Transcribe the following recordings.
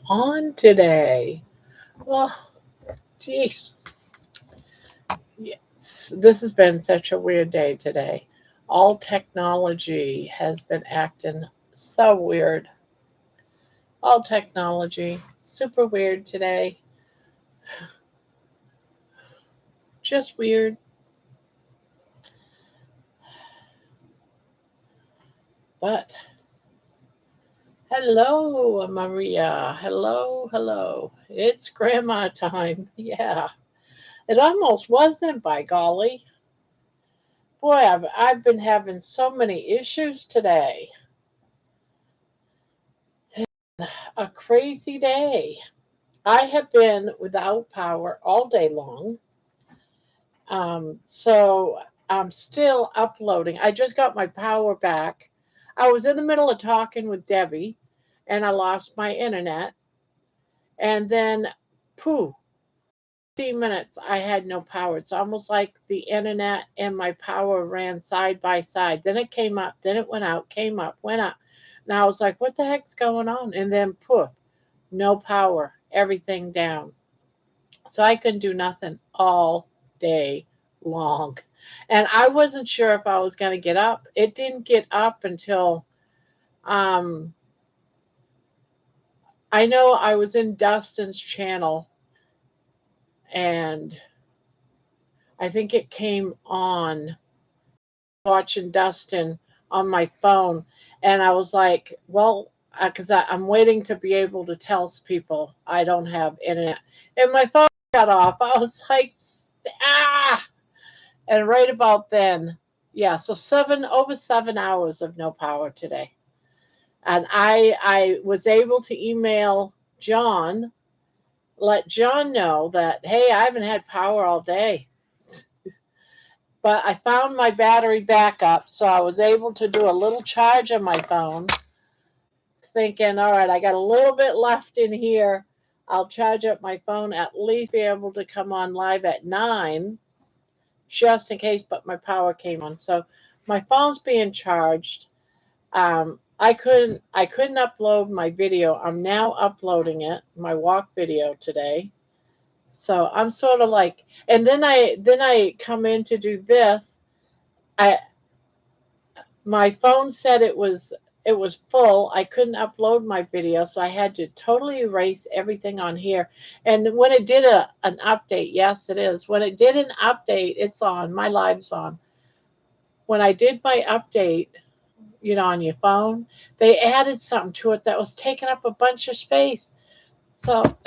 on today? Well, geez. Yes, this has been such a weird day today. All technology has been acting so weird. All technology, super weird today. Just weird. But hello, Maria. Hello, hello. It's grandma time. Yeah. It almost wasn't, by golly. Boy, I've been having so many issues today. A crazy day. I have been without power all day long. So I'm still uploading. I just got my power back. I was in the middle of talking with Debbie and I lost my internet. And then, pooh, 15 minutes, I had no power. It's almost like the internet and my power ran side by side. Then it came up, then it went out, came up, went up. And I was like, what the heck's going on? And then, poof, no power, everything down. So I couldn't do nothing all day long. And I wasn't sure if I was going to get up. It didn't get up until um, I know I was in Dustin's channel and I think it came on watching Dustin on my phone. And I was like, well, because I'm waiting to be able to tell people I don't have internet. And my phone got off. I was like, ah. And right about then, yeah, so over 7 hours of no power today. And I was able to email John, let John know that, hey, I haven't had power all day. But I found my battery backup, so I was able to do a little charge on my phone, thinking, all right, I got a little bit left in here. I'll charge up my phone, at least be able to come on live at 9, just in case, but my power came on. So my phone's being charged. I couldn't upload my video. I'm now uploading it, my walk video today. So I'm sort of like, and then I come in to do this. I My phone said it was full. I couldn't upload my video, so I had to totally erase everything on here. And when it did an update, yes, it is. When it did an update, it's on. My live's on. When I did my update, on your phone, they added something to it that was taking up a bunch of space. So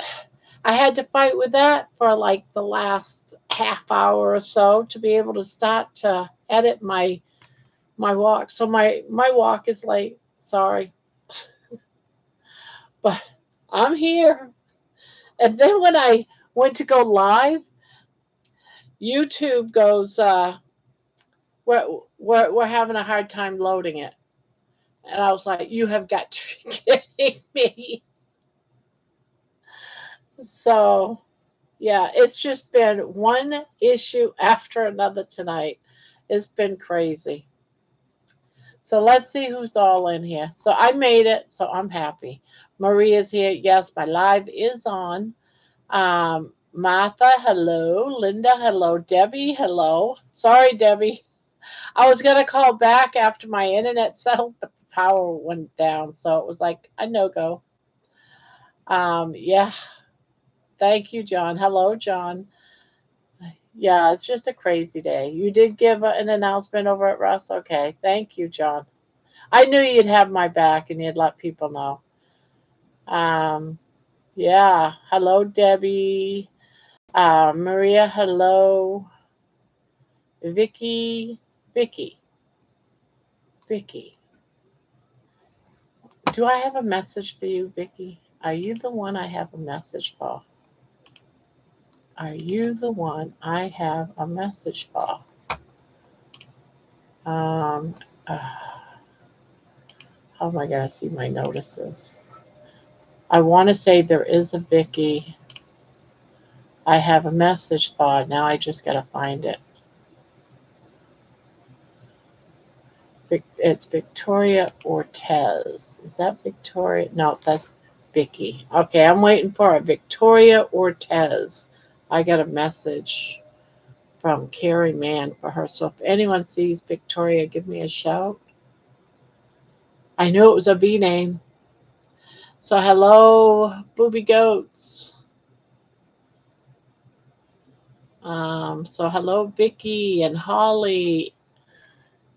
I had to fight with that for like the last half hour or so to be able to start to edit my walk. So my walk is late. Sorry, but I'm here. And then when I went to go live, YouTube goes, we're, we're having a hard time loading it. And I was like, you have got to be kidding me. So, yeah, it's just been one issue after another tonight. It's been crazy. So let's see who's all in here. So I made it, so I'm happy. Maria's here. Yes, my live is on. Martha, hello. Linda, hello. Debbie, hello. Sorry, Debbie. I was going to call back after my internet settled, but the power went down. So it was like a no go. Yeah. Thank you, John. Hello, John. Yeah, it's just a crazy day. You did give an announcement over at Russ? Okay. Thank you, John. I knew you'd have my back and you'd let people know. Um, yeah. Hello, Debbie. Maria, hello. Vicky, Vicky, Vicky. Do I have a message for you, Vicky? Are you the one I have a message for? Are you the one I have a message for? Um, uh, how am I going to see my notices? I want to say there is a Vicky I have a message for. Now I just got to find it. It's Victoria Ortez. Is that Victoria? No, that's Vicky. Okay, I'm waiting for a Victoria Ortez. I got a message from Carrie Mann for her. So if anyone sees Victoria, give me a shout. I knew it was a V name. So hello, booby goats. So hello, Vicky and Holly.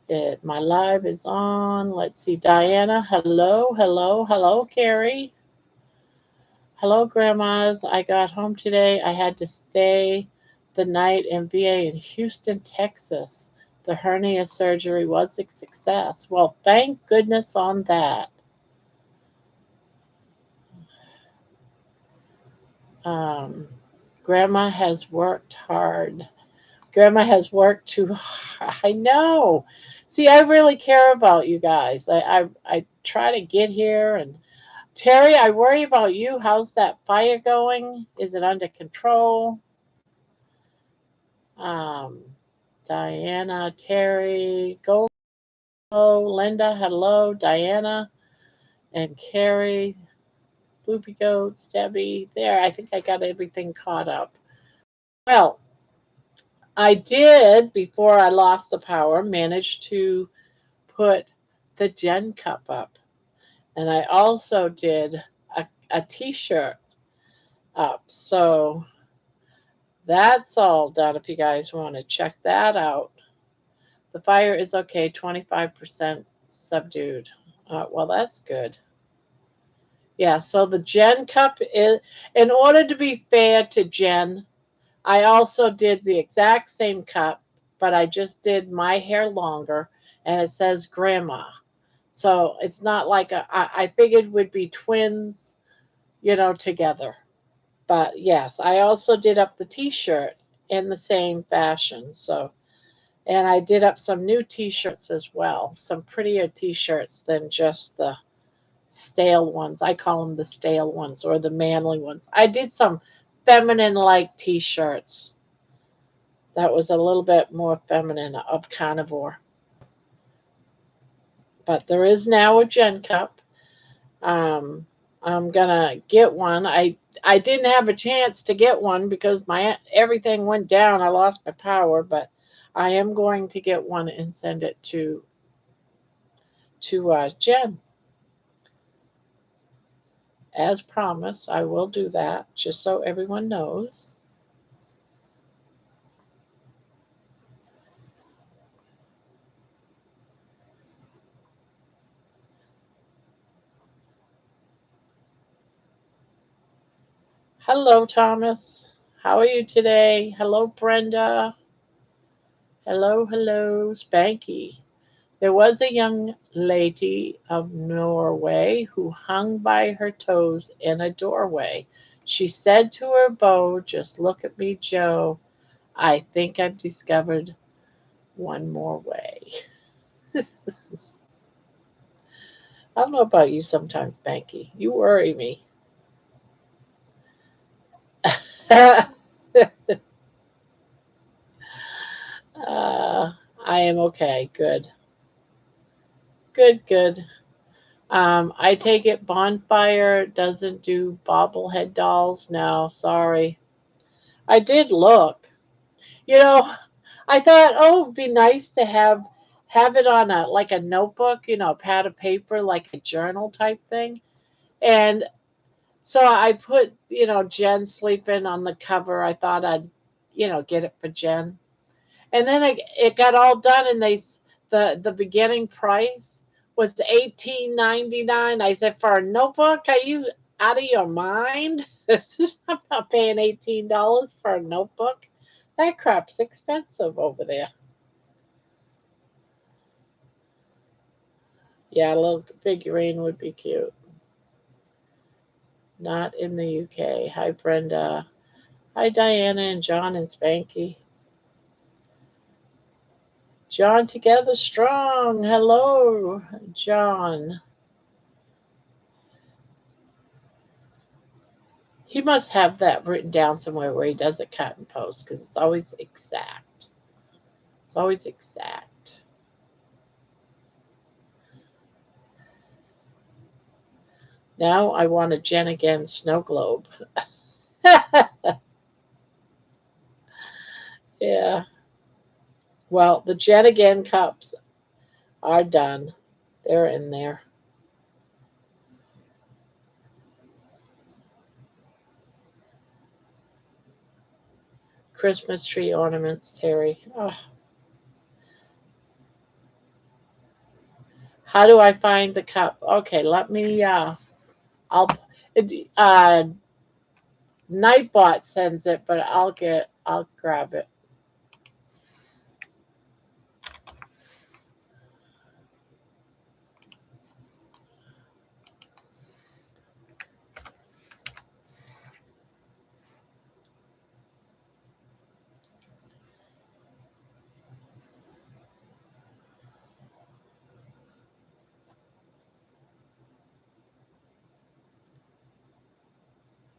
My live is on. Let's see, Diana. Hello, hello, hello, Carrie. Hello, grandmas. I got home today. I had to stay the night in VA in Houston, Texas. The hernia surgery was a success. Well, thank goodness on that. Um, Grandma has worked hard. Grandma has worked too hard. I know. See, I really care about you guys. I try to get here. And Terry, I worry about you. How's that fire going? Is it under control? Um, Diana, Terry, Gold, Linda, hello, Diana, and Carrie, Booby Goats, Debbie. There, I think I got everything caught up. Well, I did, before I lost the power, manage to put the Gen Cup up. And I also did a t-shirt up. So that's all done if you guys want to check that out. The fire is okay, 25% subdued. Well, that's good. Yeah, so the Gen Cup is, in order to be fair to Jen, I also did the exact same cup, but I just did my hair longer, and it says Grandma. So it's not like I figured would be twins, together. But yes, I also did up the t-shirt in the same fashion. So, and I did up some new t-shirts as well, some prettier t-shirts than just the stale ones. I call them the stale ones or the manly ones. I did some feminine like t-shirts that was a little bit more feminine of carnivore. But there is now a Gen Cup. Um, I'm gonna get one. I didn't have a chance to get one because my everything went down. I lost my power, but I am going to get one and send it to Jen. As promised, I will do that, just so everyone knows. Hello, Thomas. How are you today? Hello, Brenda. Hello, hello, Spanky. There was a young lady of Norway who hung by her toes in a doorway. She said to her beau, "Just look at me, Joe. I think I've discovered one more way." I don't know about you sometimes, Banky. You worry me. I am okay. Good. Good, good. I take it Bonfire doesn't do bobblehead dolls? No, sorry. I did look. You know, I thought, oh, it'd be nice to have it on a like a notebook, a pad of paper, like a journal type thing. And so I put, Jen sleeping on the cover. I thought I'd, get it for Jen. And then it got all done, and the beginning price was $18.99. I said, for a notebook, are you out of your mind? I'm not paying $18 for a notebook. That crap's expensive over there. Yeah, a little figurine would be cute. Not in the UK. Hi, Brenda. Hi, Diana and John and Spanky. John together strong. Hello, John. He must have that written down somewhere where he does it cut and post because it's always exact. It's always exact. Now I want a Jen again snow globe. Yeah. Well, the Jen again cups are done. They're in there. Christmas tree ornaments, Terry. Oh, how do I find the cup? Okay, let me. I'll. Nightbot sends it, but I'll grab it.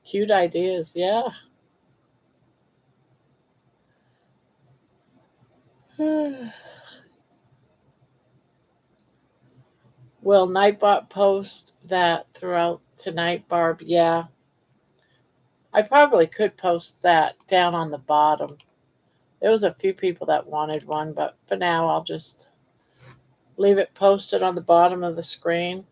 Cute ideas, yeah. Will Nightbot post that throughout tonight, Barb? Yeah. I probably could post that down on the bottom. There was a few people that wanted one, but for now I'll just leave it posted on the bottom of the screen.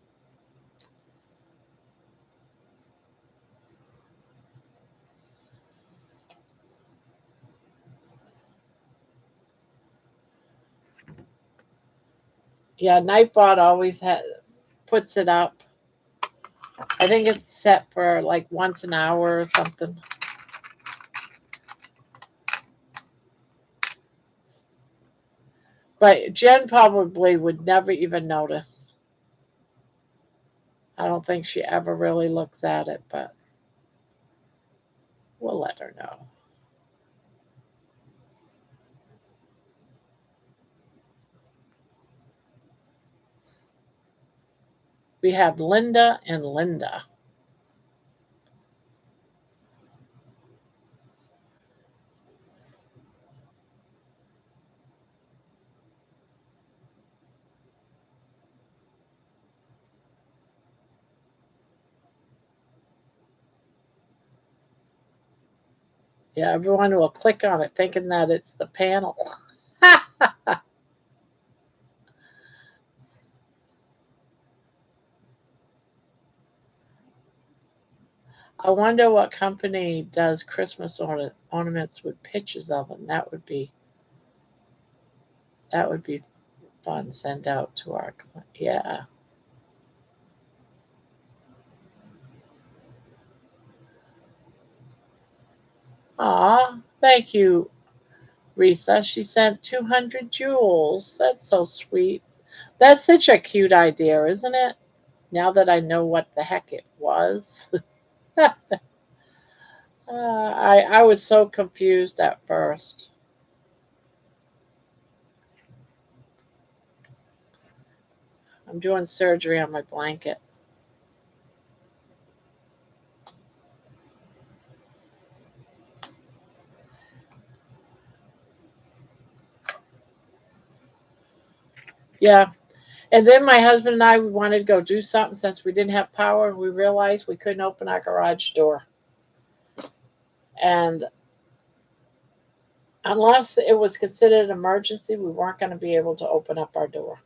Yeah, Nightbot always puts it up. I think it's set for like once an hour or something. But Jen probably would never even notice. I don't think she ever really looks at it, but we'll let her know. We have Linda and Linda. Yeah, everyone will click on it thinking that it's the panel. I wonder what company does Christmas ornaments with pictures of them. That would be fun. Send out to our yeah. Aw, thank you, Risa. She sent 200 jewels. That's so sweet. That's such a cute idea, isn't it? Now that I know what the heck it was. I was so confused at first. I'm doing surgery on my blanket. Yeah. And then my husband and I we wanted to go do something since we didn't have power and we realized we couldn't open our garage door. And unless it was considered an emergency, we weren't going to be able to open up our door.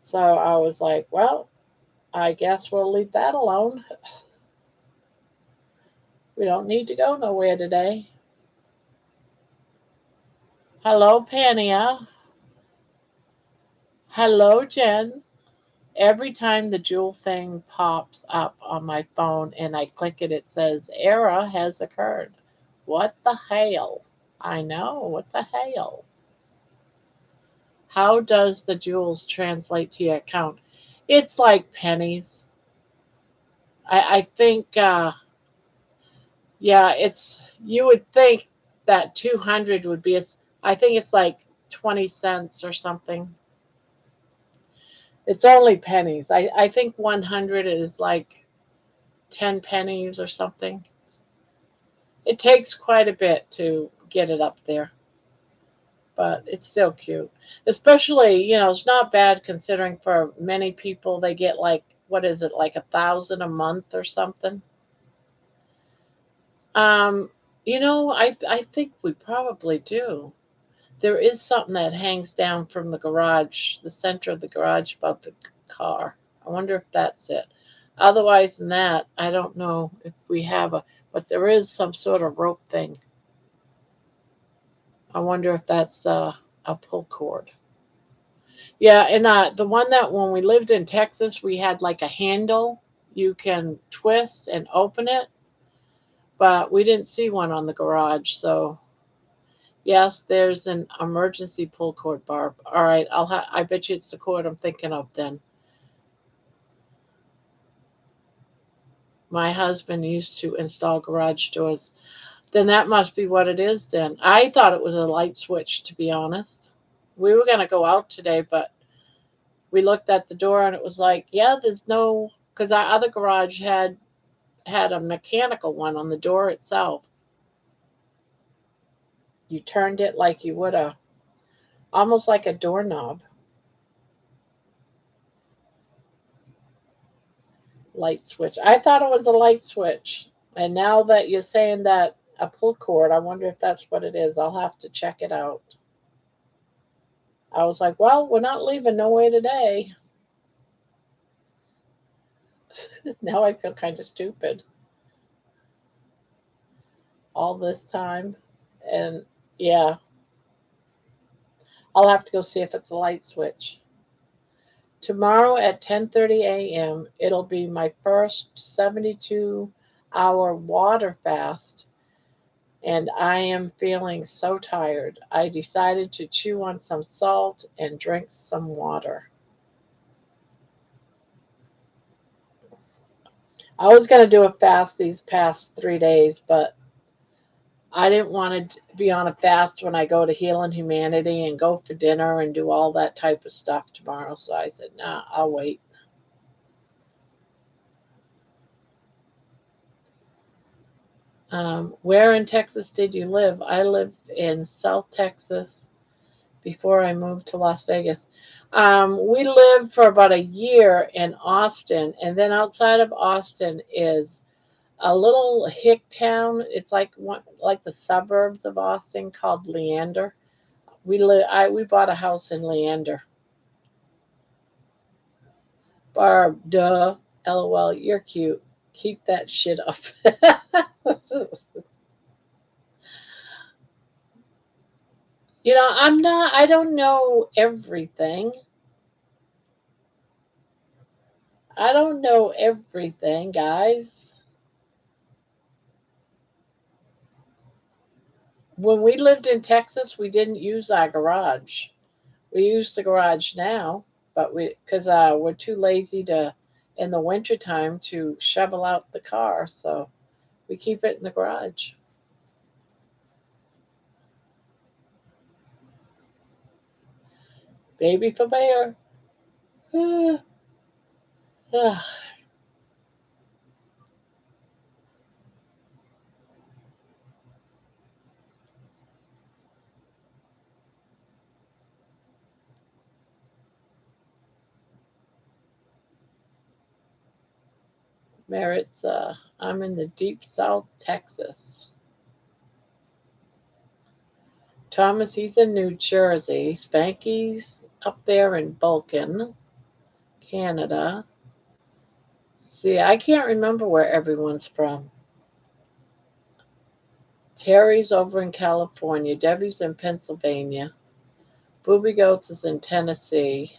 So I was like, well, I guess we'll leave that alone. We don't need to go nowhere today. Hello, Pania. Hello, Jen. Every time the jewel thing pops up on my phone and I click it, it says error has occurred. What the hell? I know. What the hell? How does the jewels translate to your account? It's like pennies. I think, yeah, you would think that 200 would be, I think it's like 20 cents or something. It's only pennies. I think 100 is like 10 pennies or something. It takes quite a bit to get it up there, but it's still cute. Especially, it's not bad considering for many people they get like what is it, like 1,000 a month or something? Um, I think we probably do. There is something that hangs down from the garage, the center of the garage above the car. I wonder if that's it. Otherwise than that, I don't know if we have but there is some sort of rope thing. I wonder if that's a pull cord. Yeah, and the one that when we lived in Texas, we had like a handle you can twist and open it, but we didn't see one on the garage. So yes, there's an emergency pull cord, Barb. All right, I bet you it's the cord I'm thinking of then. My husband used to install garage doors. Then that must be what it is then. I thought it was a light switch, to be honest. We were going to go out today, but we looked at the door and it was like, yeah, there's no, because our other garage had a mechanical one on the door itself. You turned it like you would almost like a doorknob. Light switch. I thought it was a light switch. And now that you're saying that a pull cord, I wonder if that's what it is. I'll have to check it out. I was like, well, we're not leaving no way today. Now I feel kind of stupid all this time. And yeah, I'll have to go see if it's a light switch. Tomorrow at 10:30 a.m., it'll be my first 72-hour water fast, and I am feeling so tired. I decided to chew on some salt and drink some water. I was going to do a fast these past 3 days, but I didn't want to be on a fast when I go to Healing Humanity and go for dinner and do all that type of stuff tomorrow. So I said, nah, I'll wait. Where in Texas did you live? I lived in South Texas before I moved to Las Vegas. We lived for about a year in Austin, and then outside of Austin is a little hick town. It's like the suburbs of Austin called Leander. We bought a house in Leander. Barb, duh, LOL, you're cute. Keep that shit up. I don't know everything. I don't know everything, guys. When we lived in Texas, we didn't use our garage. We use the garage now, but because we're too lazy to in the wintertime to shovel out the car, so we keep it in the garage. Baby for bear. Merritt's. I'm in the deep South Texas. Thomas, he's in New Jersey. Spanky's up there in Vulcan, Canada. See, I can't remember where everyone's from. Terry's over in California. Debbie's in Pennsylvania. Booby Goats is in Tennessee.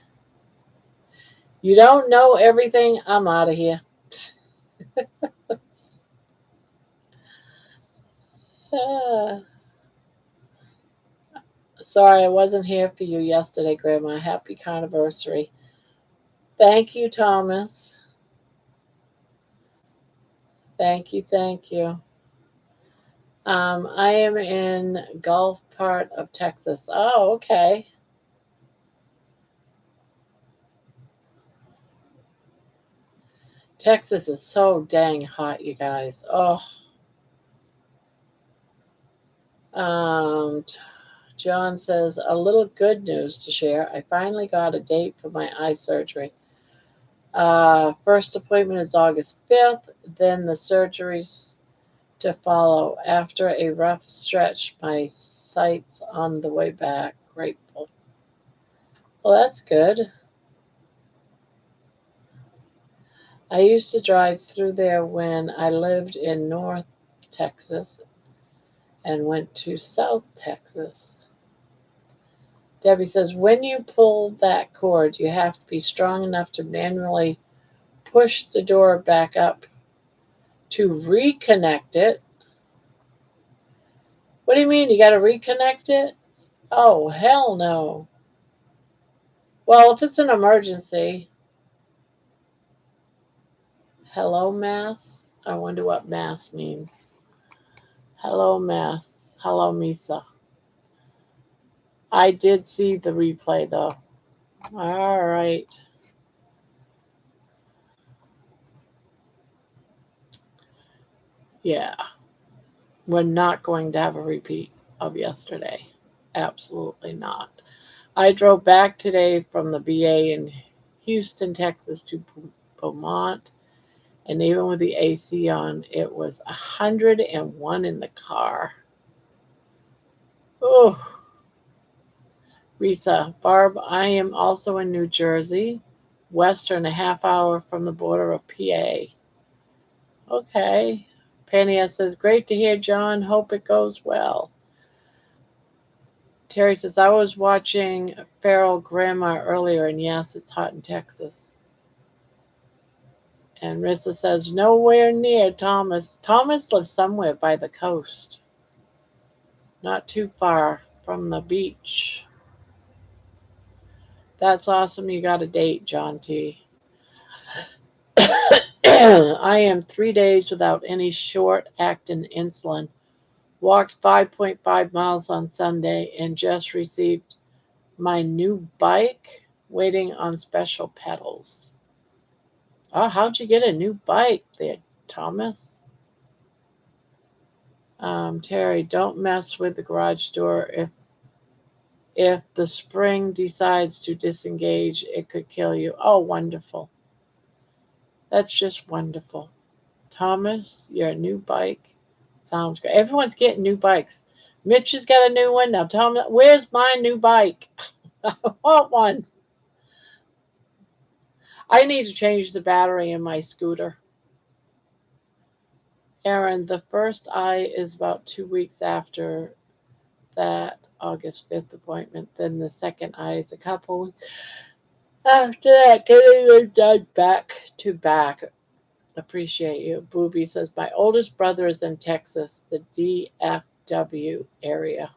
You don't know everything. I'm out of here. Sorry, I wasn't here for you yesterday, Grandma. Happy carnivore. Thank you, Thomas. Thank you, thank you. I am in Gulf part of Texas. Oh, okay. Texas is so dang hot, you guys. Oh, um, John says a little good news to share. I finally got a date for my eye surgery. First appointment is August 5th, then the surgeries to follow. After a rough stretch, my sight's on the way back. Grateful. Well, that's good. I used to drive through there when I lived in North Texas and went to South Texas. Debbie says, when you pull that cord, you have to be strong enough to manually push the door back up to reconnect it. What do you mean? You got to reconnect it? Oh, hell no. Well, if it's an emergency, hello, Mass. I wonder what Mass means. Hello, Mass. Hello, Misa. I did see the replay, though. All right. Yeah. We're not going to have a repeat of yesterday. Absolutely not. I drove back today from the VA in Houston, Texas to Beaumont, and even with the AC on, it was 101 in the car. Oh, Risa, Barb, I am also in New Jersey, western, a half hour from the border of PA. Okay. Pania says, great to hear, John. Hope it goes well. Terry says, I was watching Feral Gramma earlier, and yes, it's hot in Texas. And Rissa says, nowhere near Thomas. Thomas lives somewhere by the coast, not too far from the beach. That's awesome. You got a date, John T. I am 3 days without any short-acting insulin. Walked 5.5 miles on Sunday and just received my new bike, waiting on special pedals. Oh, how'd you get a new bike there, Thomas? Terry, don't mess with the garage door. If the spring decides to disengage, it could kill you. Oh, wonderful. That's just wonderful. Thomas, your new bike sounds great. Everyone's getting new bikes. Mitch has got a new one. Now, Thomas, where's my new bike? I want one. I need to change the battery in my scooter. Aaron, the first eye is about 2 weeks after that August 5th appointment. Then the second eye is a couple weeks after that. Getting them done back to back. Appreciate you. Booby says, my oldest brother is in Texas, the DFW area.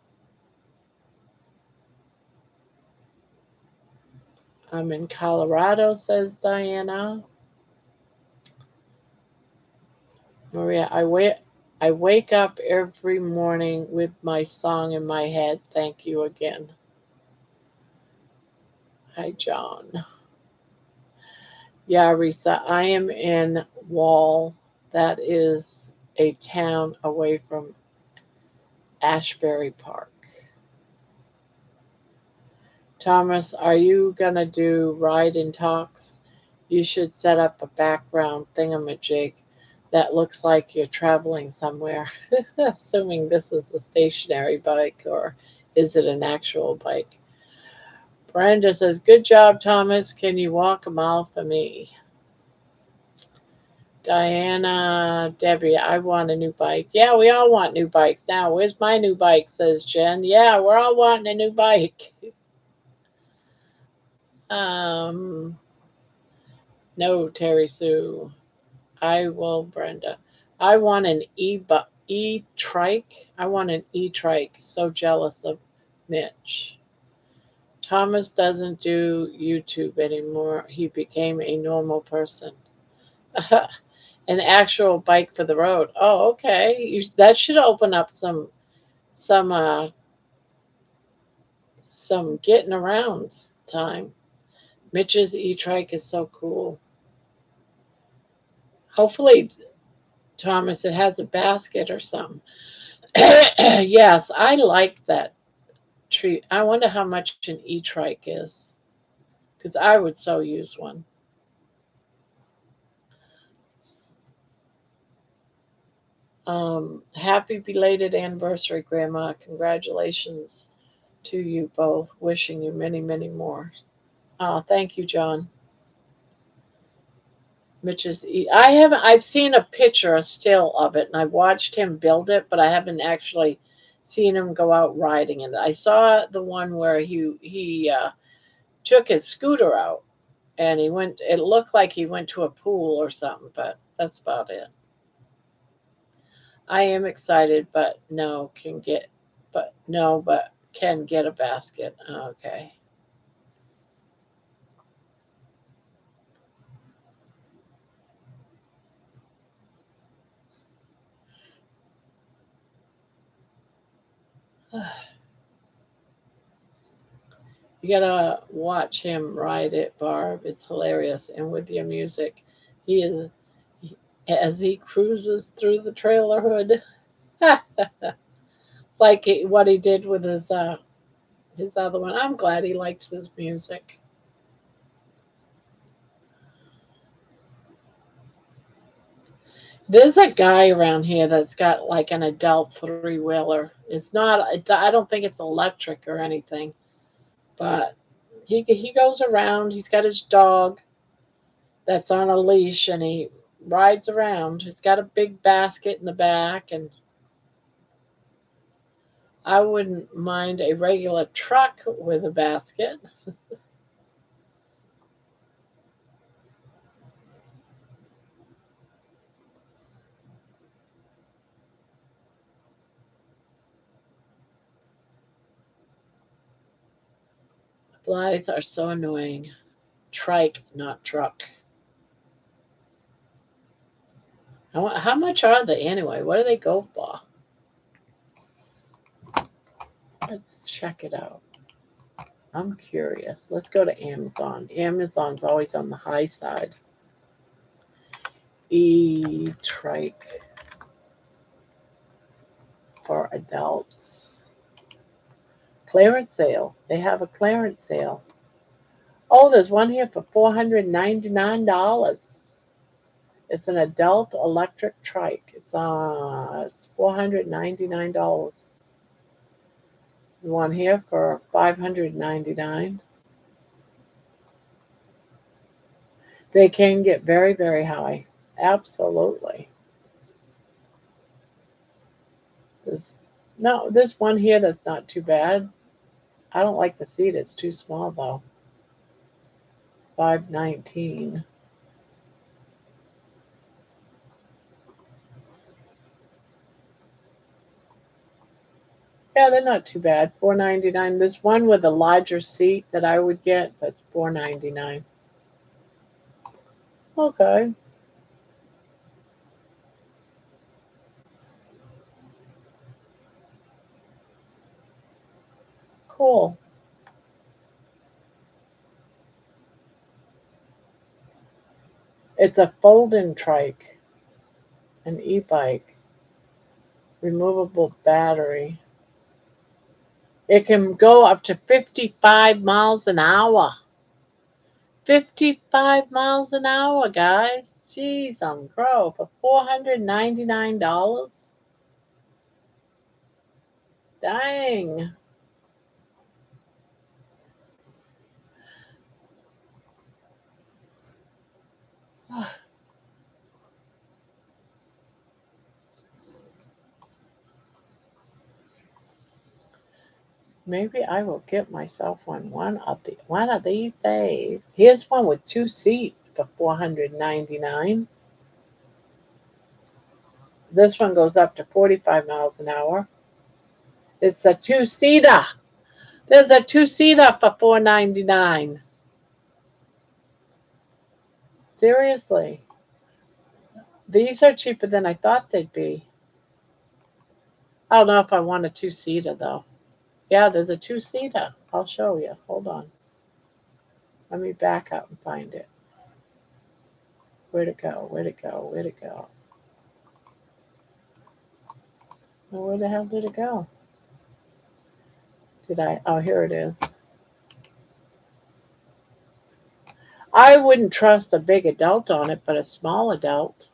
I'm in Colorado, says Diana. Maria, I wake up every morning with my song in my head. Thank you again. Hi, John. Yeah, Risa, I am in Wall. That is a town away from Ashbury Park. Thomas, are you going to do ride and talks? You should set up a background thingamajig that looks like you're traveling somewhere. Assuming this is a stationary bike, or is it an actual bike? Brenda says, good job, Thomas. Can you walk a mile for me? Diana, Debbie, I want a new bike. Yeah, we all want new bikes now. Where's my new bike, says Jen. Yeah, we're all wanting a new bike. No, Terry Sue. I will, Brenda. I want an e-trike. I want an e-trike. So jealous of Mitch. Thomas doesn't do YouTube anymore. He became a normal person. An actual bike for the road. Oh, okay. That should open up some getting around time. Mitch's e-trike is so cool. Hopefully, Thomas, it has a basket or something. Yes, I like that tree. I wonder how much an e-trike is, because I would so use one. Happy belated anniversary, Grandma. Congratulations to you both. Wishing you many, many more. Thank you, John. I haven't. I've seen a picture, a still of it, and I watched him build it, but I haven't actually seen him go out riding in it. I saw the one where he took his scooter out and he went. It looked like he went to a pool or something, but that's about it. I am excited, but can get a basket. Okay. You gotta watch him ride it, Barb. It's hilarious. And with your music, he is as he cruises through the trailer hood. Like what he did with his other one. I'm glad he likes his music. There's a guy around here that's got like an adult three wheeler. It's not. I don't think it's electric or anything, but he goes around. He's got his dog that's on a leash, and he rides around. He's got a big basket in the back, and I wouldn't mind a regular truck with a basket. Flies are so annoying. Trike, not truck. How much are they anyway? What do they go for? Let's check it out. I'm curious. Let's go to Amazon. Amazon's always on the high side. E-trike for adults. Clearance sale. They have a clearance sale. Oh, there's one here for $499. It's an adult electric trike. It's $499. There's one here for $599. They can get very, very high. Absolutely. This, no, this one here that's not too bad. I don't like the seat. It's too small though. 519. Yeah, they're not too bad. 499. This one with a larger seat that I would get, that's 499. Okay, cool. It's a fold-in trike, an e-bike, removable battery. It can go up to 55 miles an hour. 55 miles an hour, guys. Jeez, I'm crow for $499. Dang. Maybe I will get myself one of these days. Here's one with two seats for 499. This one goes up to 45 miles an hour. It's a two-seater. There's a two-seater for 499. Seriously. These are cheaper than I thought they'd be. I don't know if I want a two-seater though. Yeah, there's a two-seater. I'll show you. Hold on. Let me back up and find it. Where'd it go? Where'd it go? Where'd it go? Well, where the hell did it go? Did I? Oh, here it is. I wouldn't trust a big adult on it, but a small adult.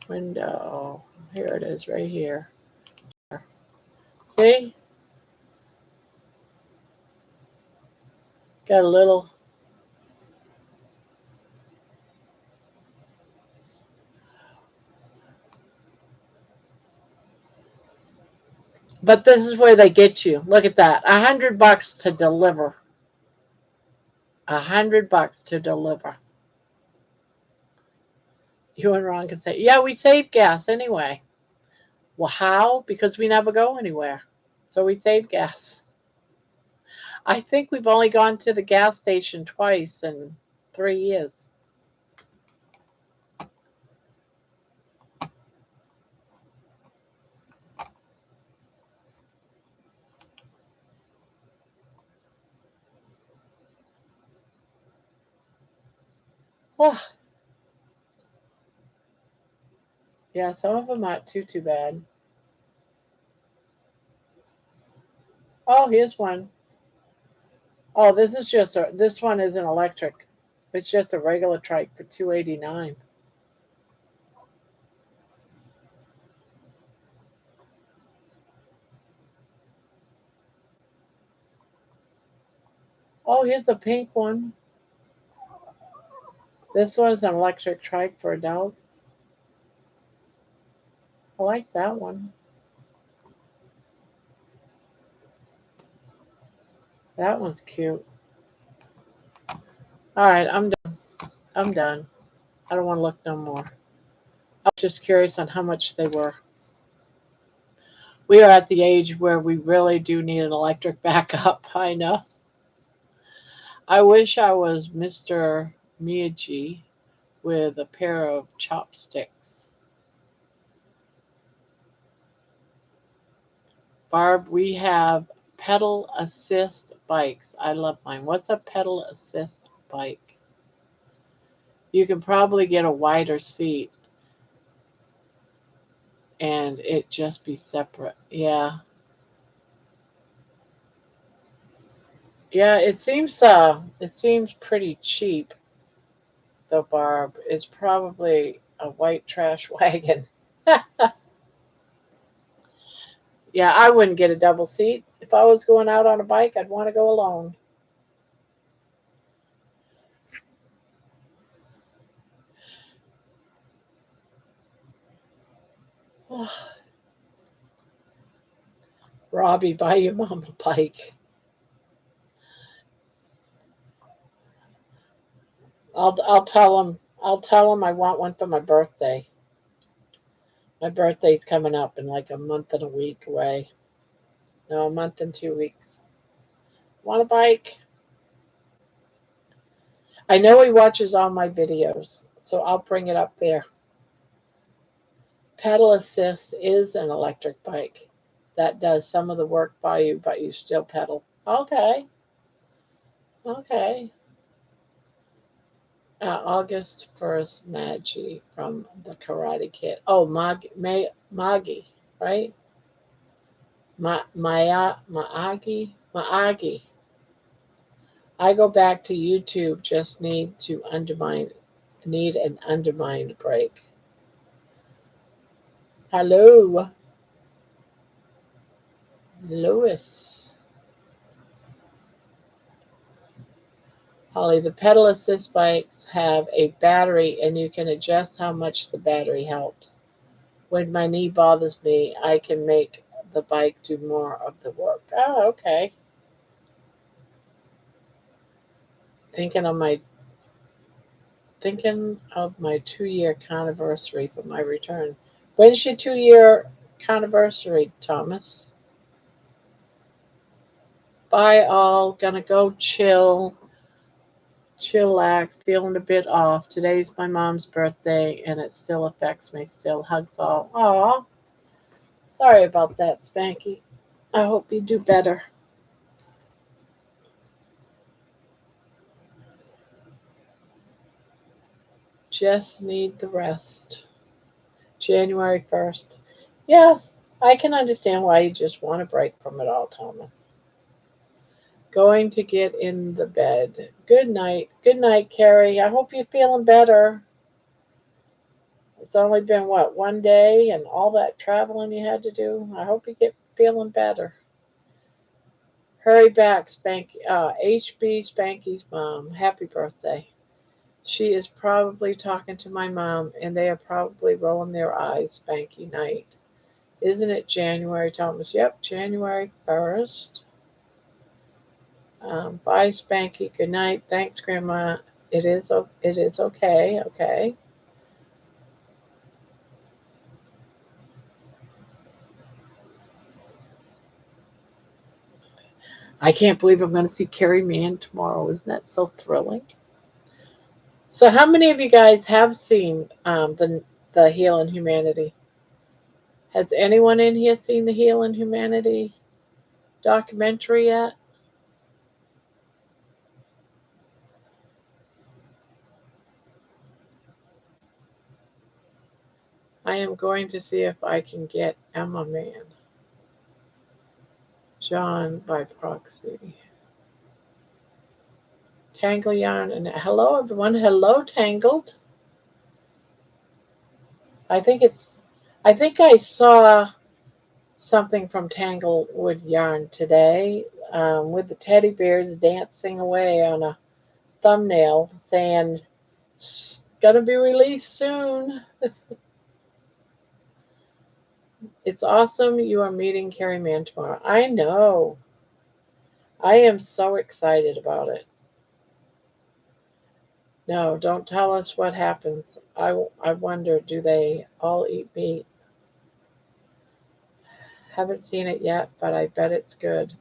window. Here it is, right here. See? Got a little. But this is where they get you. Look at that. $100 to deliver. $100 to deliver. You and Ron can say, yeah, we save gas anyway. Well, how? Because we never go anywhere. So we save gas. I think we've only gone to the gas station twice in 3 years. Oh, yeah, some of them aren't too bad. Oh, here's one. Oh, this one isn't electric. It's just a regular trike for $289. Oh, here's a pink one. This one's an electric trike for adults. I like that one. That one's cute. All right, I'm done. I'm done. I don't want to look no more. I was just curious on how much they were. We are at the age where we really do need an electric backup. I know. I wish I was Mr. Miyagi with a pair of chopsticks. Barb, we have pedal assist bikes. I love mine. What's a pedal assist bike? You can probably get a wider seat and it just be separate. Yeah. Yeah, it seems pretty cheap though, Barb. It's probably a white trash wagon. Yeah, I wouldn't get a double seat. If I was going out on a bike, I'd want to go alone. Robbie, buy your mom a bike. I'll tell him. I'll tell him I want one for my birthday. My birthday's coming up in like a month and a week away. No, a month and 2 weeks. Want a bike? I know he watches all my videos, so I'll bring it up there. Pedal assist is an electric bike that does some of the work by you, but you still pedal. Okay. August 1st, Maggie from the Karate Kid. Oh, Maggie, right? Maagi. I go back to YouTube. Just need an undermined break. Hello, Lewis. Holly, the pedal assist bikes have a battery, and you can adjust how much the battery helps. When my knee bothers me, I can make the bike do more of the work. Oh, okay. Thinking of my 2-year anniversary for my return. When's your 2-year anniversary, Thomas? Bye all. Gonna go chillax, feeling a bit off. Today's my mom's birthday and it still affects me. Still hugs all. Aw. Sorry about that, Spanky. I hope you do better. Just need the rest. January 1st. Yes, I can understand why you just want a break from it all, Thomas. Going to get in the bed. Good night. Good night, Carrie. I hope you're feeling better. It's only been, what, one day and all that traveling you had to do? I hope you get feeling better. Hurry back, HB Spanky's mom. Happy birthday. She is probably talking to my mom, and they are probably rolling their eyes. Spanky night. Isn't it January, Thomas? Yep, January 1st. Bye, Spanky. Good night. Thanks, Grandma. It is okay. Okay. I can't believe I'm going to see Carrie Mann tomorrow. Isn't that so thrilling? So, how many of you guys have seen the Healing Humanity? Has anyone in here seen the Healing Humanity documentary yet? I am going to see if I can get Emma Man, John by proxy. Tangle Yarn and hello everyone. Hello Tangled. I think I saw something from Tanglewood Yarn today with the teddy bears dancing away on a thumbnail saying it's gonna be released soon. It's awesome you are meeting Carrie Mann tomorrow. I know. I am so excited about it. No, don't tell us what happens. I wonder, do they all eat meat? Haven't seen it yet, but I bet it's good.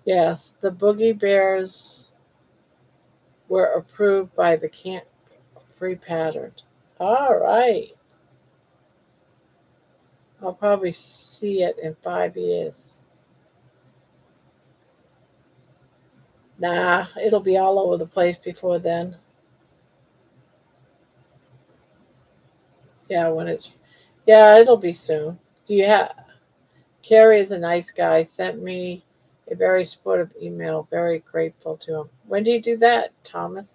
Yes, the Boogie Bears were approved by the Camp Free Pattern. All right. I'll probably see it in 5 years. Nah, it'll be all over the place before then. Yeah, it'll be soon. Do you have? Kerry is a nice guy. Sent me a very supportive email. Very grateful to him. When do you do that, Thomas?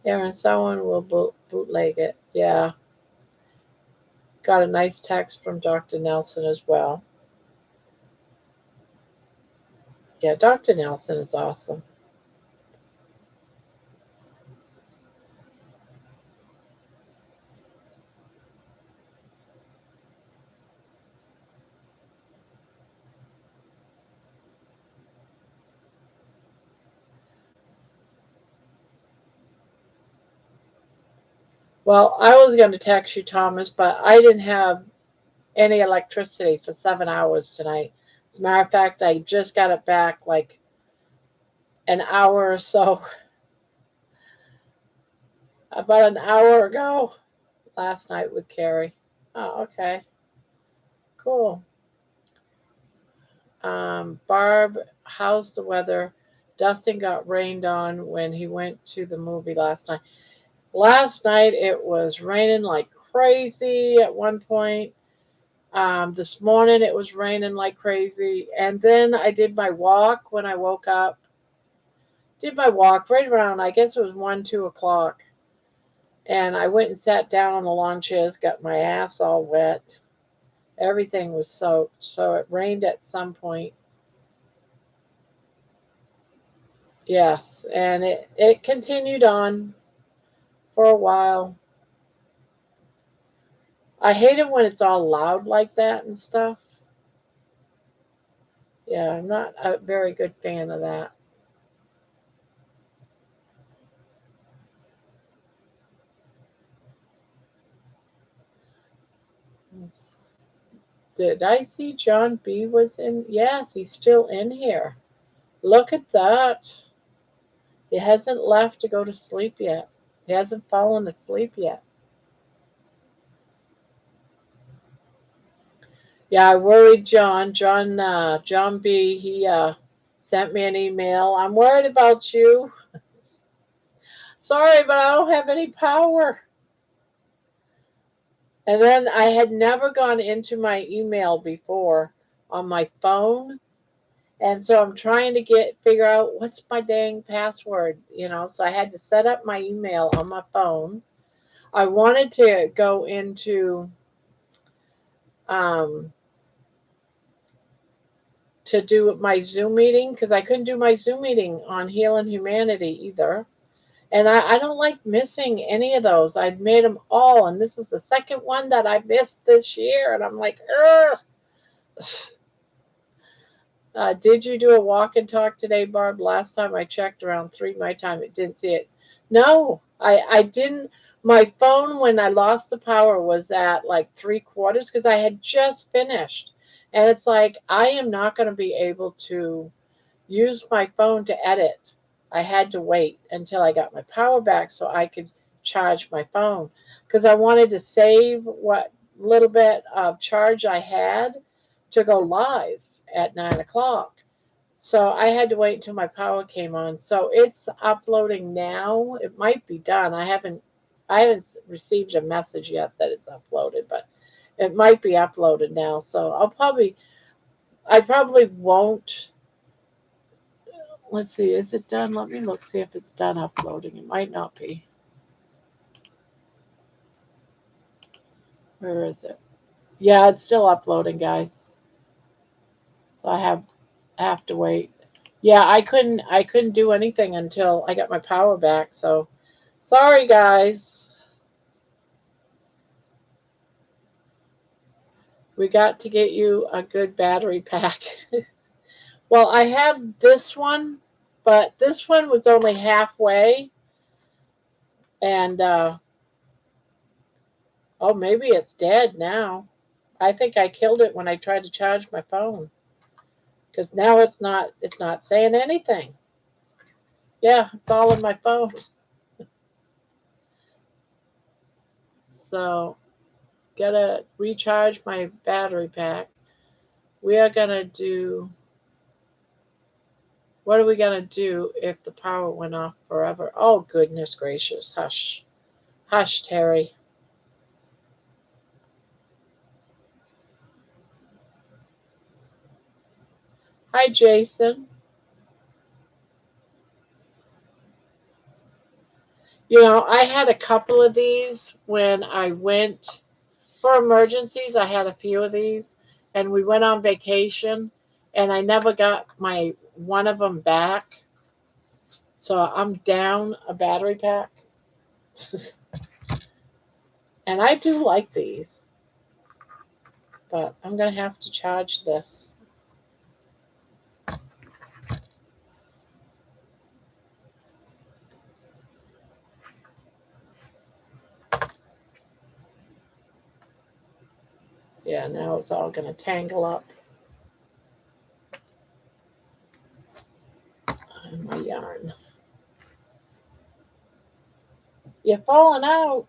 Yeah, and someone will bootleg it. Yeah. Got a nice text from Dr. Nelson as well. Yeah, Dr. Nelson is awesome. Well, I was going to text you, Thomas, but I didn't have any electricity for 7 hours tonight. As a matter of fact, I just got it back like an hour or so, about an hour ago last night with Carrie. Oh, okay. Cool. Barb, how's the weather? Dustin got rained on when he went to the movie last night. Last night it was raining like crazy at one point. This morning it was raining like crazy. And then I did my walk when I woke up. Did my walk right around, I guess it was 1, 2 o'clock. And I went and sat down on the lawn chairs, got my ass all wet. Everything was soaked. So it rained at some point. Yes. And it continued on for a while. I hate it when it's all loud like that and stuff. Yeah, I'm not a very good fan of that. Did I see John B was in? Yes, he's still in here. Look at that. He hasn't left to go to sleep yet. He hasn't fallen asleep yet. Yeah, I worried John. John B. He sent me an email. I'm worried about you. Sorry, but I don't have any power. And then I had never gone into my email before on my phone. And so I'm trying to figure out what's my dang password, So I had to set up my email on my phone. I wanted to go into um, to do my Zoom meeting because I couldn't do my Zoom meeting on Healing Humanity either. And I don't like missing any of those. I've made them all, and this is the second one that I missed this year. And I'm like, ugh. Did you do a walk and talk today, Barb? Last time I checked around 3 my time, it didn't see it. No, I didn't. My phone, when I lost the power, was at like 3/4 because I had just finished. And it's like, I am not going to be able to use my phone to edit. I had to wait until I got my power back so I could charge my phone because I wanted to save what little bit of charge I had to go live at 9 o'clock. So I had to wait until my power came on. So it's uploading now. It might be done. I haven't received a message yet that it's uploaded, but it might be uploaded now. So I probably won't. Let's see, is it done? Let me look, see if it's done uploading. It might not be. Where is it? Yeah, it's still uploading, guys. So I have to wait. Yeah, I couldn't do anything until I got my power back. So sorry, guys. We got to get you a good battery pack. Well, I have this one, but this one was only halfway. And oh, maybe it's dead now. I think I killed it when I tried to charge my phone. Because now it's not saying anything. Yeah, it's all in my phone. So gotta recharge my battery pack. We are gonna do, what are we gonna do if the power went off forever? Oh, goodness gracious. Hush. Hush, Terry. Hi, Jason. I had a couple of these when I went for emergencies. I had a few of these, and we went on vacation, and I never got my one of them back. So I'm down a battery pack. And I do like these, but I'm going to have to charge this. Yeah, now it's all going to tangle up in my yarn. You're falling out.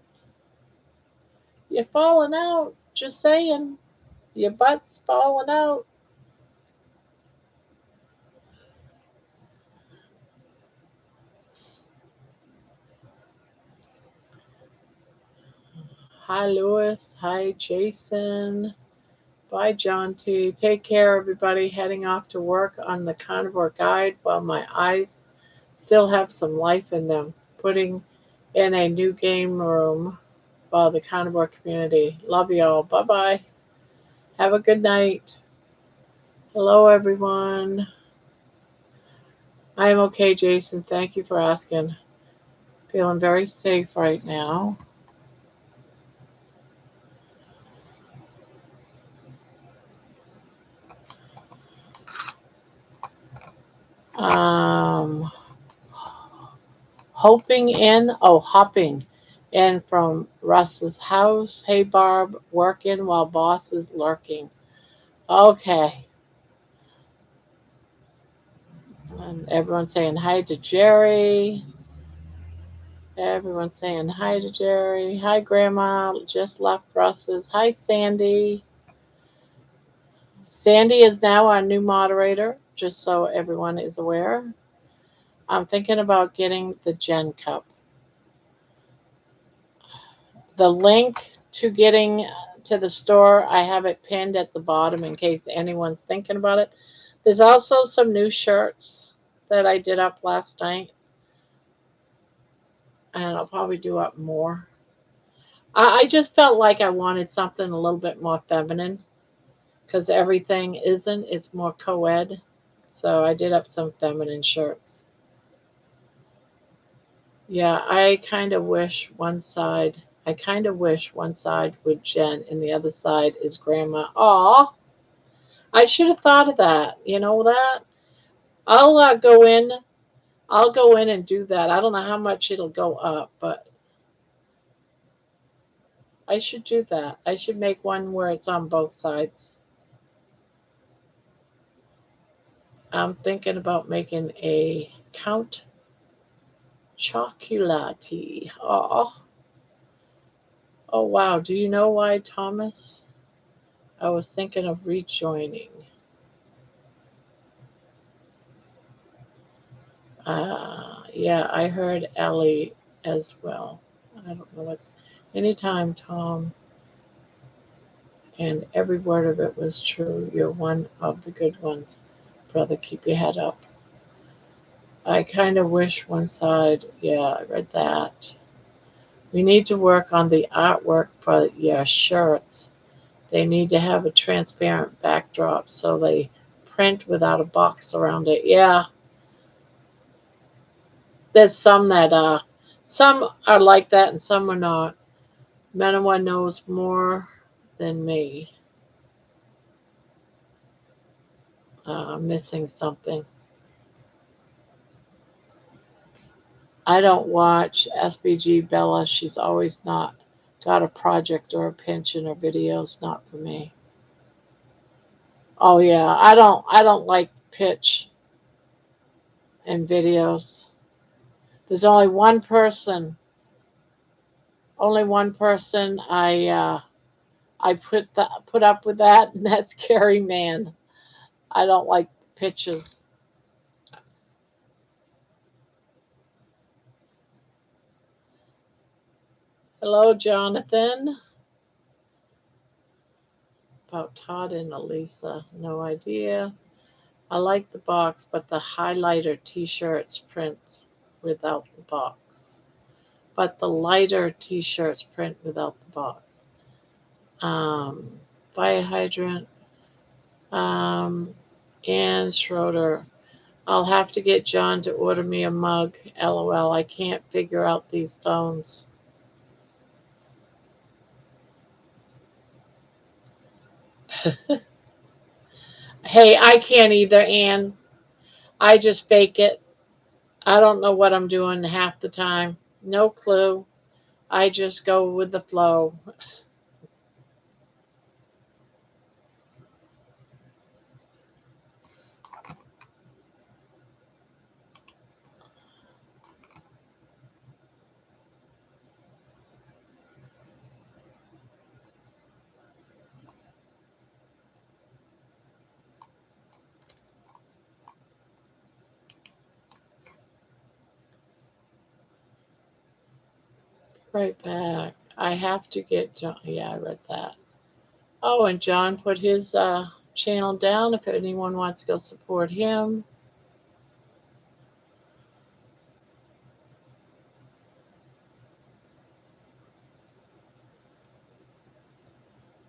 You're falling out. Just saying. Your butt's falling out. Hi, Lewis. Hi, Jason. Bye, John T. Take care, everybody. Heading off to work on the carnivore guide while my eyes still have some life in them. Putting in a new game room for the carnivore community. Love y'all. Bye bye. Have a good night. Hello, everyone. I am okay, Jason. Thank you for asking. Feeling very safe right now. Um, hopping in from Russ's house. Hey, Barb, working while boss is lurking. Okay. And everyone's saying hi to Jerry. Everyone's saying hi to Jerry. Hi, Grandma. Just left Russ's. Hi, Sandy. Sandy is now our new moderator, just so everyone is aware. I'm thinking about getting the Gen Cup. The link to getting to the store, I have it pinned at the bottom in case anyone's thinking about it. There's also some new shirts that I did up last night, and I'll probably do up more. I just felt like I wanted something a little bit more feminine because everything isn't. It's more co-ed. So I did up some feminine shirts. Yeah, I kind of wish one side would Jen and the other side is Grandma. Aw, I should have thought of that. You know that? I'll go in. I'll go in and do that. I don't know how much it'll go up, but I should do that. I should make one where it's on both sides. I'm thinking about making a Count Chocolate. Oh, oh wow. Do you know why, Thomas? I was thinking of rejoining. Yeah, I heard Ellie as well. I don't know what's anytime, Tom, and every word of it was true. You're one of the good ones, brother. Keep your head up. I kind of wish one side. Yeah, I read that. We need to work on the artwork for your shirts. They need to have a transparent backdrop so they print without a box around it. Yeah, there's some are like that and some are not. Manawa knows more than me. Missing something. I don't watch SBG Bella. She's always not got a project or a pension or videos. Not for me. Oh yeah, I don't like pitch and videos. There's only one person I put up with that, and that's Carrie Mann. I don't like pitches. Hello, Jonathan. About Todd and Elisa, no idea. I like the box, but the highlighter t-shirts print without the box. But the lighter t-shirts print without the box. Fire hydrant. Ann Schroeder. I'll have to get John to order me a mug. LOL. I can't figure out these phones. Hey, I can't either, Ann. I just fake it. I don't know what I'm doing half the time. No clue. I just go with the flow. Right back. I have to get John. Yeah, I read that. Oh, and John put his channel down if anyone wants to go support him.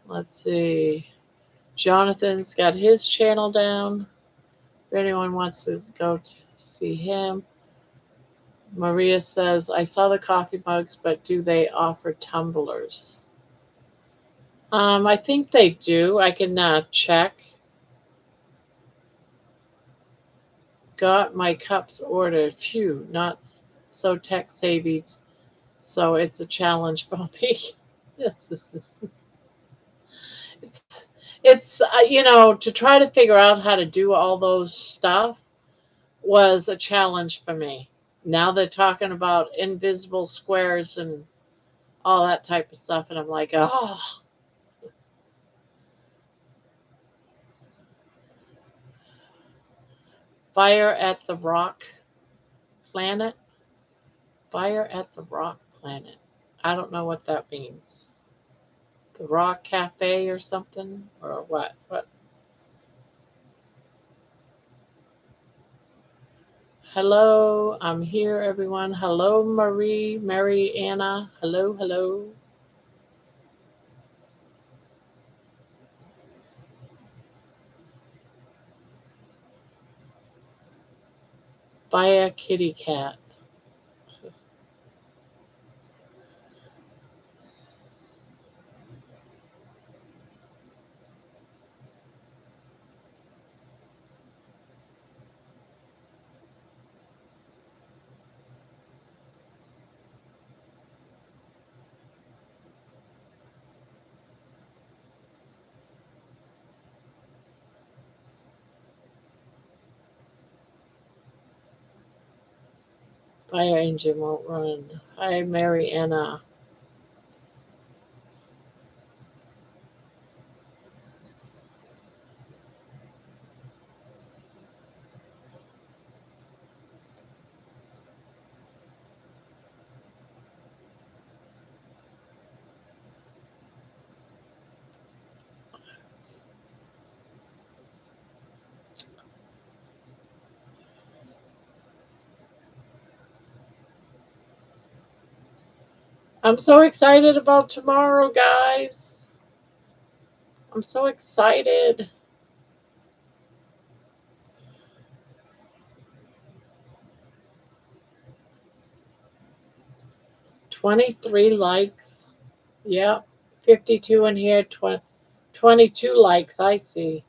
Let's see. Jonathan's got his channel down. If anyone wants to go to see him. Maria says, I saw the coffee mugs, but do they offer tumblers? I think they do. I can check. Got my cups ordered. Phew, not so tech savvy, so it's a challenge for me. it's to try to figure out how to do all those stuff was a challenge for me. Now they're talking about invisible squares and all that type of stuff, and I'm like, oh. Fire at the Rock Planet. Fire at the Rock Planet. I don't know what that means. The Rock Cafe or something? Or what? What? Hello, I'm here, everyone. Hello, Mary Anna. Hello, hello. Buy a kitty cat. Fire engine won't run. Hi, Mary Anna. I'm so excited about tomorrow, guys. I'm so excited. 23 likes. Yep. 52 in here. 22 likes. I see.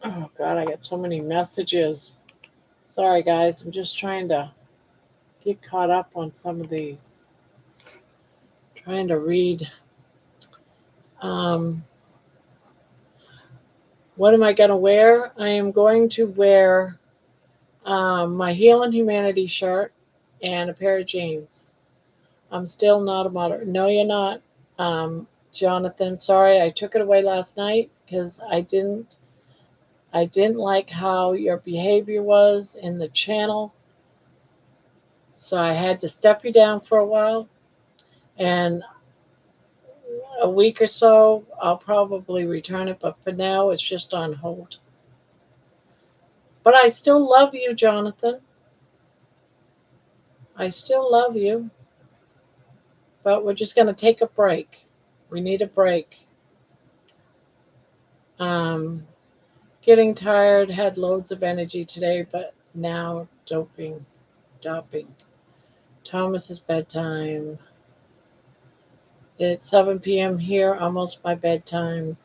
Oh, God, I got so many messages. Sorry, guys. I'm just trying to get caught up on some of these. Trying to read. Um, what am I going to wear? I am going to wear my Healing Humanity shirt and a pair of jeans. I'm still not a modern. No, you're not, Jonathan. Sorry, I took it away last night because I didn't like how your behavior was in the channel. So I had to step you down for a while. And a week or so, I'll probably return it. But for now, it's just on hold. But I still love you, Jonathan. I still love you. But we're just going to take a break. We need a break. Um, Getting tired, had loads of energy today, but now doping. Thomas's bedtime. It's 7 p.m. here, almost my bedtime.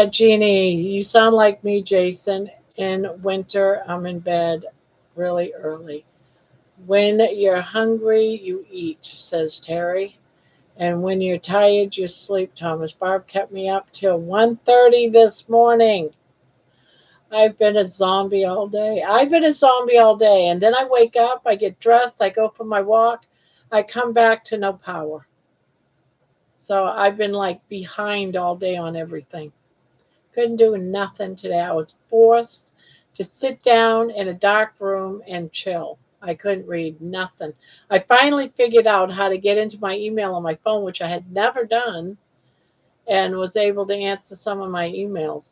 Jeannie, you sound like me, Jason. In winter, I'm in bed really early. When you're hungry, you eat, says Terry. And when you're tired, you sleep, Thomas. Barb kept me up till 1:30 this morning. I've been a zombie all day. I've been a zombie all day. And then I wake up, I get dressed, I go for my walk, I come back to no power. So I've been like behind all day on everything. Couldn't do nothing today. I was forced to sit down in a dark room and chill. I couldn't read nothing. I finally figured out how to get into my email on my phone, which I had never done, and was able to answer some of my emails,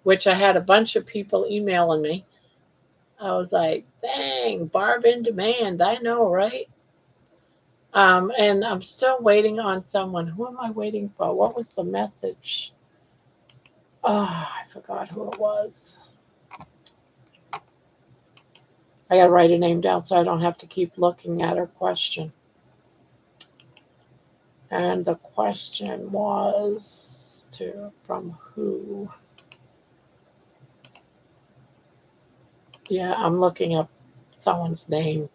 which I had a bunch of people emailing me. I was like, dang, Barb in demand. I know, right? And I'm still waiting on someone. Who am I waiting for? What was the message? Oh, I forgot who it was. I got to write her name down so I don't have to keep looking at her question. And the question was from who? Yeah, I'm looking up someone's name.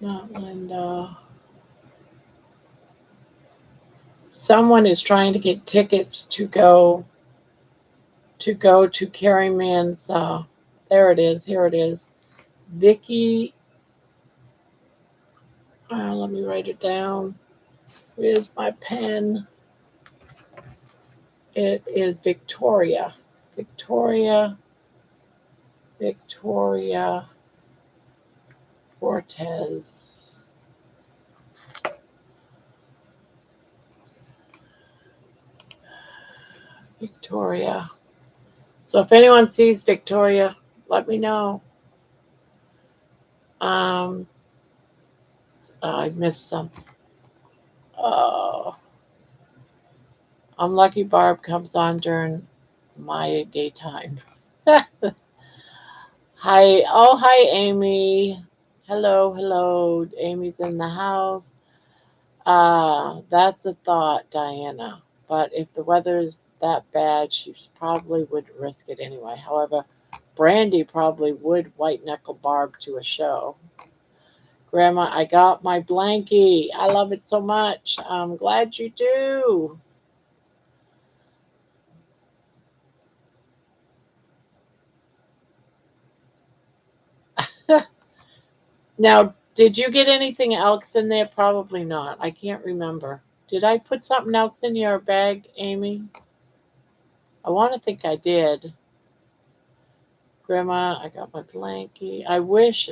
Not Linda. Someone is trying to get tickets to go to Carrie Mann's. There it is. Here it is. Vicky. Let me write it down. Where's my pen? It is Victoria. Victoria Cortez. Victoria. So if anyone sees Victoria, let me know. I missed some. Oh, I'm lucky Barb comes on during my daytime. Hi. Oh, hi, Amy. Hello. Amy's in the house. That's a thought, Diana. But if the weather is that bad, she probably would risk it anyway. However, Brandy probably would white knuckle Barb to a show. Grandma, I got my blankie. I love it so much. I'm glad you do. Now, did you get anything else in there? Probably not. I can't remember. Did I put something else in your bag, Amy? I want to think I did. Grandma, I got my blankie. I wish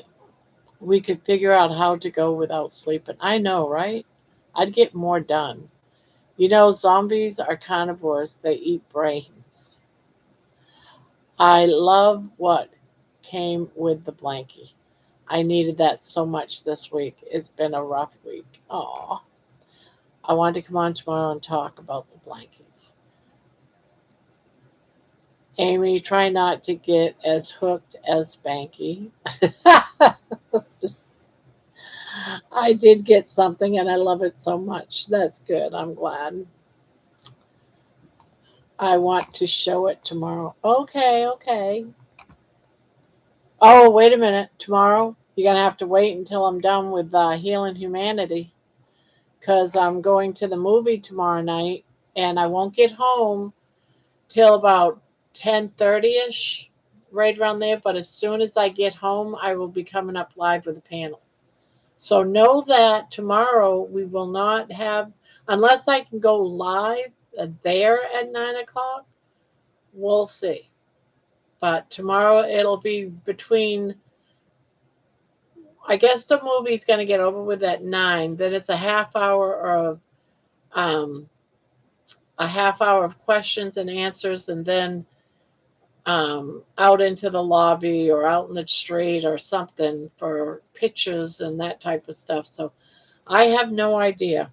we could figure out how to go without sleeping. I know, right? I'd get more done. You know, zombies are carnivores. They eat brains. I love what came with the blankie. I needed that so much this week. It's been a rough week. Aw. I want to come on tomorrow and talk about the blankie. Amy, try not to get as hooked as Spanky. I did get something and I love it so much. That's good. I'm glad. I want to show it tomorrow. Okay. Oh, wait a minute. Tomorrow, you're going to have to wait until I'm done with Healing Humanity because I'm going to the movie tomorrow night and I won't get home till about 10:30ish, right around there. But as soon as I get home, I will be coming up live with a panel. So know that tomorrow we will not have, unless I can go live there at 9 o'clock, we'll see. But tomorrow it'll be between, I guess the movie's going to get over with at 9. Then it's a half hour of questions and answers, and then out into the lobby or out in the street or something for pictures and that type of stuff. So I have no idea.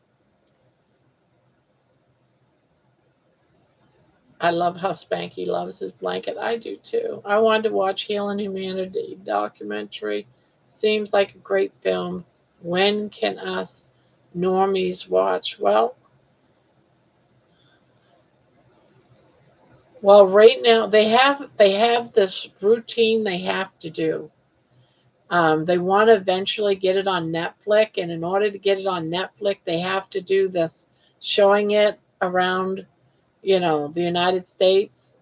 I love how Spanky loves his blanket. I do too. I wanted to watch Healing Humanity documentary. Seems like a great film. When can us normies watch? Well, right now they have this routine they have to do. They want to eventually get it on Netflix, and in order to get it on Netflix, they have to do this, showing it around, the United States.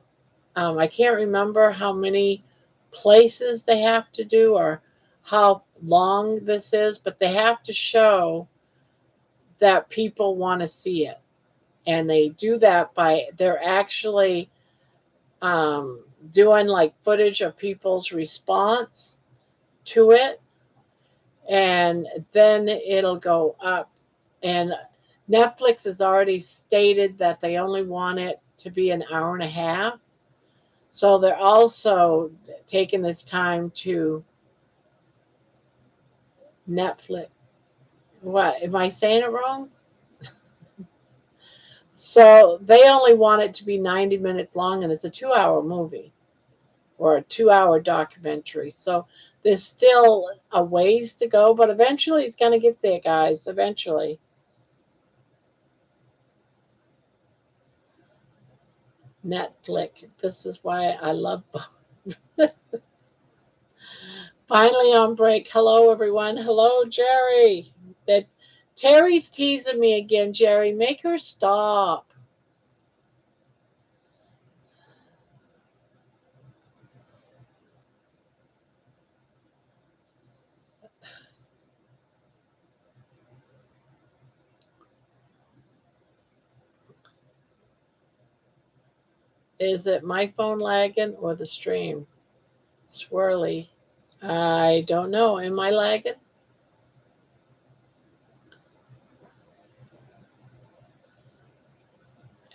I can't remember how many places they have to do or how long this is, but they have to show that people want to see it. And they do that by they're actually um, doing like footage of people's response to it, and then it'll go up. And Netflix has already stated that they only want it to be an hour and a half. So they're also taking this time to Netflix. What? Am I saying it wrong? So they only want it to be 90 minutes long, and it's a 2 hour movie or a 2 hour documentary. So there's still a ways to go, but eventually it's going to get there, guys. Eventually. Netflix. This is why I love. Finally on break. Hello, everyone. Hello, Jerry. That Terry's teasing me again, Jerry. Make her stop. Is it my phone lagging or the stream? Swirly. I don't know. Am I lagging?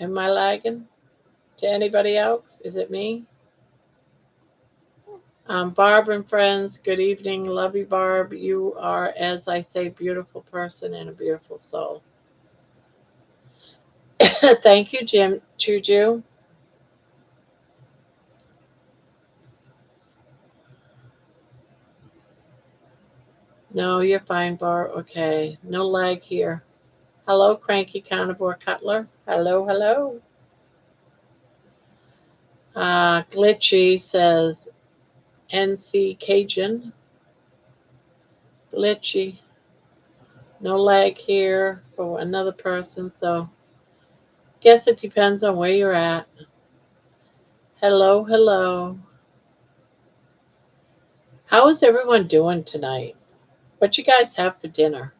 Am I lagging? To anybody else? Is it me? Barb and friends, good evening. Love you, Barb. You are, as I say, beautiful person and a beautiful soul. Thank you, Jim Juju. No, you're fine, Barb. Okay. No lag here. Hello, cranky carnivore cutler. Hello, hello. Glitchy says NC Cajun. Glitchy. No lag here for another person, so guess it depends on where you're at. Hello, hello. How is everyone doing tonight? What you guys have for dinner?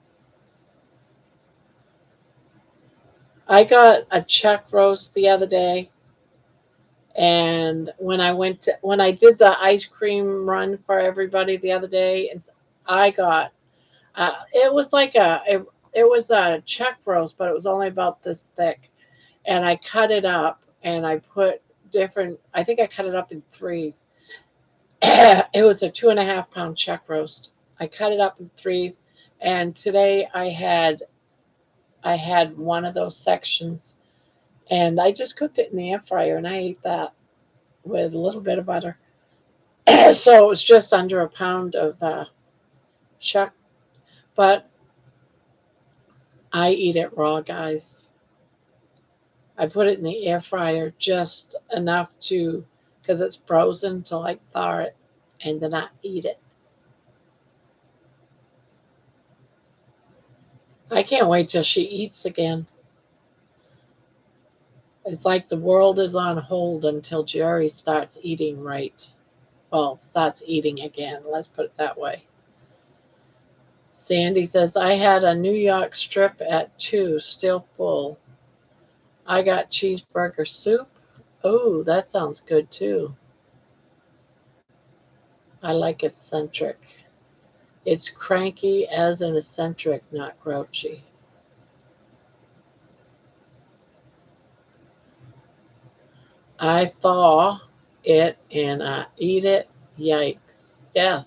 I got a chuck roast the other day, and when I did the ice cream run for everybody the other day, I got it was like it was a chuck roast, but it was only about this thick, and I cut it up and I put different. I think I cut it up in threes. It was a 2.5 pound chuck roast. I cut it up in threes, and today I had one of those sections, and I just cooked it in the air fryer, and I ate that with a little bit of butter. So it was just under a pound of chuck, but I eat it raw, guys. I put it in the air fryer just enough to, because it's frozen, to like thaw it, and then I eat it. I can't wait till she eats again. It's like the world is on hold until Jerry starts eating right. Well, starts eating again. Let's put it that way. Sandy says, I had a New York strip at 2, still full. I got cheeseburger soup. Oh, that sounds good too. I like eccentric. It's cranky as an eccentric, not grouchy. I thaw it and I eat it. Yikes. Yes.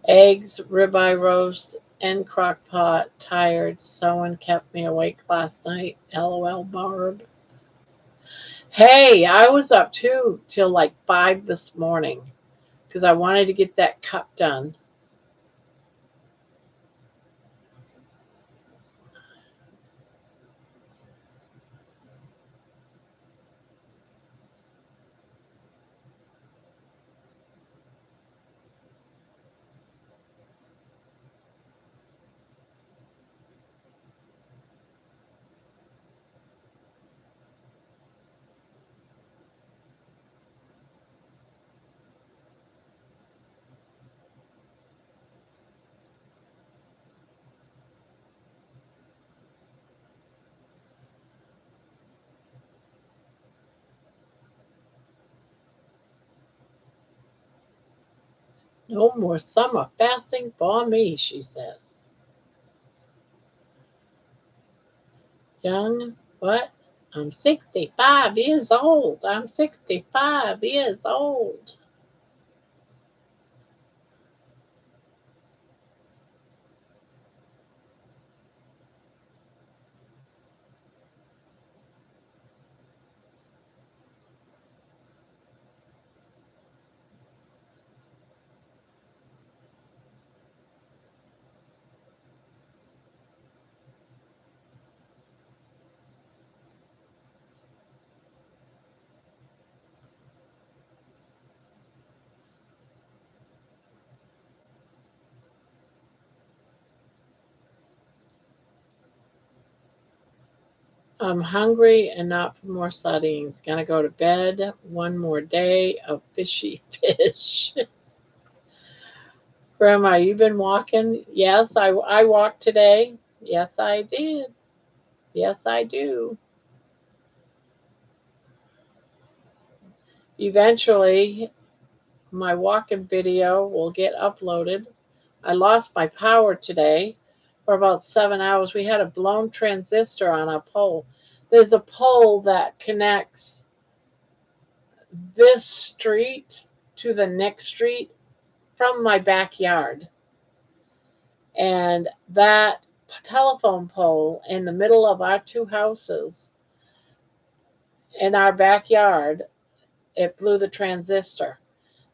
Eggs, ribeye roast, and crock pot. Tired. Someone kept me awake last night. LOL, Barb. Hey, I was up too till like 5 this morning because I wanted to get that cup done. No more summer fasting for me, she says. Young, what? I'm 65 years old. I'm 65 years old. I'm hungry and not for more sardines. Gonna go to bed. One more day of fishy fish. Grandma, you been walking? Yes, I walked today. Yes, I did. Yes, I do. Eventually, my walking video will get uploaded. I lost my power today for about 7 hours. We had a blown transistor on a pole. There's a pole that connects this street to the next street from my backyard. And that telephone pole in the middle of our two houses in our backyard, it blew the transistor.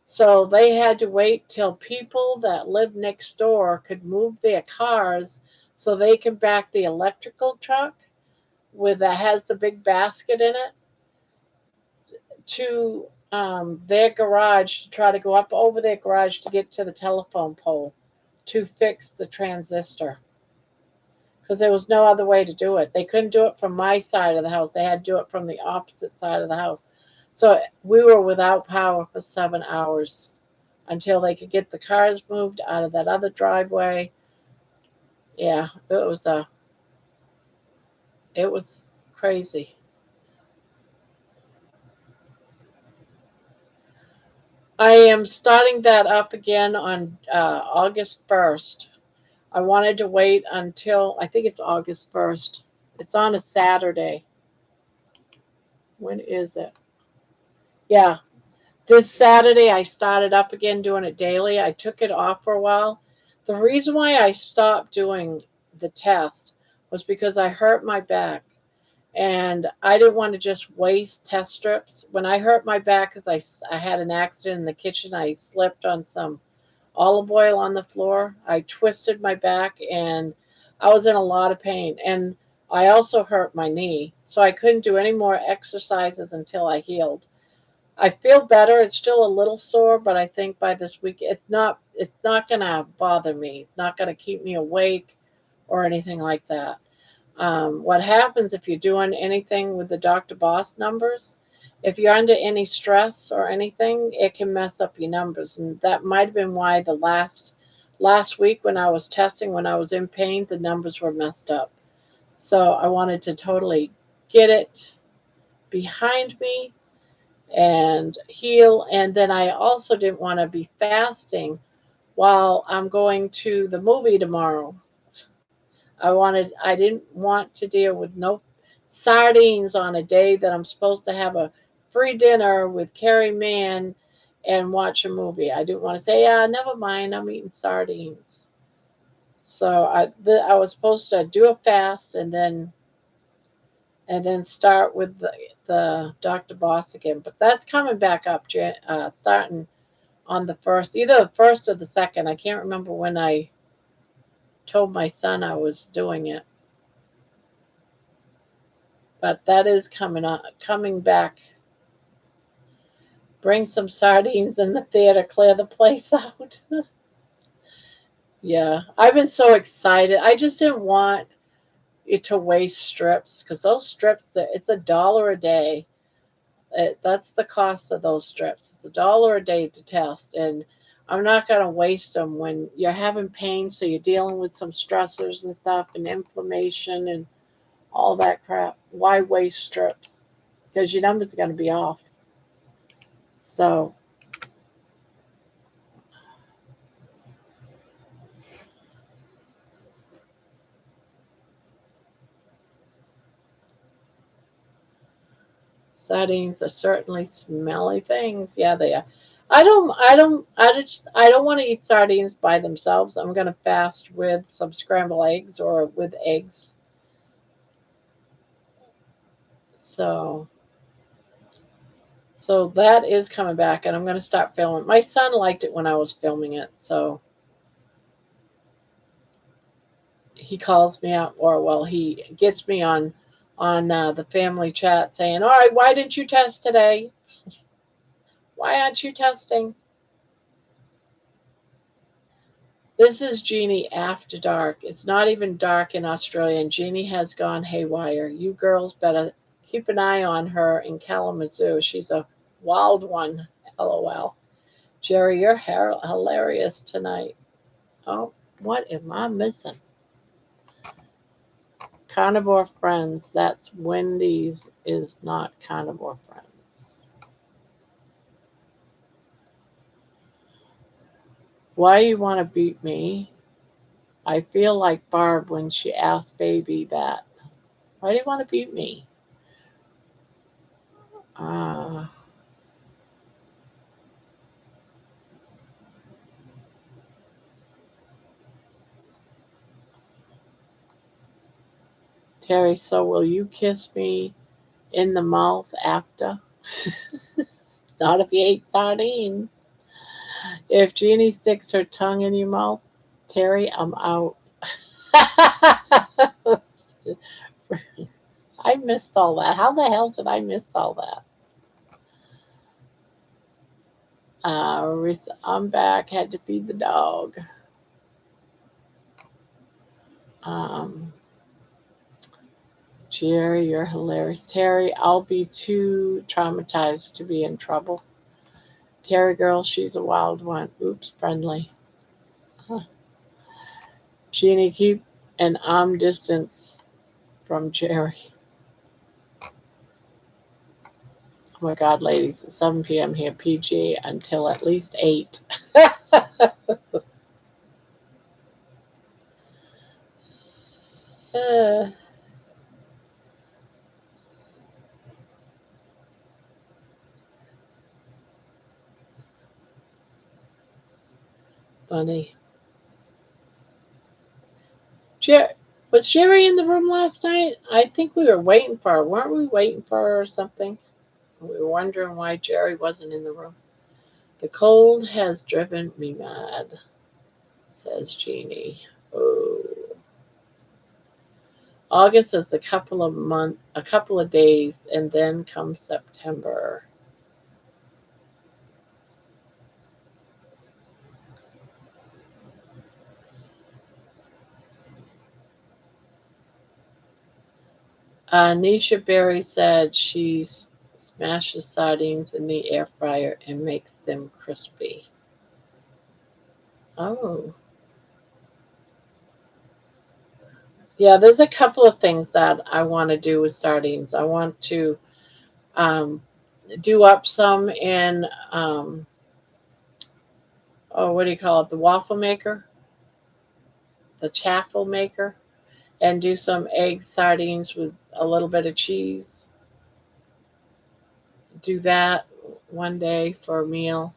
So they had to wait till people that lived next door could move their cars so they can back the electrical truck with that has the big basket in it to their garage to try to go up over their garage to get to the telephone pole to fix the transistor because there was no other way to do it. They couldn't do it from my side of the house. They had to do it from the opposite side of the house. So we were without power for 7 hours until they could get the cars moved out of that other driveway. Yeah, it was crazy. I am starting that up again on August 1st. I wanted to wait until I think it's August 1st. It's on a Saturday. When is it? Yeah, this Saturday I started up again doing it daily. I took it off for a while. The reason why I stopped doing the test was because I hurt my back. And I didn't want to just waste test strips. When I hurt my back because I had an accident in the kitchen, I slipped on some olive oil on the floor. I twisted my back and I was in a lot of pain. And I also hurt my knee, so I couldn't do any more exercises until I healed. I feel better. It's still a little sore, but I think by this week it's not gonna bother me. It's not gonna keep me awake or anything like that. What happens if you're doing anything with the Dr. Boss numbers? If you're under any stress or anything, it can mess up your numbers, and that might have been why the last week when I was testing, when I was in pain, the numbers were messed up. So I wanted to totally get it behind me and heal, and then I also didn't want to be fasting while I'm going to the movie tomorrow. I didn't want to deal with no sardines on a day that I'm supposed to have a free dinner with Carrie Mann and watch a movie. I didn't want to say, yeah, never mind, I'm eating sardines. So I was supposed to do a fast and then start with the Dr. Boss again. But that's coming back up, starting on the first, either the first or the second. I can't remember when I told my son I was doing it. But that is coming back. Bring some sardines in the theater, clear the place out. Yeah, I've been so excited. I just didn't want it to waste strips because those strips, it's $1 a day. That's the cost of those strips. It's $1 a day to test, and I'm not going to waste them when you're having pain. So you're dealing with some stressors and stuff, and inflammation and all that crap. Why waste strips? Because your numbers are going to be off. So sardines are certainly smelly things. Yeah, they are. I don't want to eat sardines by themselves. I'm going to fast with some scrambled eggs or with eggs. So, so that is coming back, and I'm going to start filming. My son liked it when I was filming it, so he calls me up, or well, he gets me on the family chat saying, "All right, why didn't you test today? Why aren't you testing?" This is Jeannie after dark. It's not even dark in Australia, and Jeannie has gone haywire. You girls better keep an eye on her in Kalamazoo. She's a wild one. LOL. Jerry, you're hilarious tonight. Oh, what am I missing? Carnivore Friends. That's Wendy's is not Carnivore Friends. Why you want to beat me? I feel like Barb when she asked Baby that. Why do you want to beat me? Uh, Terry, so will you kiss me in the mouth after? Not if you ate sardines. If Jeannie sticks her tongue in your mouth, Terry, I'm out. I missed all that. How the hell did I miss all that? I'm back. Had to feed the dog. Um, Jerry, you're hilarious. Terry, I'll be too traumatized to be in trouble. Terry girl, she's a wild one. Oops, friendly. Huh. Jeannie, keep an arm distance from Jerry. Oh my God, ladies, it's 7 p.m. here, PG, until at least 8. uh, funny. Jer- was Jerry in the room last night? I think we were waiting for her. Weren't we waiting for her or something? We were wondering why Jerry wasn't in the room. The cold has driven me mad, says Jeannie. Oh. August is a couple of days, and then comes September. Nisha Berry said she smashes sardines in the air fryer and makes them crispy. Oh, yeah. There's a couple of things that I want to do with sardines. I want to um, do up some in oh, what do you call it? The waffle maker, the chaffle maker, and do some egg sardines with a little bit of cheese. do that one day for a meal.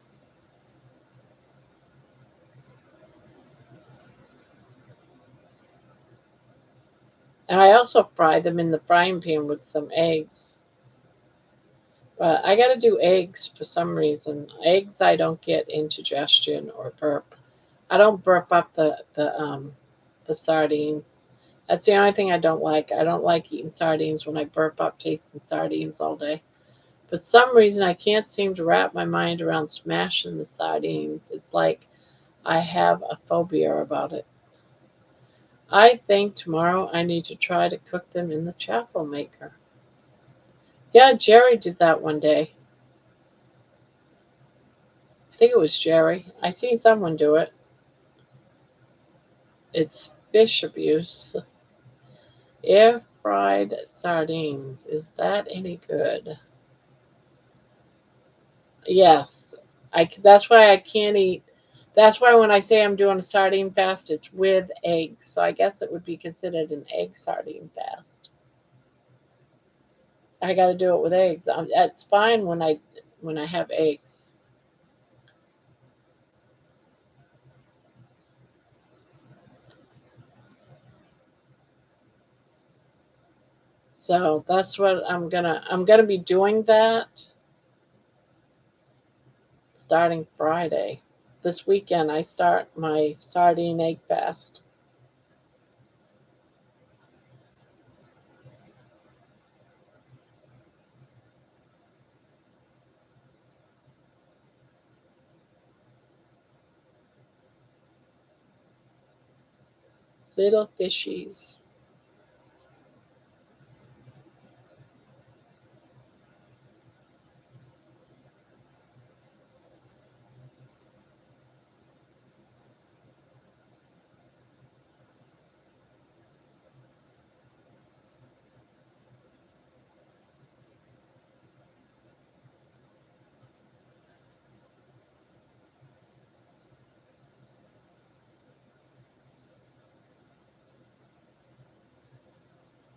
And I also fry them in the frying pan with some eggs. But I got to do eggs for some reason. Eggs, I don't get indigestion or burp. I don't burp up the sardines. That's the only thing I don't like. I don't like eating sardines when I burp up tasting sardines all day. For some reason, I can't seem to wrap my mind around smashing the sardines. It's like I have a phobia about it. I think tomorrow I need to try to cook them in the chaffle maker. Yeah, Jerry did that one day. I think it was Jerry. I seen someone do it. It's fish abuse. Air fried sardines. Is that any good? Yes. That's why I can't eat. That's why when I say I'm doing a sardine fast, it's with eggs. So I guess it would be considered an egg sardine fast. I got to do it with eggs. It's fine when I have eggs. So that's what I'm gonna be doing that starting Friday. This weekend I start my sardine egg fast. Little fishies.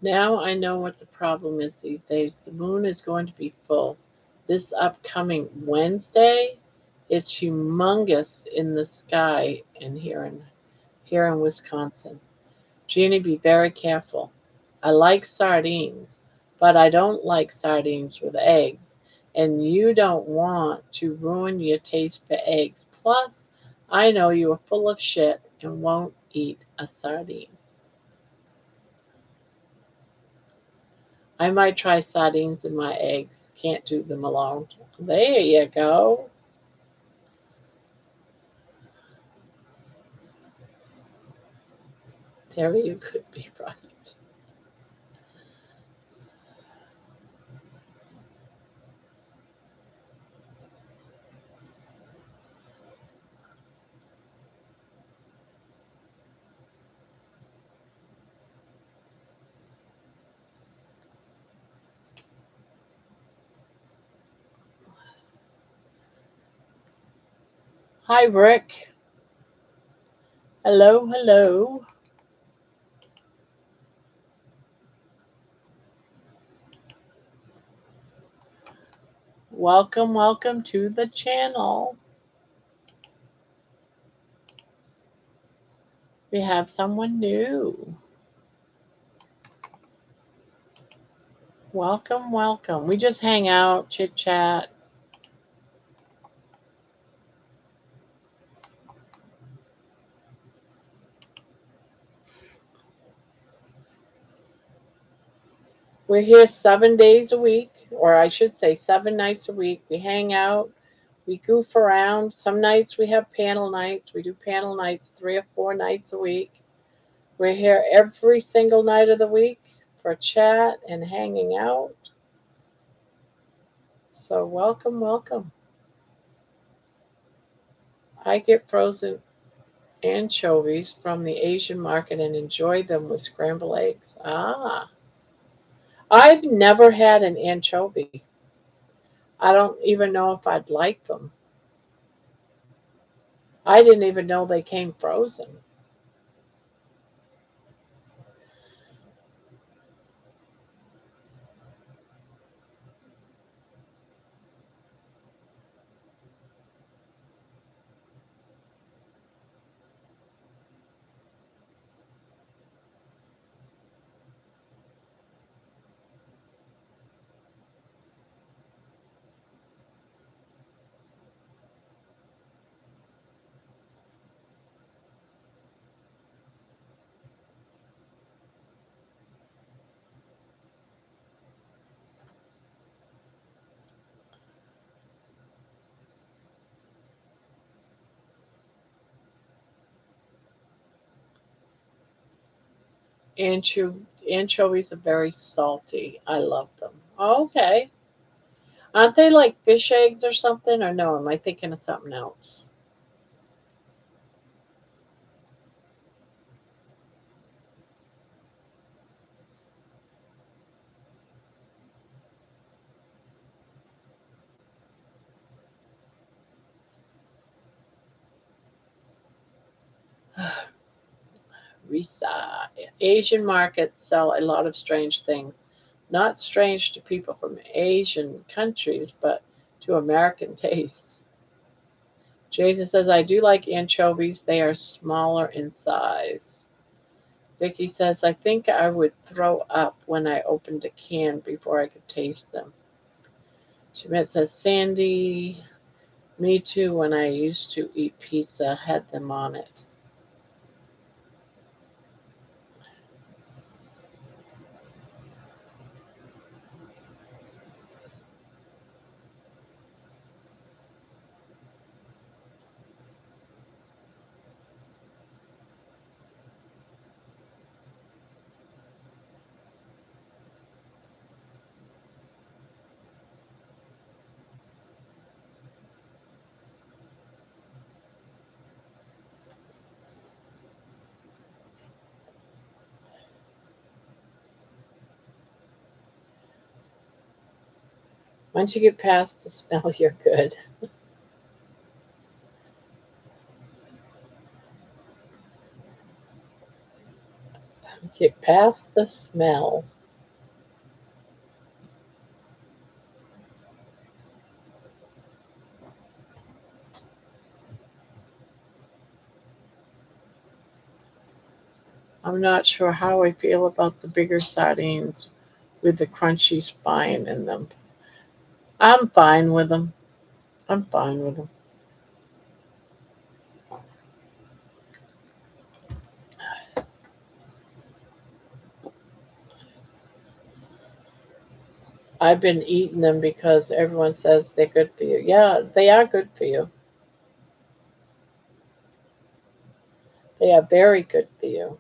Now I know what the problem is these days. The moon is going to be full. This upcoming Wednesday, it's humongous in the sky and here in Wisconsin. Jeannie, be very careful. I like sardines, but I don't like sardines with eggs. And you don't want to ruin your taste for eggs. Plus, I know you are full of shit and won't eat a sardine. I might try sardines in my eggs. Can't do them alone. There you go. Terry, you could be right. Hi, Rick. Hello, hello. Welcome, welcome to the channel. We have someone new. Welcome, welcome. We just hang out, chit chat. We're here 7 days a week, or I should say 7 nights a week. We hang out, we goof around. Some nights we have panel nights. We do panel nights 3 or 4 nights a week. We're here every single night of the week for chat and hanging out. So welcome, welcome. I get frozen anchovies from the Asian market and enjoy them with scrambled eggs. Ah, I've never had an anchovy. I don't even know if I'd like them. I didn't even know they came frozen. Anchovies are very salty. I love them. Okay. Aren't they like fish eggs or something? Or no, am I thinking of something else? Risa. Asian markets sell a lot of strange things. Not strange to people from Asian countries, but to American taste. Jason says, I do like anchovies. They are smaller in size. Vicky says, I think I would throw up when I opened a can before I could taste them. Schmidt says, Sandy, me too, when I used to eat pizza, had them on it. Once you get past the smell, you're good. Get past the smell. I'm not sure how I feel about the bigger sardines with the crunchy spine in them. I'm fine with them. I'm fine with them. I've been eating them because everyone says they're good for you. Yeah, they are good for you. They are very good for you.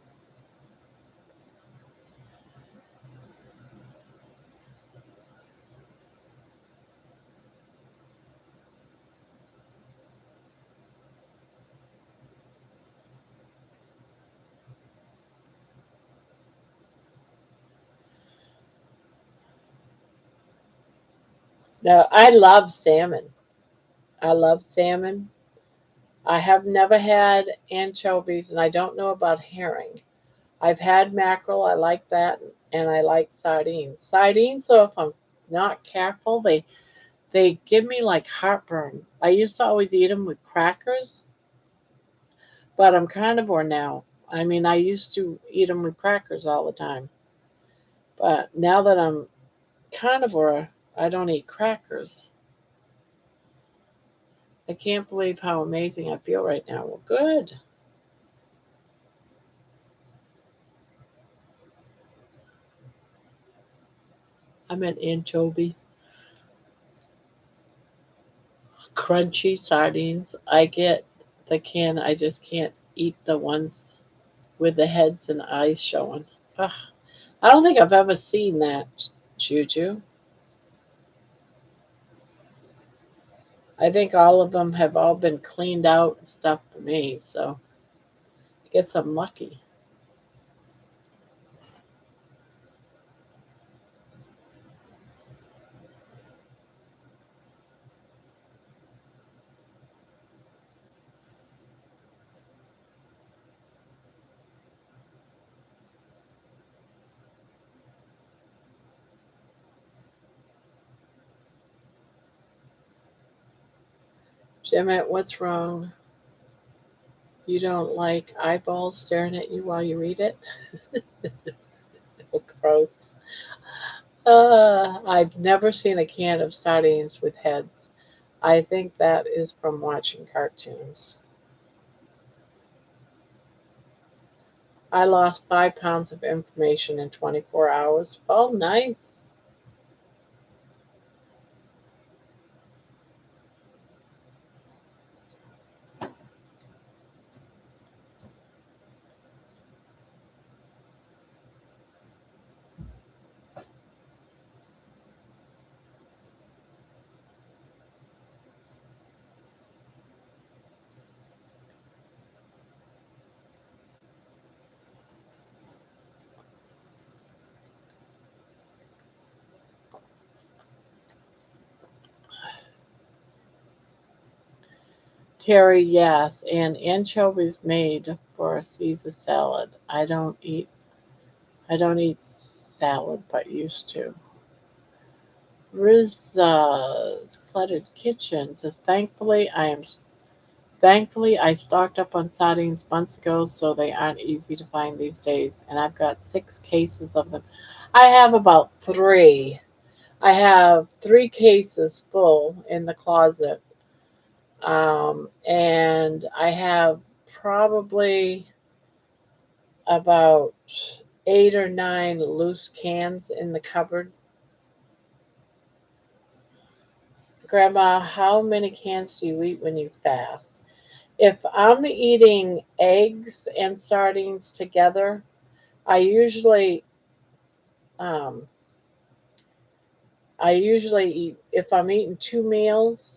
Now, I love salmon. I love salmon. I have never had anchovies, and I don't know about herring. I've had mackerel. I like that, and I like sardines. Sardines, so if I'm not careful, they give me like heartburn. I used to always eat them with crackers, but I'm carnivore now. I mean, I used to eat them with crackers all the time, but now that I'm carnivore, I don't eat crackers. I can't believe how amazing I feel right now. Well, good. I'm at anchovies, crunchy sardines. I get the can. I just can't eat the ones with the heads and eyes showing. Ugh. I don't think I've ever seen that, Juju. I think all of them have all been cleaned out and stuff for me, so I guess I'm lucky. Jemmett, what's wrong? You don't like eyeballs staring at you while you read it? Oh, gross. I've never seen a can of sardines with heads. I think that is from watching cartoons. I lost 5 pounds of information in 24 hours. Oh, nice. Carrie, yes, and anchovies made for a Caesar salad. I don't eat salad, but used to. Rizza's Cluttered Kitchen says, thankfully I stocked up on sardines months ago, so they aren't easy to find these days, and I've got 6 cases of them. I have about 3. I have 3 cases full in the closet, and I have probably about 8 or 9 loose cans in the cupboard. Grandma, how many cans do you eat when you fast? If I'm eating eggs and sardines together, I usually um, eat, if I'm eating 2 meals,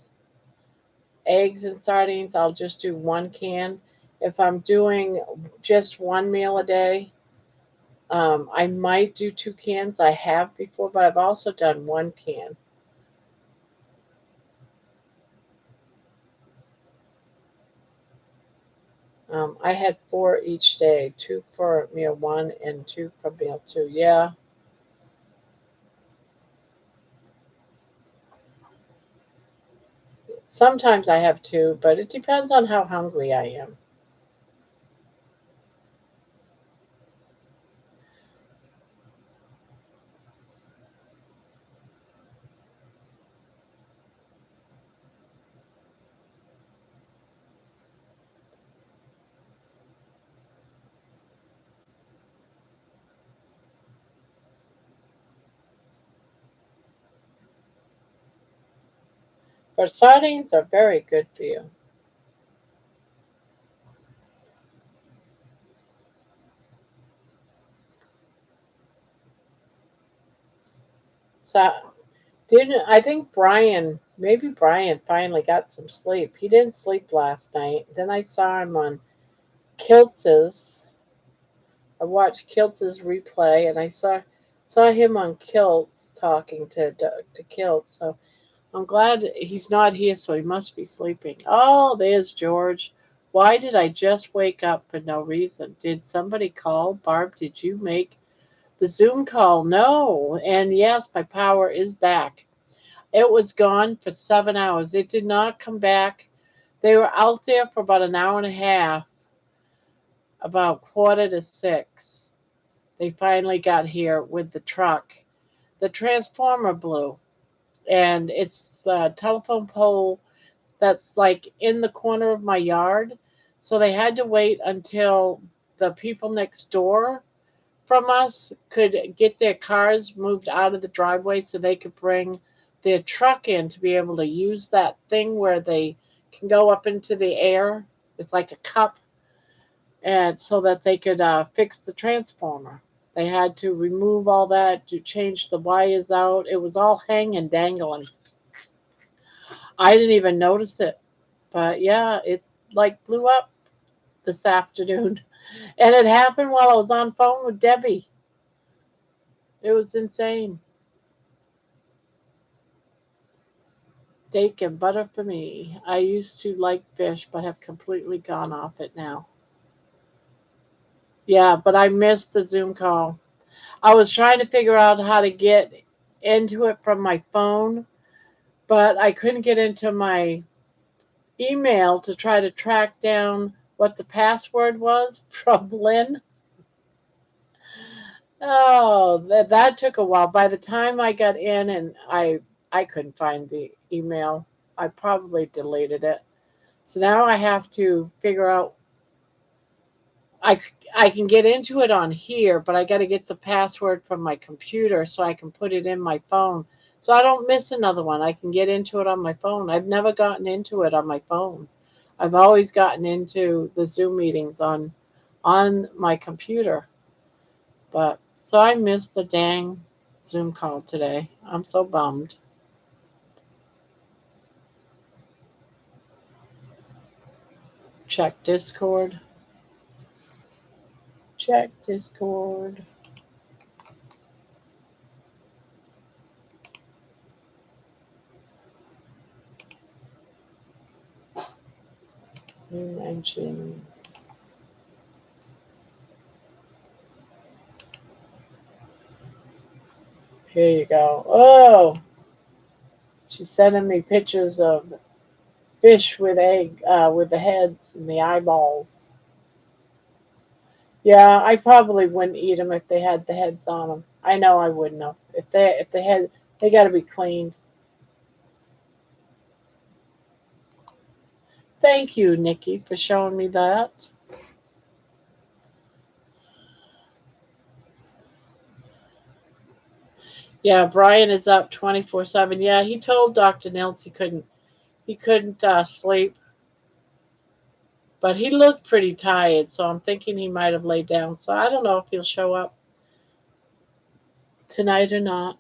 eggs and sardines, I'll just do 1 can. If I'm doing just 1 meal a day, I might do 2 cans. I have before, but I've also done 1 can. I had 4 each day, 2 for meal 1 and 2 for meal 2. Yeah, sometimes I have 2, but it depends on how hungry I am. But sardines are very good for you. So didn't I think maybe Brian finally got some sleep. He didn't sleep last night. Then I saw him on Kiltz's. I watched Kiltz's replay, and I saw him on Kiltz talking to Kiltz. So I'm glad he's not here. So he must be sleeping. Oh, there's George. Why did I just wake up for no reason? Did somebody call? Barb, did you make the Zoom call? No. And yes, my power is back. It was gone for 7 hours. It did not come back. They were out there for about an hour and a half, about 5:45. They finally got here with the truck. The transformer blew, and it's a telephone pole that's like in the corner of my yard. So they had to wait until the people next door from us could get their cars moved out of the driveway so they could bring their truck in to be able to use that thing where they can go up into the air. It's like a cup, and so that they could fix the transformer. They had to remove all that to change the wires out. It was all hanging, dangling. I didn't even notice it, but yeah, it like blew up this afternoon, and it happened while I was on phone with Debbie. It was insane. Steak and butter for me. I used to like fish, but have completely gone off it now. Yeah, but I missed the Zoom call. I was trying to figure out how to get into it from my phone, but I couldn't get into my email to try to track down what the password was from Lynn. Oh, that took a while. By the time I got in, and I couldn't find the email. I probably deleted it. So now I have to figure out. I, I can get into it on here, but I got to get the password from my computer so I can put it in my phone. So I don't miss another one. I can get into it on my phone. I've never gotten into it on my phone. I've always gotten into the Zoom meetings on my computer. But so I missed the dang Zoom call today. I'm so bummed. Check Discord. Check Discord. He mentions. Here you go. Oh, she's sending me pictures of fish with with the heads and the eyeballs. Yeah, I probably wouldn't eat them if they had the heads on them. I know I wouldn't have. If they had, they got to be cleaned. Thank you, Nikki, for showing me that. Yeah, Brian is up 24/7. Yeah, he told Dr. Nils he couldn't sleep, but he looked pretty tired, so I'm thinking he might have laid down. So I don't know if he'll show up tonight or not.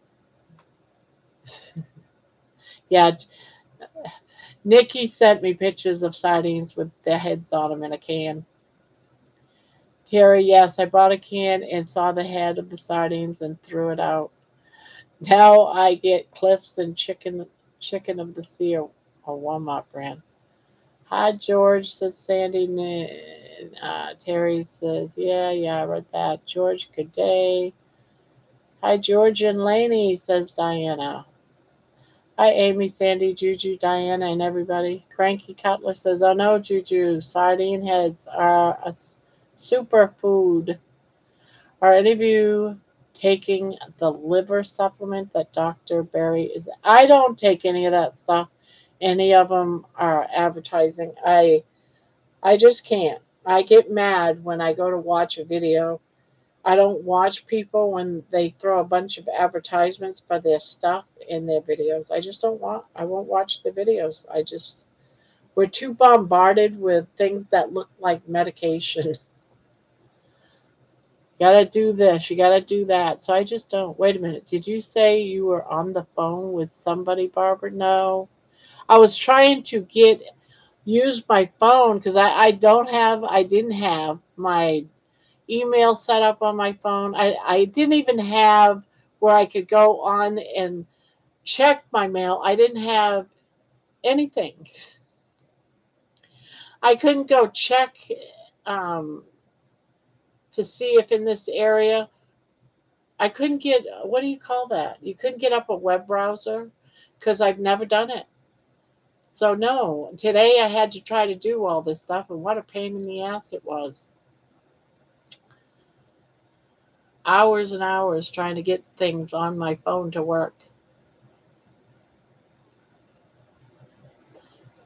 Yeah, Nikki sent me pictures of sardines with their heads on them in a can. Terry, yes, I bought a can and saw the head of the sardines and threw it out. Now I get Cliffs and chicken of the sea or Walmart brand. Hi, George, says Sandy. Terry says, yeah, I read that. George, good day. Hi, George and Laney, says Diana. Hi, Amy, Sandy, Juju, Diana, and everybody. Cranky Cutler says, oh no, Juju, sardine heads are a superfood. Are any of you taking the liver supplement that Dr. Berry is? I don't take any of that stuff. Any of them are advertising. I just can't. I get mad when I go to watch a video. I don't watch people when they throw a bunch of advertisements for their stuff in their videos. I just don't want, I won't watch the videos. We're too bombarded with things that look like medication. You gotta do this, you gotta do that. So I just don't. Wait a minute. Did you say you were on the phone with somebody, Barbara? No. I was trying to use my phone because I didn't have my email set up on my phone. I didn't even have where I could go on and check my mail. I didn't have anything. I couldn't go check um, to see if in this area I couldn't get, what do you call that? You couldn't get up a web browser because I've never done it. So, no, today I had to try to do all this stuff, and what a pain in the ass it was. Hours and hours trying to get things on my phone to work.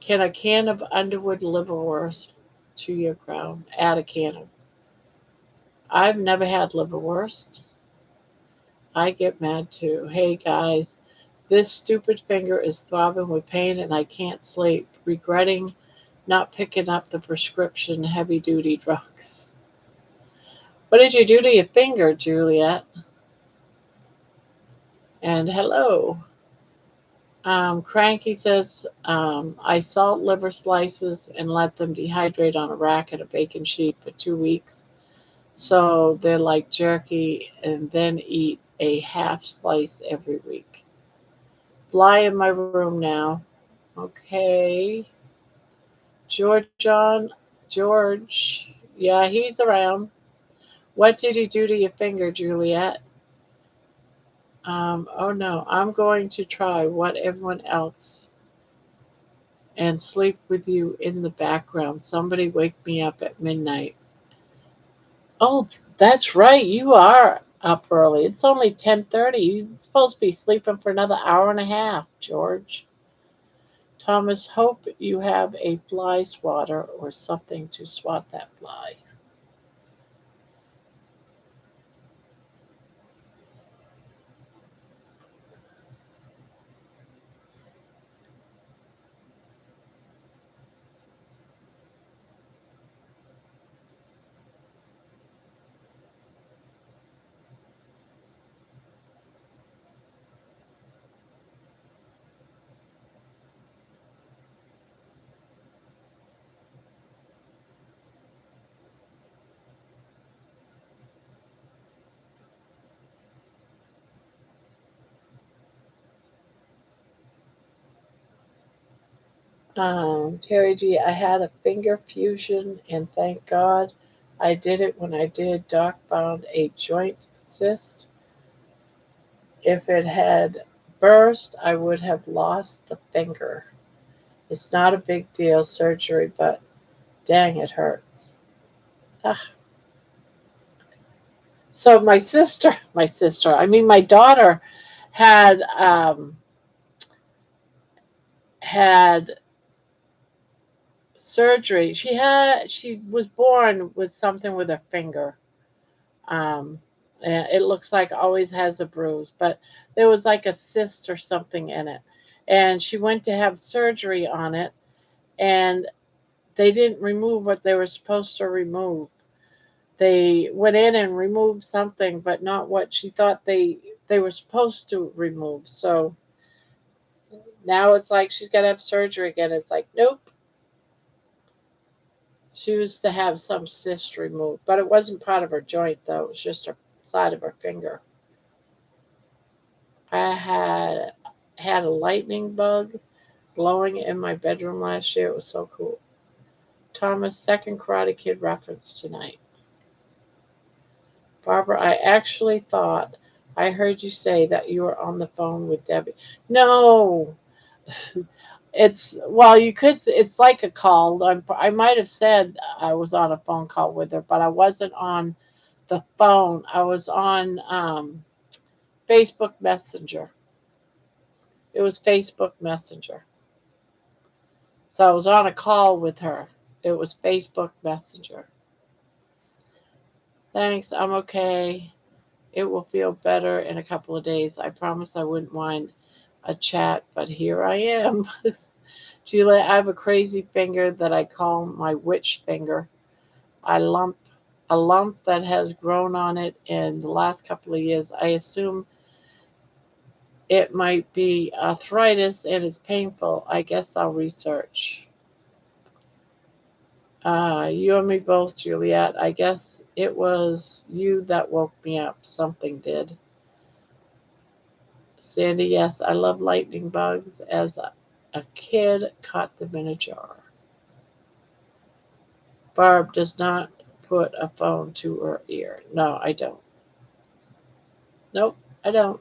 Can a can of Underwood liverwurst to your crown? Add a can of. I've never had liverwurst. I get mad too. Hey guys, this stupid finger is throbbing with pain and I can't sleep, regretting not picking up the prescription heavy duty drugs. What did you do to your finger, Juliet? And hello. Cranky says, I salt liver slices and let them dehydrate on a rack in a baking sheet for 2 weeks. So they're like jerky and then eat a half slice every week. Fly in my room now. Okay. George. Yeah, he's around. What did he do to your finger, Juliet? Oh no, I'm going to try what everyone else and sleep with you in the background. Somebody wake me up at midnight. Oh, that's right. You are up early. It's only 10:30. You're supposed to be sleeping for another hour and a half, George. Thomas, hope you have a fly swatter or something to swat that fly. Terry G, I had a finger fusion, and thank God I did it when I did. Doc found a joint cyst. If it had burst, I would have lost the finger. It's not a big deal surgery, but dang, it hurts. Ah. So my daughter had had surgery. She was born with something with her finger. Um, and it looks like always has a bruise, but there was like a cyst or something in it. And she went to have surgery on it, and they didn't remove what they were supposed to remove. They went in and removed something, but not what she thought they were supposed to remove. So now it's like she's got to have surgery again. It's like, nope. She was to have some cyst removed, but it wasn't part of her joint, though. It was just her side of her finger. I had a lightning bug glowing in my bedroom last year. It was so cool. Thomas, second Karate Kid reference tonight. Barbara, I actually thought I heard you say that you were on the phone with Debbie. No, you could. It's like a call. I might have said I was on a phone call with her, but I wasn't on the phone. I was on Facebook Messenger. It was Facebook Messenger. So I was on a call with her. It was Facebook Messenger. Thanks, I'm okay. It will feel better in a couple of days. I promise I wouldn't mind a chat, but here I am. Julia, I have a crazy finger that I call my witch finger. I lump a lump that has grown on it in the last couple of years. I assume it might be arthritis and it's painful. I guess I'll research. You and me both, Juliet. I guess it was you that woke me up. Something did. Sandy, yes, I love lightning bugs. As a kid, caught them in a jar. Barb does not put a phone to her ear. No, I don't. Nope, I don't.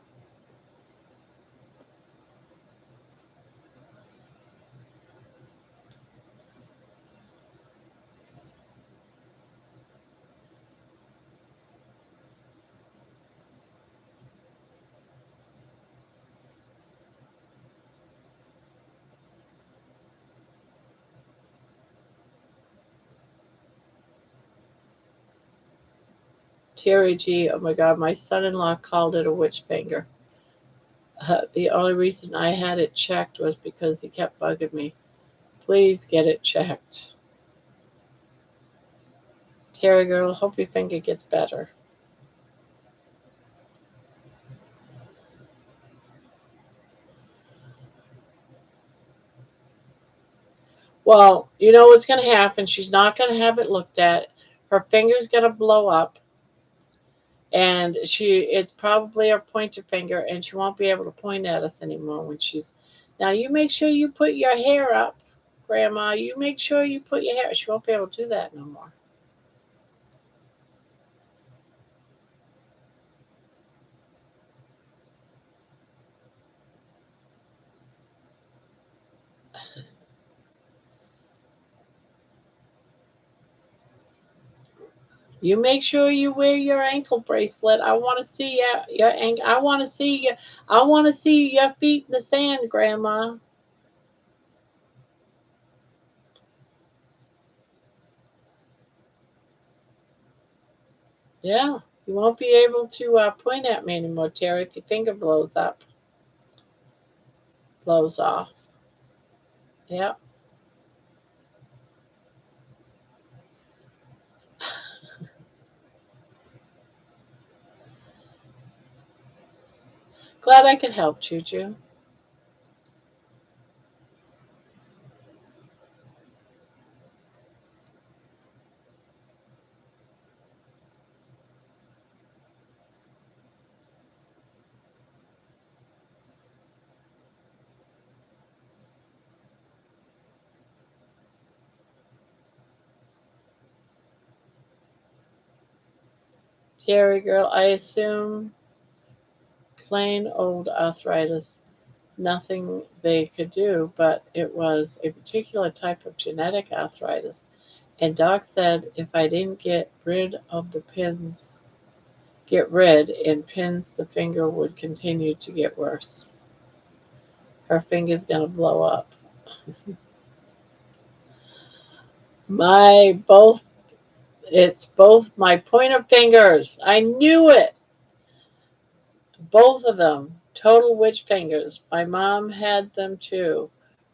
Terry G, oh my God, my son-in-law called it a witch finger. The only reason I had it checked was because he kept bugging me. Please get it checked. Terry girl, hope your finger gets better. Well, you know what's going to happen. She's not going to have it looked at. Her finger's going to blow up, and it's probably her pointer finger, and she won't be able to point at us anymore when she's. Now you make sure you put your hair up, Grandma. You make sure you put your hair. She won't be able to do that no more. You make sure you wear your ankle bracelet. I want to see your ankle. I want to see your. I want to see your feet in the sand, Grandma. Yeah, you won't be able to point at me anymore, Terry, if your finger blows off. Yeah. Glad I could help, Juju. Terry girl, I assume plain old arthritis, nothing they could do, but it was a particular type of genetic arthritis. And Doc said if I didn't get rid and pins, the finger would continue to get worse. Her finger's gonna blow up. my both it's both my pointer fingers. I knew it. Both of them. Total witch fingers. My mom had them too.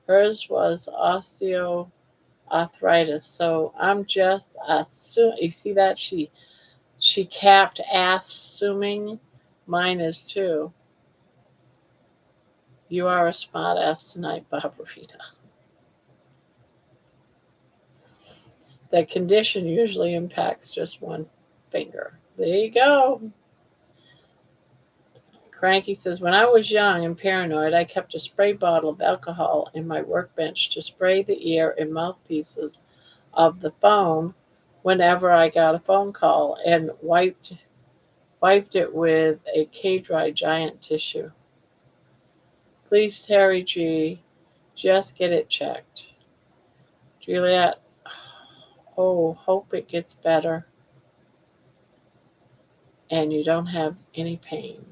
Hers was osteoarthritis. So I'm just assuming. You see that? She capped assuming mine is too. You are a smart ass tonight, Barbarita. That condition usually impacts just one finger. There you go. Cranky says, when I was young and paranoid, I kept a spray bottle of alcohol in my workbench to spray the ear and mouthpieces of the phone whenever I got a phone call and wiped it with a K-Dry giant tissue. Please, Terry G, just get it checked. Juliet, oh, hope it gets better and you don't have any pain.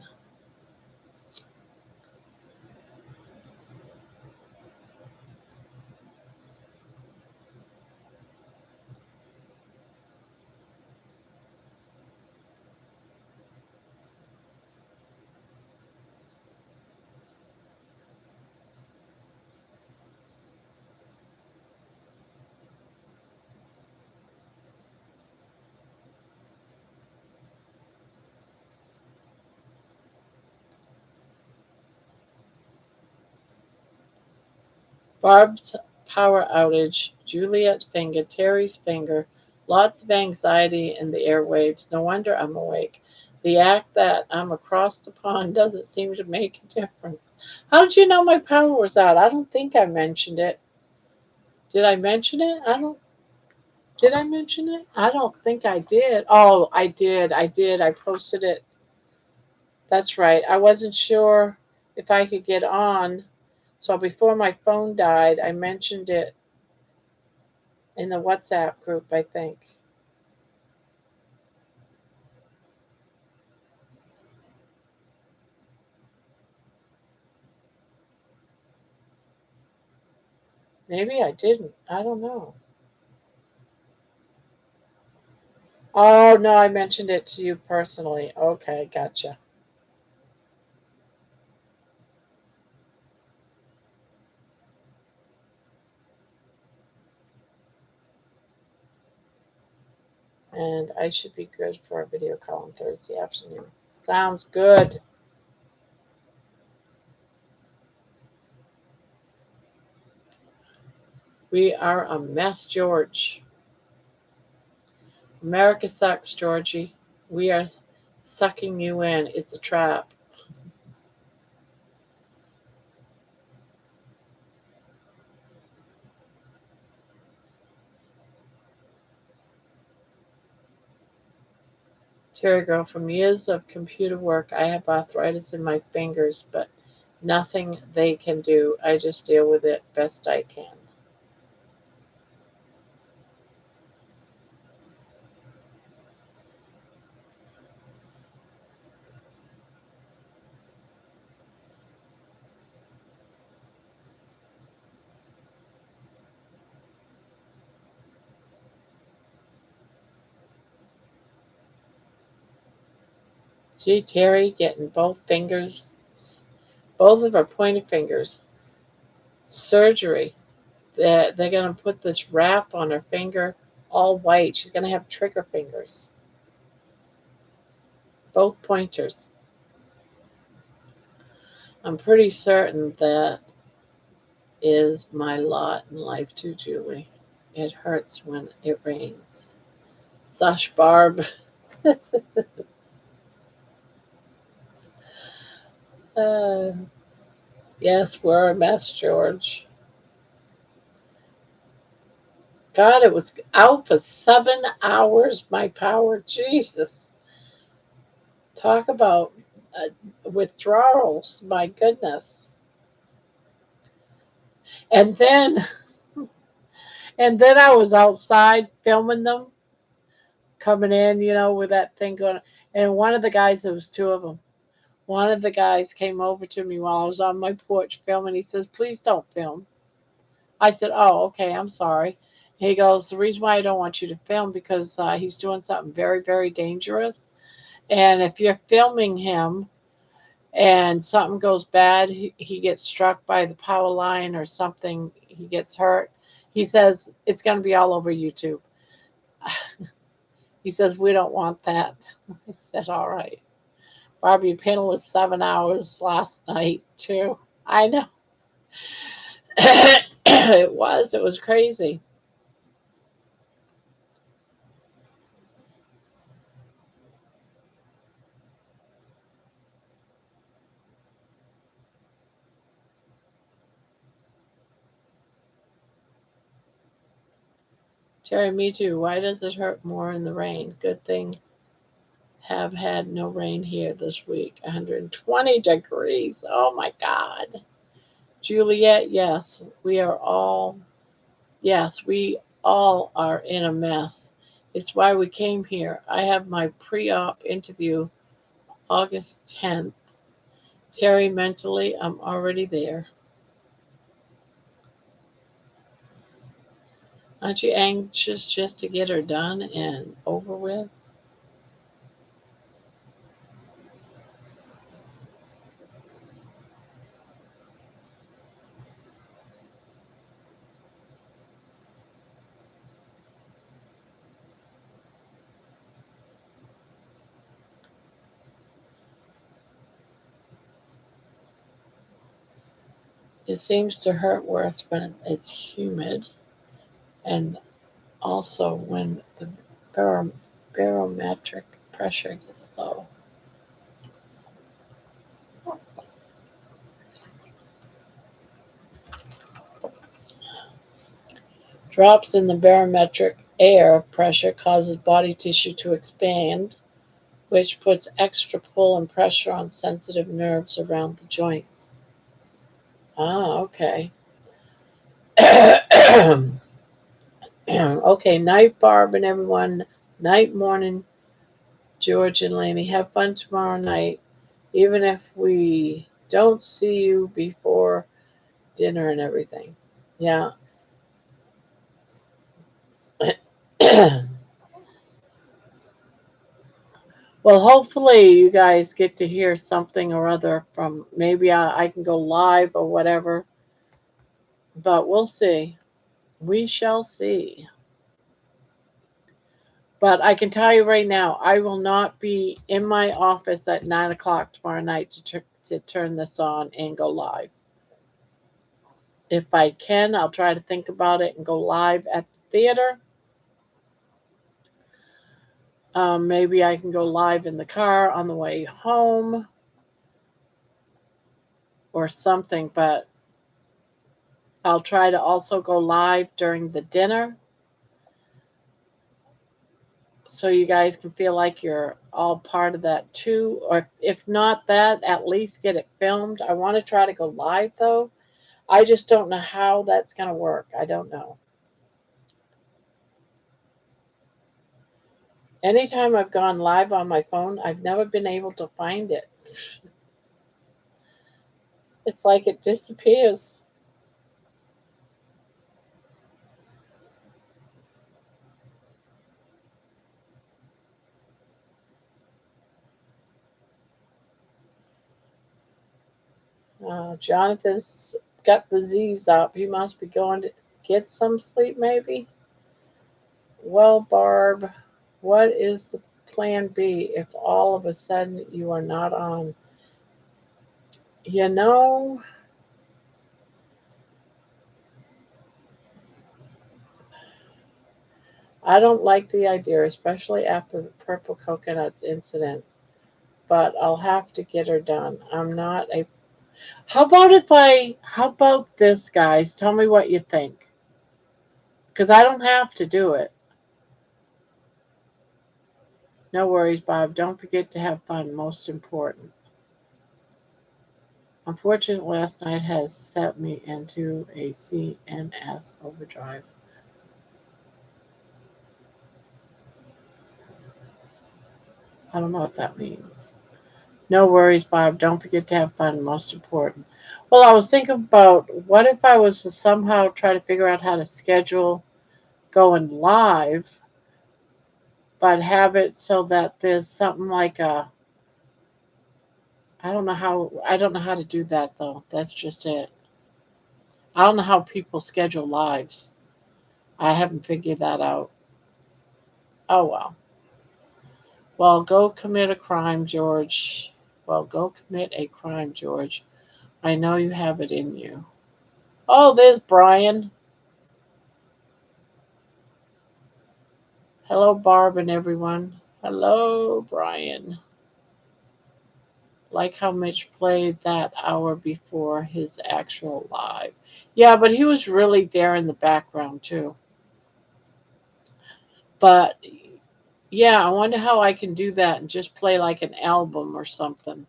Barb's power outage, Juliet's finger, Terry's finger, lots of anxiety in the airwaves. No wonder I'm awake. The act that I'm across the pond doesn't seem to make a difference. How did you know my power was out? I don't think I mentioned it. Did I mention it? Did I mention it? I don't think I did. Oh, I did. I posted it. That's right. I wasn't sure if I could get on. So before my phone died, I mentioned it in the WhatsApp group, I think. Maybe I didn't. I don't know. Oh, no, I mentioned it to you personally. Okay, gotcha. And I should be good for a video call on Thursday afternoon. Sounds good. We are a mess, George. America sucks, Georgie. We are sucking you in. It's a trap. Terry girl, from years of computer work, I have arthritis in my fingers, but nothing they can do. I just deal with it best I can. See Terry getting both of her pointer fingers, surgery. They're going to put this wrap on her finger, all white. She's going to have trigger fingers, both pointers. I'm pretty certain that is my lot in life too, Julie. It hurts when it rains. Sush Barb. uh, yes, we're a mess, George. God, it was out for 7 hours, my power. Jesus. Talk about withdrawals. My goodness. And then, and then I was outside filming them coming in, with that thing going. And one of the guys, there was two of them. One of the guys came over to me while I was on my porch filming. He says, "Please don't film." I said, "Oh, okay, I'm sorry." He goes, "The reason why I don't want you to film because he's doing something very, very dangerous. And if you're filming him and something goes bad, he gets struck by the power line or something, he gets hurt. He says, it's going to be all over YouTube." He says, "We don't want that." I said, "All right." Barbie panel was 7 hours last night, too. I know. It was crazy. Terry, me too. Why does it hurt more in the rain? Good thing have had no rain here this week. 120 degrees. Oh my God. Juliet, yes, we all are in a mess. It's why we came here. I have my pre op interview August 10th. Terry, mentally, I'm already there. Aren't you anxious just to get her done and over with? It seems to hurt worse when it's humid and also when the barometric pressure gets low. Drops in the barometric air pressure causes body tissue to expand, which puts extra pull and pressure on sensitive nerves around the joints. Ah, okay. Okay, night, Barb and everyone. Night, morning, George and Laney. Have fun tomorrow night, even if we don't see you before dinner and everything. Yeah. Well, hopefully you guys get to hear something or other from maybe I can go live or whatever, but we'll see. We shall see. But I can tell you right now, I will not be in my office at 9 o'clock tomorrow night to turn this on and go live. If I can, I'll try to think about it and go live at the theater. Maybe I can go live in the car on the way home or something, but I'll try to also go live during the dinner so you guys can feel like you're all part of that too. Or if not that, at least get it filmed. I want to try to go live though. I just don't know how that's going to work. I don't know. Anytime I've gone live on my phone, I've never been able to find it. It's like it disappears. Jonathan's got the Z's up. He must be going to get some sleep, maybe. Well, Barb, what is the plan B if all of a sudden you are not on? You know, I don't like the idea, especially after the purple coconuts incident, but I'll have to get her done. I'm not a. How about this, guys? Tell me what you think. Because I don't have to do it. No worries, Bob. Don't forget to have fun. Most important. Unfortunately, last night has set me into a CNS overdrive. I don't know what that means. No worries, Bob. Don't forget to have fun. Most important. Well, I was thinking about what if I was to somehow try to figure out how to schedule going live, but have it so that there's something like a I don't know how to do that though. That's just it. I don't know how people schedule lives. I haven't figured that out. Oh well. Well, go commit a crime, George. Well, go commit a crime, George. I know you have it in you. Oh, there's Brian. Hello, Barb and everyone. Hello, Brian. Like how Mitch played that hour before his actual live. Yeah, but he was really there in the background too. But yeah, I wonder how I can do that and just play like an album or something.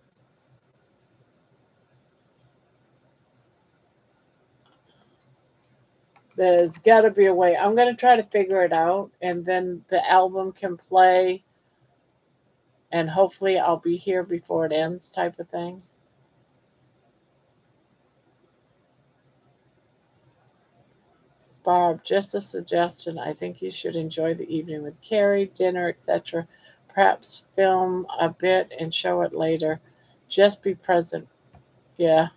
There's got to be a way. I'm going to try to figure it out, and then the album can play, and hopefully I'll be here before it ends, type of thing. Barb, just a suggestion. I think you should enjoy the evening with Carrie, dinner, etc. Perhaps film a bit and show it later. Just be present. Yeah.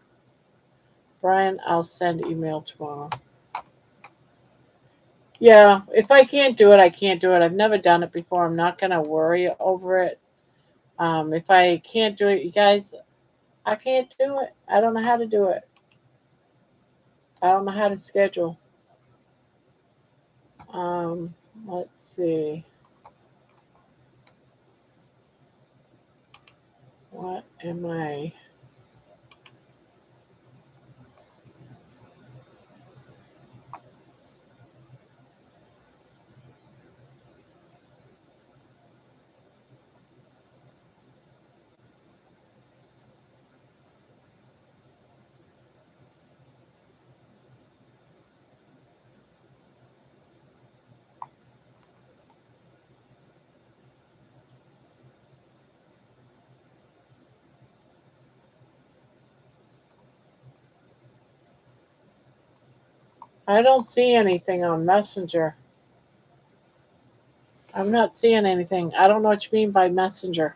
Brian, I'll send email tomorrow. Yeah, if I can't do it, I can't do it. I've never done it before. I'm not going to worry over it. If I can't do it, you guys, I can't do it. I don't know how to do it. I don't know how to schedule. Um, let's see. What am I? I don't see anything on Messenger. I'm not seeing anything. I don't know what you mean by Messenger.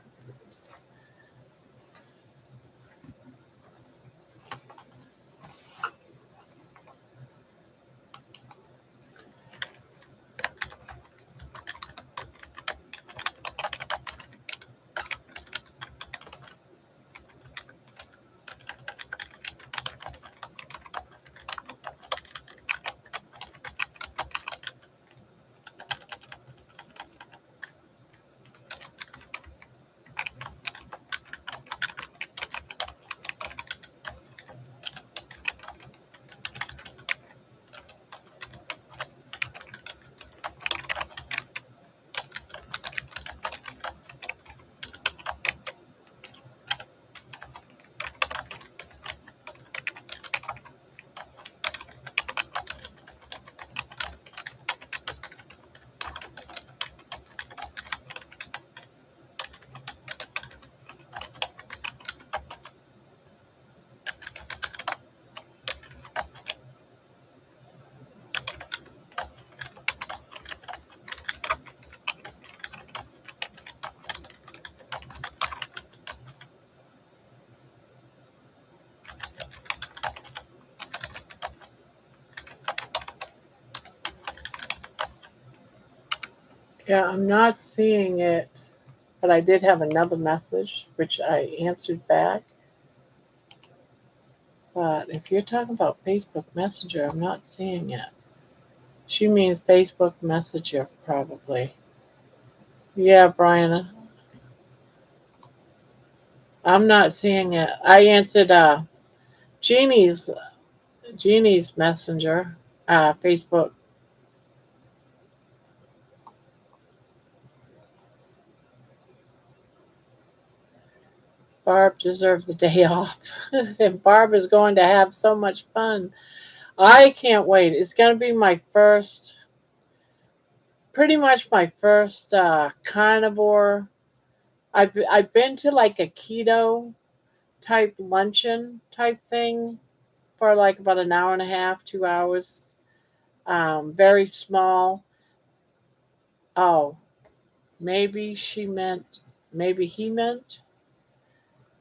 Yeah, I'm not seeing it. But I did have another message, which I answered back. But if you're talking about Facebook Messenger, I'm not seeing it. She means Facebook Messenger, probably. Yeah, Brian, I'm not seeing it. I answered Jeannie's Jeannie's Messenger, Facebook. Barb deserves a day off. And Barb is going to have so much fun. I can't wait. It's going to be my first, pretty much my first carnivore. I've been to like a keto type luncheon type thing for like about an hour and a half, 2 hours. Very small. Oh, maybe she meant, maybe he meant.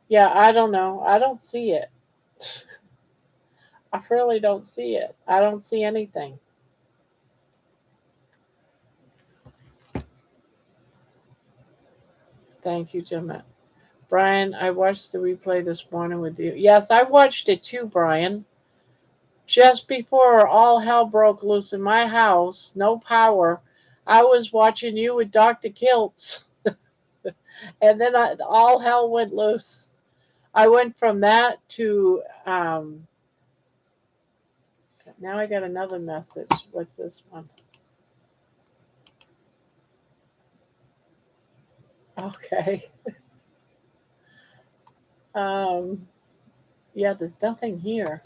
Yeah, I don't know. I don't see it. I really don't see it. I don't see anything. Thank you, Jim. Brian, I watched the replay this morning with you. Yes, I watched it too, Brian. Just before all hell broke loose in my house, no power, I was watching you with Dr. Kiltz. And then all hell went loose. I went from that to, now I got another message. What's this one? Okay. Um, yeah, there's nothing here.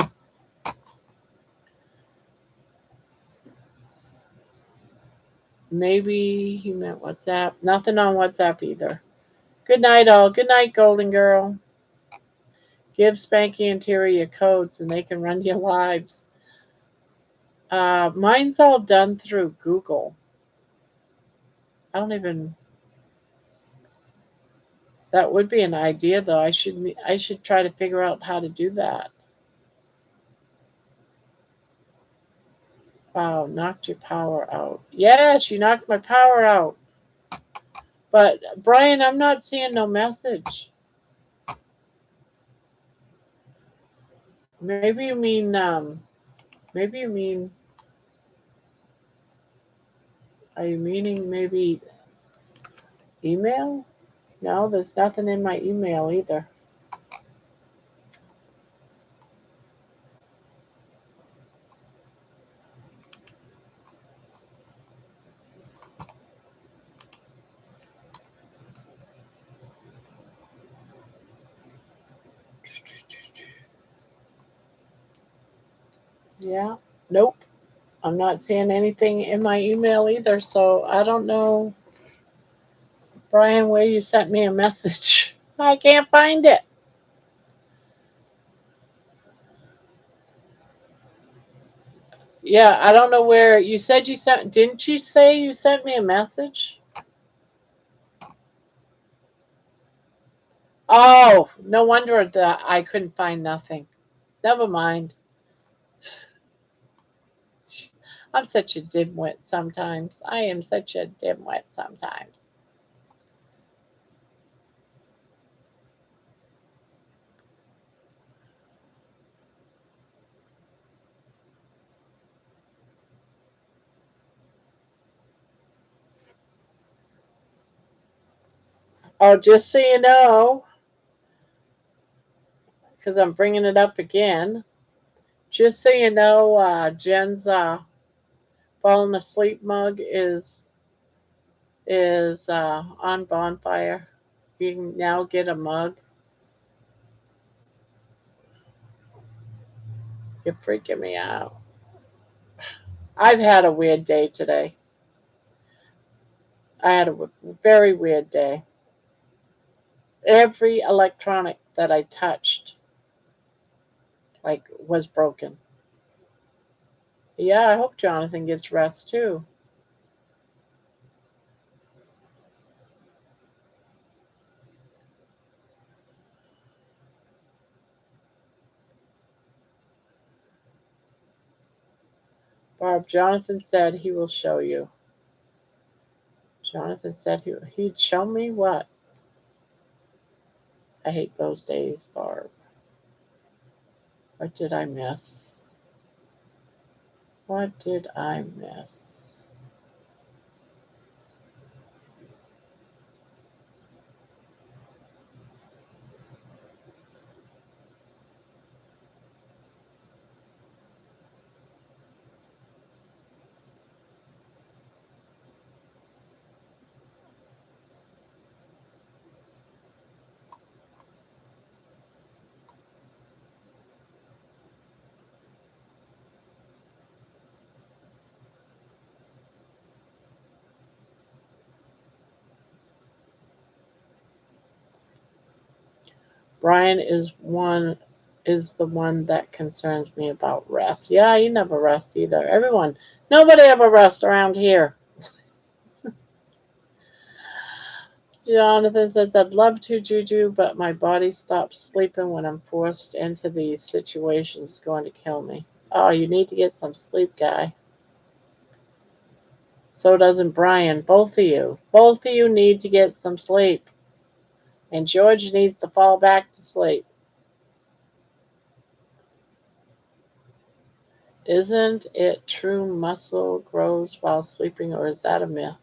Maybe he meant WhatsApp. Nothing on WhatsApp either. Good night, all. Good night, Golden Girl. Give Spanky and Terry your codes and they can run your lives. Mine's all done through Google. I don't even. That would be an idea, though. I should try to figure out how to do that. Wow, knocked your power out. Yes, you knocked my power out. But Brian, I'm not seeing no message. Maybe you mean. Maybe you mean. Are you meaning maybe email? No, there's nothing in my email either. Yeah, nope. I'm not seeing anything in my email either, so I don't know, Brian, where you sent me a message. I can't find it. Yeah, I don't know where you said you sent. Didn't you say you sent me a message? Oh, no wonder that I couldn't find nothing. Never mind. I'm such a dimwit sometimes. I am such a dimwit sometimes. Oh, just so you know, because I'm bringing it up again. Just so you know, Jen's falling asleep mug is on bonfire. You can now get a mug. You're freaking me out. I've had a weird day today. I had a very weird day. Every electronic that I touched, like, was broken. Yeah, I hope Jonathan gets rest too. Barb, Jonathan said he will show you. Jonathan said he'd show me what? I hate those days, Barb. What did I miss? What did I miss? Brian is the one that concerns me about rest. Yeah, you never rest either. Nobody ever rests around here. Jonathan says, I'd love to, Juju, but my body stops sleeping when I'm forced into these situations. It's going to kill me. Oh, you need to get some sleep, guy. So doesn't Brian. Both of you. Both of you need to get some sleep. And George needs to fall back to sleep. Isn't it true muscle grows while sleeping, or is that a myth?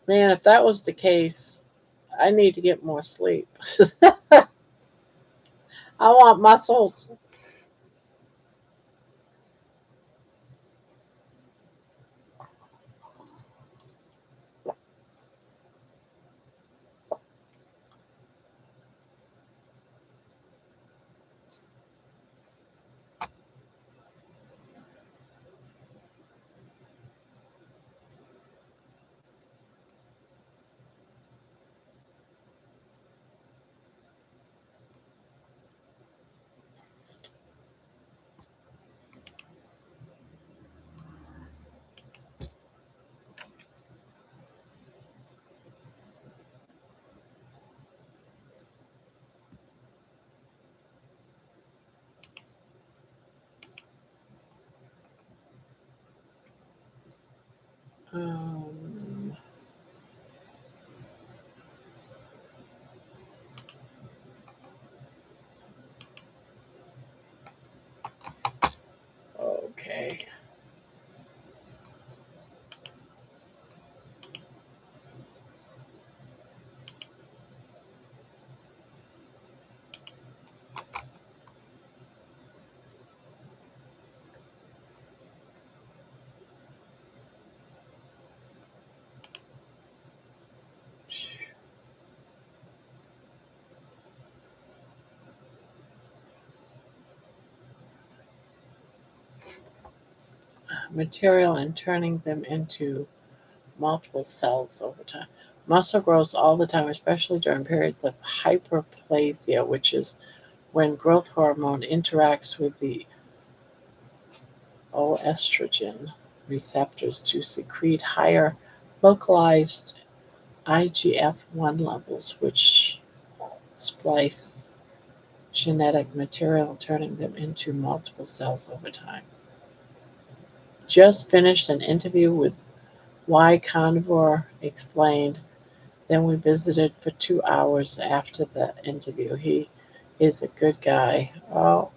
Man, if that was the case, I need to get more sleep. I want muscles. Um, okay. Material and turning them into multiple cells over time. Muscle grows all the time, especially during periods of hyperplasia, which is when growth hormone interacts with the estrogen receptors to secrete higher localized IGF-1 levels, which splice genetic material, turning them into multiple cells over time. Just finished an interview with why carnivore explained. Then we visited for 2 hours after the interview. He is a good guy. Oh,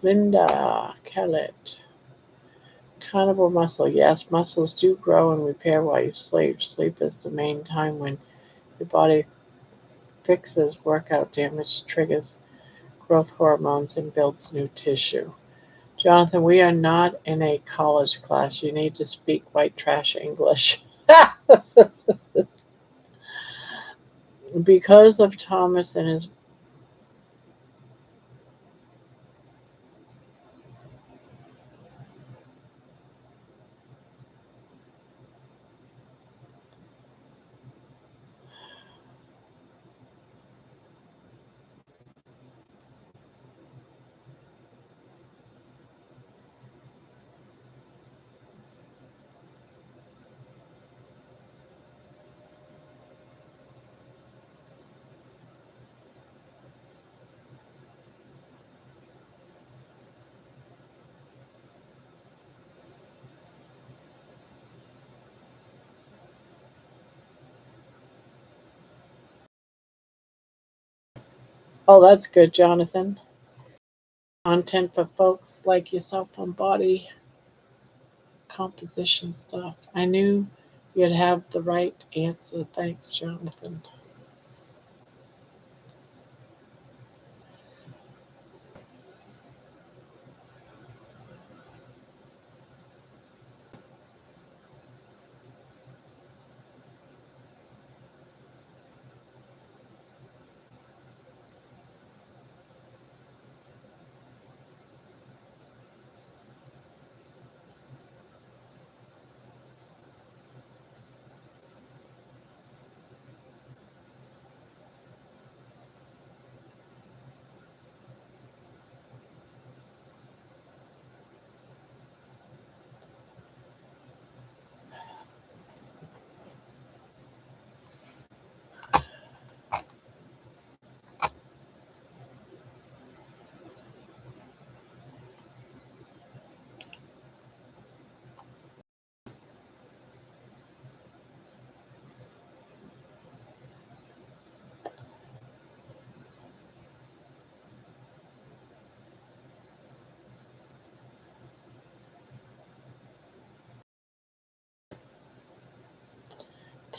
Linda Kellett. Carnivore muscle. Yes, muscles do grow and repair while you sleep. Sleep is the main time when your body fixes workout damage, triggers growth hormones, and builds new tissue. Jonathan, we are not in a college class. You need to speak white trash English. Because of Thomas and his. Oh, that's good, Jonathan. Content for folks like yourself on body composition stuff. I knew you'd have the right answer. Thanks, Jonathan.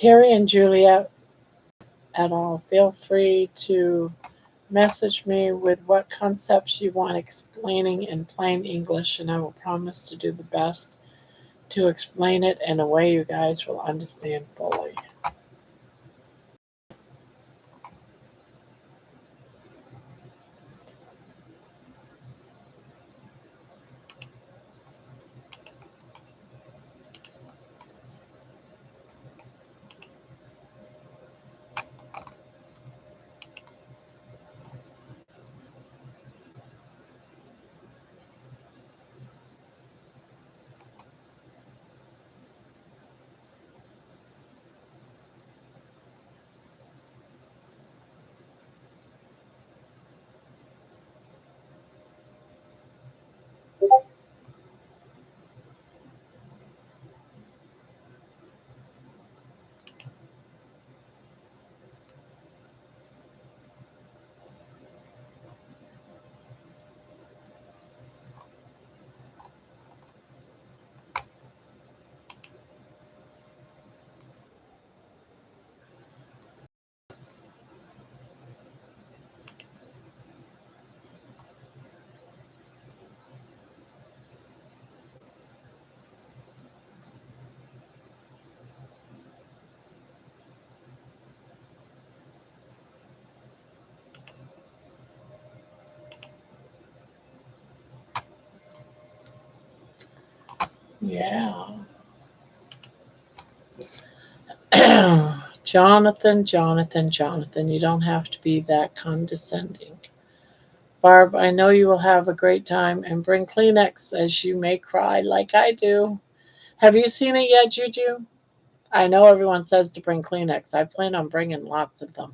Terry and Juliet et al., feel free to message me with what concepts you want explaining in plain English, and I will promise to do the best to explain it in a way you guys will understand fully. Yeah. Jonathan, Jonathan, Jonathan, you don't have to be that condescending. Barb, I know you will have a great time and bring Kleenex as you may cry like I do. Have you seen it yet, Juju? I know everyone says to bring Kleenex. I plan on bringing lots of them.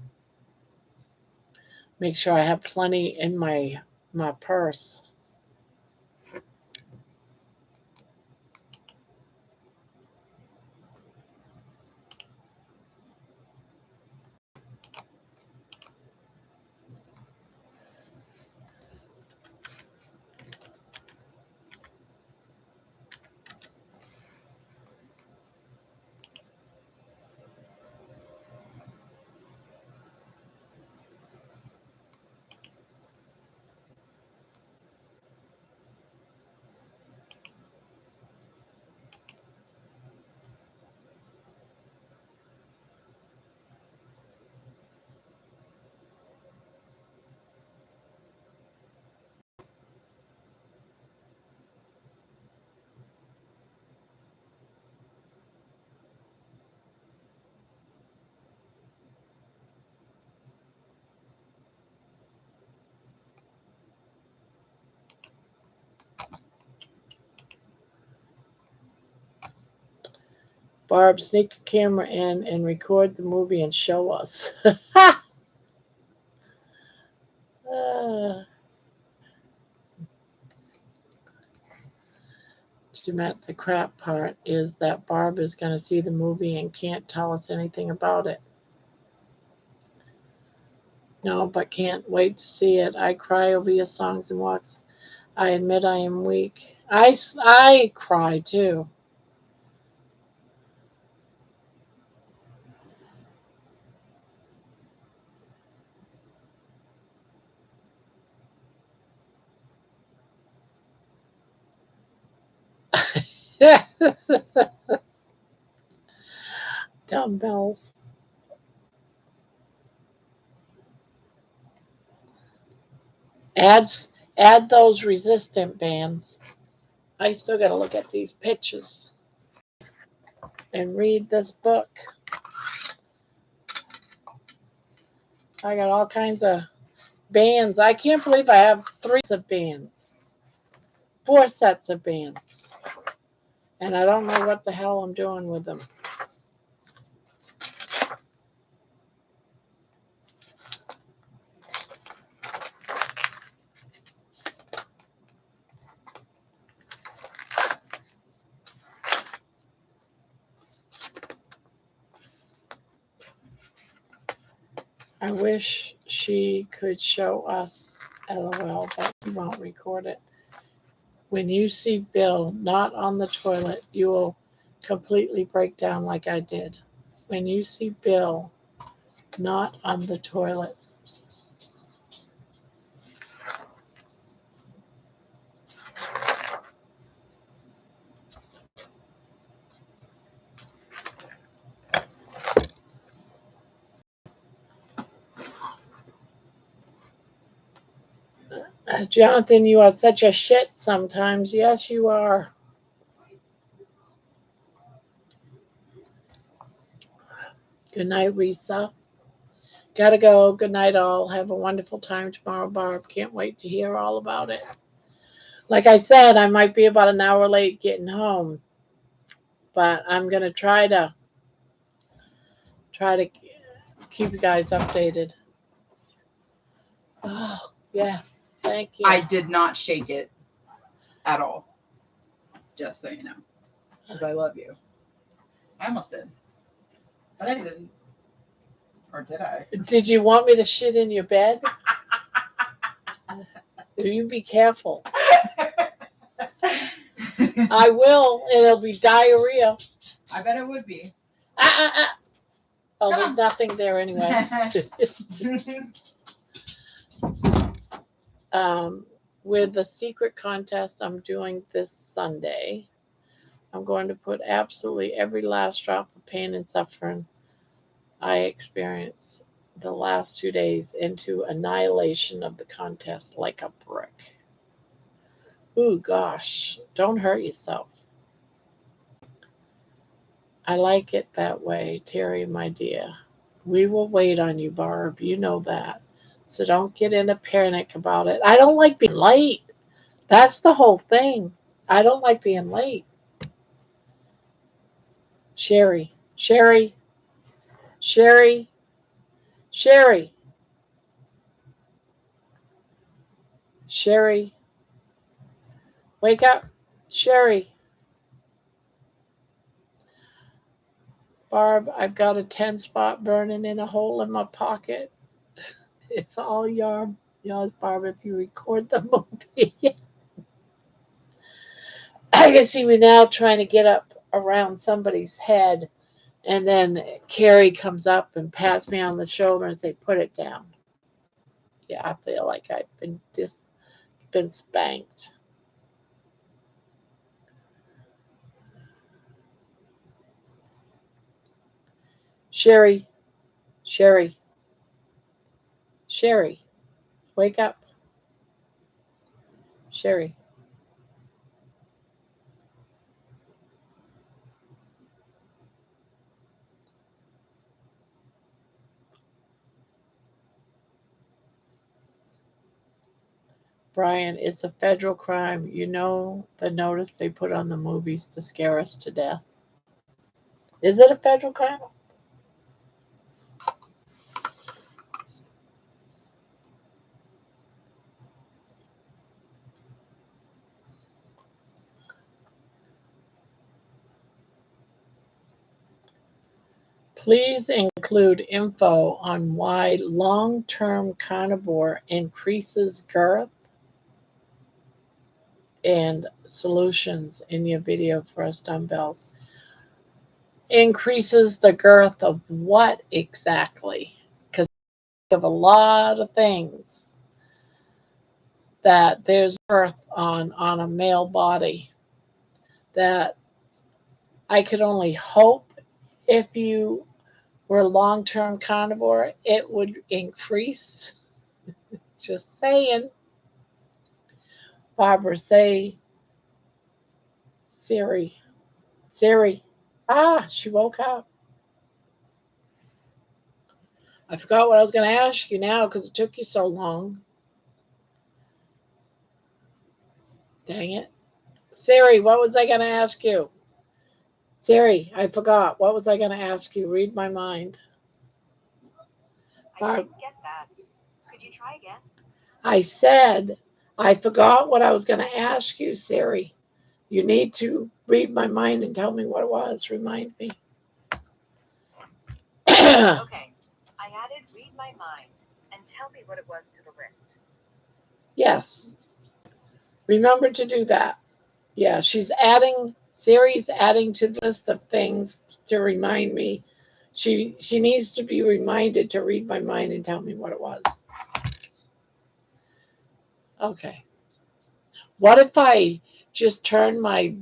Make sure I have plenty in my purse. Barb, sneak a camera in and record the movie and show us. Jeanette, the crap part is that Barb is going to see the movie and can't tell us anything about it. No, but can't wait to see it. I cry over your songs and walks. I admit I am weak. I cry too. Dumbbells. Add add those resistant bands. I still got to look at these pictures and read this book. I got all kinds of bands. I can't believe I have 3 sets of bands, 4 sets of bands, and I don't know what the hell I'm doing with them. I wish she could show us, LOL, but we won't record it. When you see Bill not on the toilet, you will completely break down like I did. When you see Bill not on the toilet. Jonathan, you are such a shit sometimes. Yes, you are. Good night, Risa. Gotta go. Good night, all. Have a wonderful time tomorrow, Barb. Can't wait to hear all about it. Like I said, I might be about an hour late getting home, but I'm gonna try to keep you guys updated. Oh, yeah. Thank you. I did not shake it at all. Just so you know. Because I love you. I almost did. But I didn't. Or did I? Did you want me to shit in your bed? You be careful. I will, and it'll be diarrhea. I bet it would be. Oh, there's nothing there anyway. With the secret contest I'm doing this Sunday, I'm going to put absolutely every last drop of pain and suffering I experienced the last 2 days into annihilation of the contest like a brick. Ooh, gosh, don't hurt yourself. I like it that way, Terry, my dear. We will wait on you, Barb. You know that. So don't get in a panic about it. I don't like being late. That's the whole thing. I don't like being late. Sherry, Sherry, Sherry, Sherry, Sherry, wake up. Sherry. Barb, I've got a 10 spot burning in a hole in my pocket. It's all yours, Barb, if you record the movie. I can see me now trying to get up around somebody's head, and then Carrie comes up and pats me on the shoulder and say, "Put it down." Yeah, I feel like I've been spanked. Sherry, Sherry, Sherry, wake up. Sherry. Brian, it's a federal crime. You know the notice they put on the movies to scare us to death. Is it a federal crime? Please include include info on why long-term carnivore increases girth and solutions in your video for us dumbbells. Increases the girth of what exactly? Because of a lot of things that there's girth on a male body that I could only hope if you were long-term carnivore, it would increase. Just saying. Barbara, say Siri. Siri. Ah, she woke up. I forgot what I was going to ask you now because it took you so long. Dang it. Siri, what was I going to ask you? Siri, I forgot. What was I going to ask you? Read my mind. I didn't get that. Could you try again? I said, I forgot what I was going to ask you, Siri. You need to read my mind and tell me what it was. Remind me. Okay. I added read my mind and tell me what it was to the list. Yes. Remember to do that. Yeah, Siri's adding to the list of things to remind me. She needs to be reminded to read my mind and tell me what it was. Okay. What if I just turned my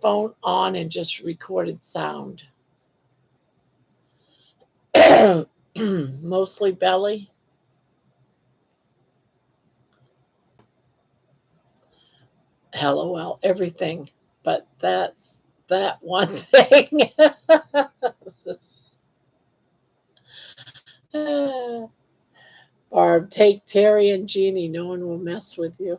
phone on and just recorded sound? Mostly belly. LOL, everything. But that's that one thing. Barb, take Terry and Jeannie. No one will mess with you.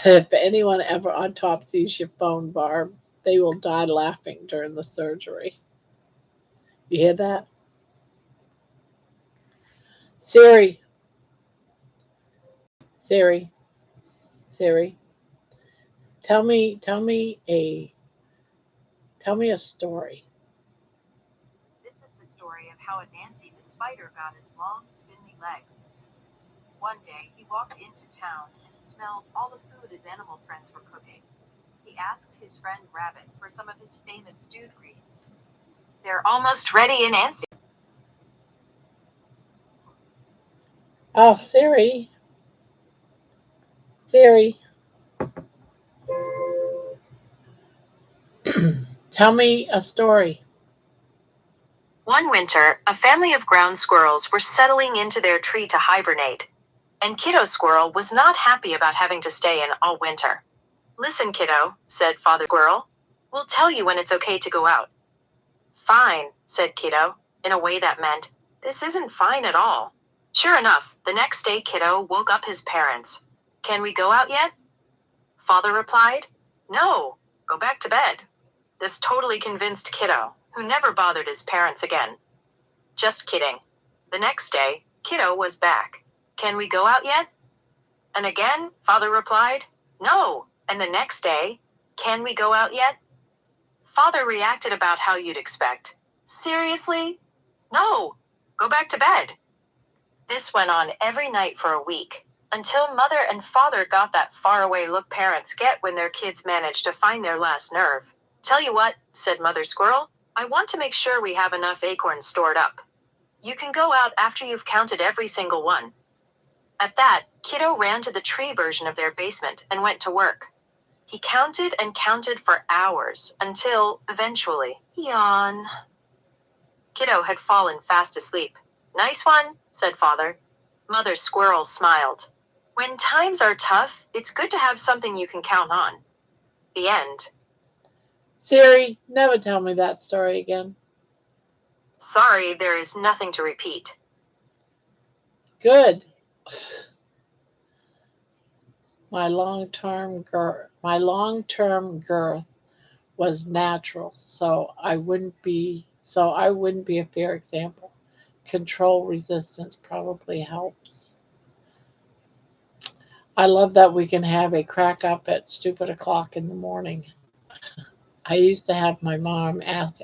If anyone ever autopsies your phone, Barb, they will die laughing during the surgery. You hear that? Siri, Siri, Siri, tell me a story. This is the story of how Nancy the spider got his long, spindly legs. One day, he walked into town and smelled all the food his animal friends were cooking. He asked his friend Rabbit for some of his famous stewed greens. They're almost ready, Nancy. Oh, Siri, Siri, tell me a story. One winter, a family of ground squirrels were settling into their tree to hibernate, and Kiddo Squirrel was not happy about having to stay in all winter. Listen, Kiddo, said Father Squirrel. We'll tell you when it's okay to go out. Fine, said Kiddo, in a way that meant, this isn't fine at all. Sure enough, the next day Kiddo woke up his parents. Can we go out yet? Father replied, no, go back to bed. This totally convinced Kiddo, who never bothered his parents again. Just kidding. The next day, Kiddo was back. Can we go out yet? And again, Father replied, no. And the next day, can we go out yet? Father reacted about how you'd expect. Seriously? No. Go back to bed. This went on every night for a week, until Mother and Father got that faraway look parents get when their kids manage to find their last nerve. Tell you what, said Mother Squirrel, I want to make sure we have enough acorns stored up. You can go out after you've counted every single one. At that, Kiddo ran to the tree version of their basement and went to work. He counted and counted for hours until, eventually, yawn. Kiddo had fallen fast asleep. Nice one, said Father. Mother Squirrel smiled. When times are tough, it's good to have something you can count on. The end. Siri, never tell me that story again. Sorry, there is nothing to repeat. Good. My long-term girth was natural, so I wouldn't be So I wouldn't be a fair example. Control resistance probably helps. I love that we can have a crack up at stupid o'clock in the morning. I used to have my mom ask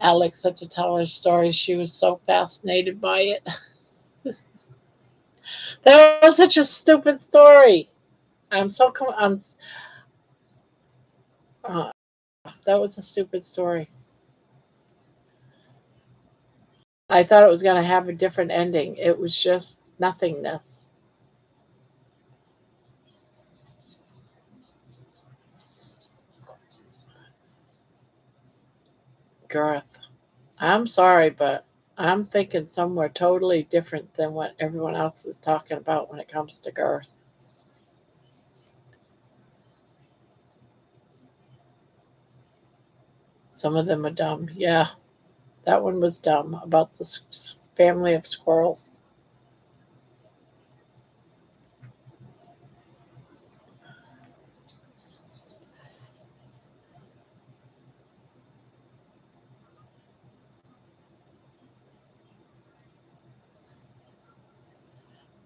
Alexa to tell her story. She was so fascinated by it. That was such a stupid story. Uh, that was a stupid story. I thought it was going to have a different ending. It was just nothingness. Girth. I'm sorry, but I'm thinking somewhere totally different than what everyone else is talking about when it comes to girth. Some of them are dumb. Yeah, that one was dumb about the family of squirrels.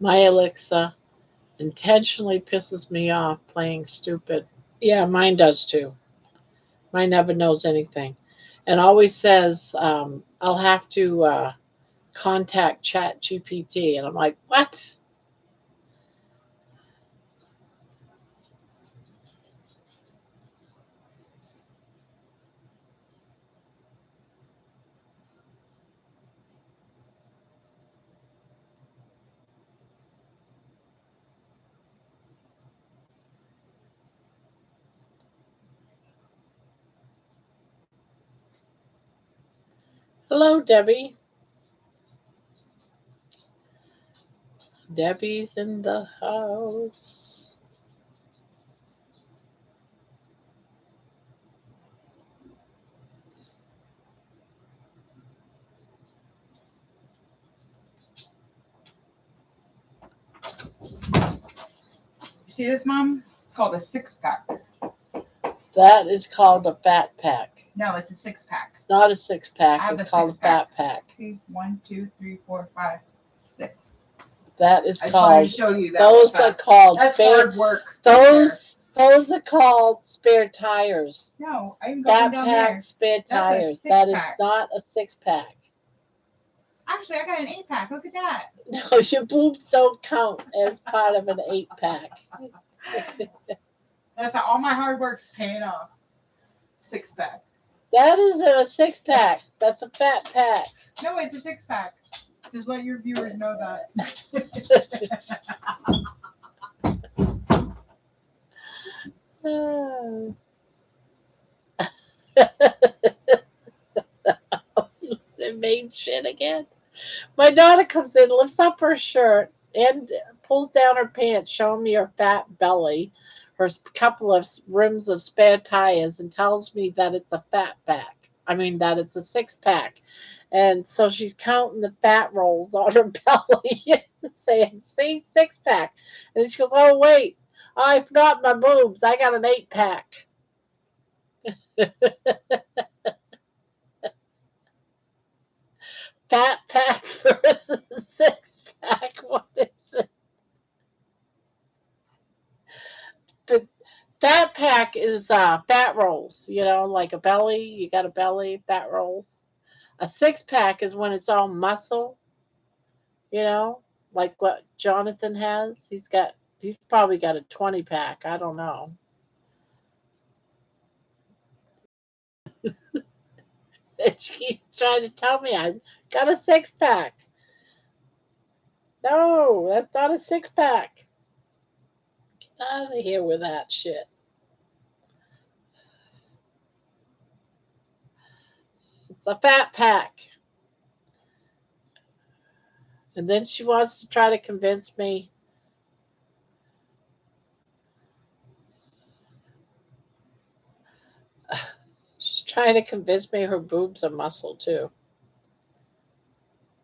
My Alexa intentionally pisses me off playing stupid. Yeah, mine does too. Mine never knows anything and always says, I'll have to contact Chat GPT. And I'm like, what? Hello, Debbie. Debbie's in the house. You see this, Mom? It's called a 6-pack. That is called a fat pack. No, it's a 6-pack. It's not a 6-pack. I have It's a called a 6-pack. fat pack. See, 1, 2, 3, 4, 5, 6. That is I just wanted called. to show you that. Those are called That's spare. hard work. Those are called spare tires. No, I can go Fat down pack, there. spare That's a tires. That is 6-pack. not a 6-pack. Actually, I got an 8-pack. Look at that. No, your boobs don't count as part of an 8-pack. That's how all my hard work's paying off. 6-pack. That isn't a 6-pack. That's a fat pack. No, it's a 6-pack. Just let your viewers know that. It made shit again. My daughter comes in, lifts up her shirt, and pulls down her pants, showing me her fat belly, her couple of rims of spare tires, and tells me that it's a fat pack. I mean, that it's a 6-pack. And so she's counting the fat rolls on her belly, saying, see, 6-pack. And she goes, oh, wait, I forgot my boobs. I got an 8-pack. Fat pack versus 6-pack. What is it? The fat pack is fat rolls, like a belly. You got a belly, fat rolls. A 6-pack is when it's all muscle, like what Jonathan has. He's probably got a 20-pack. I don't know. She's trying to tell me I got a 6-pack. No, that's not a 6-pack. Get out of here with that shit. It's a fat pack. And then she wants to try to convince me. She's trying to convince me her boobs are muscle too.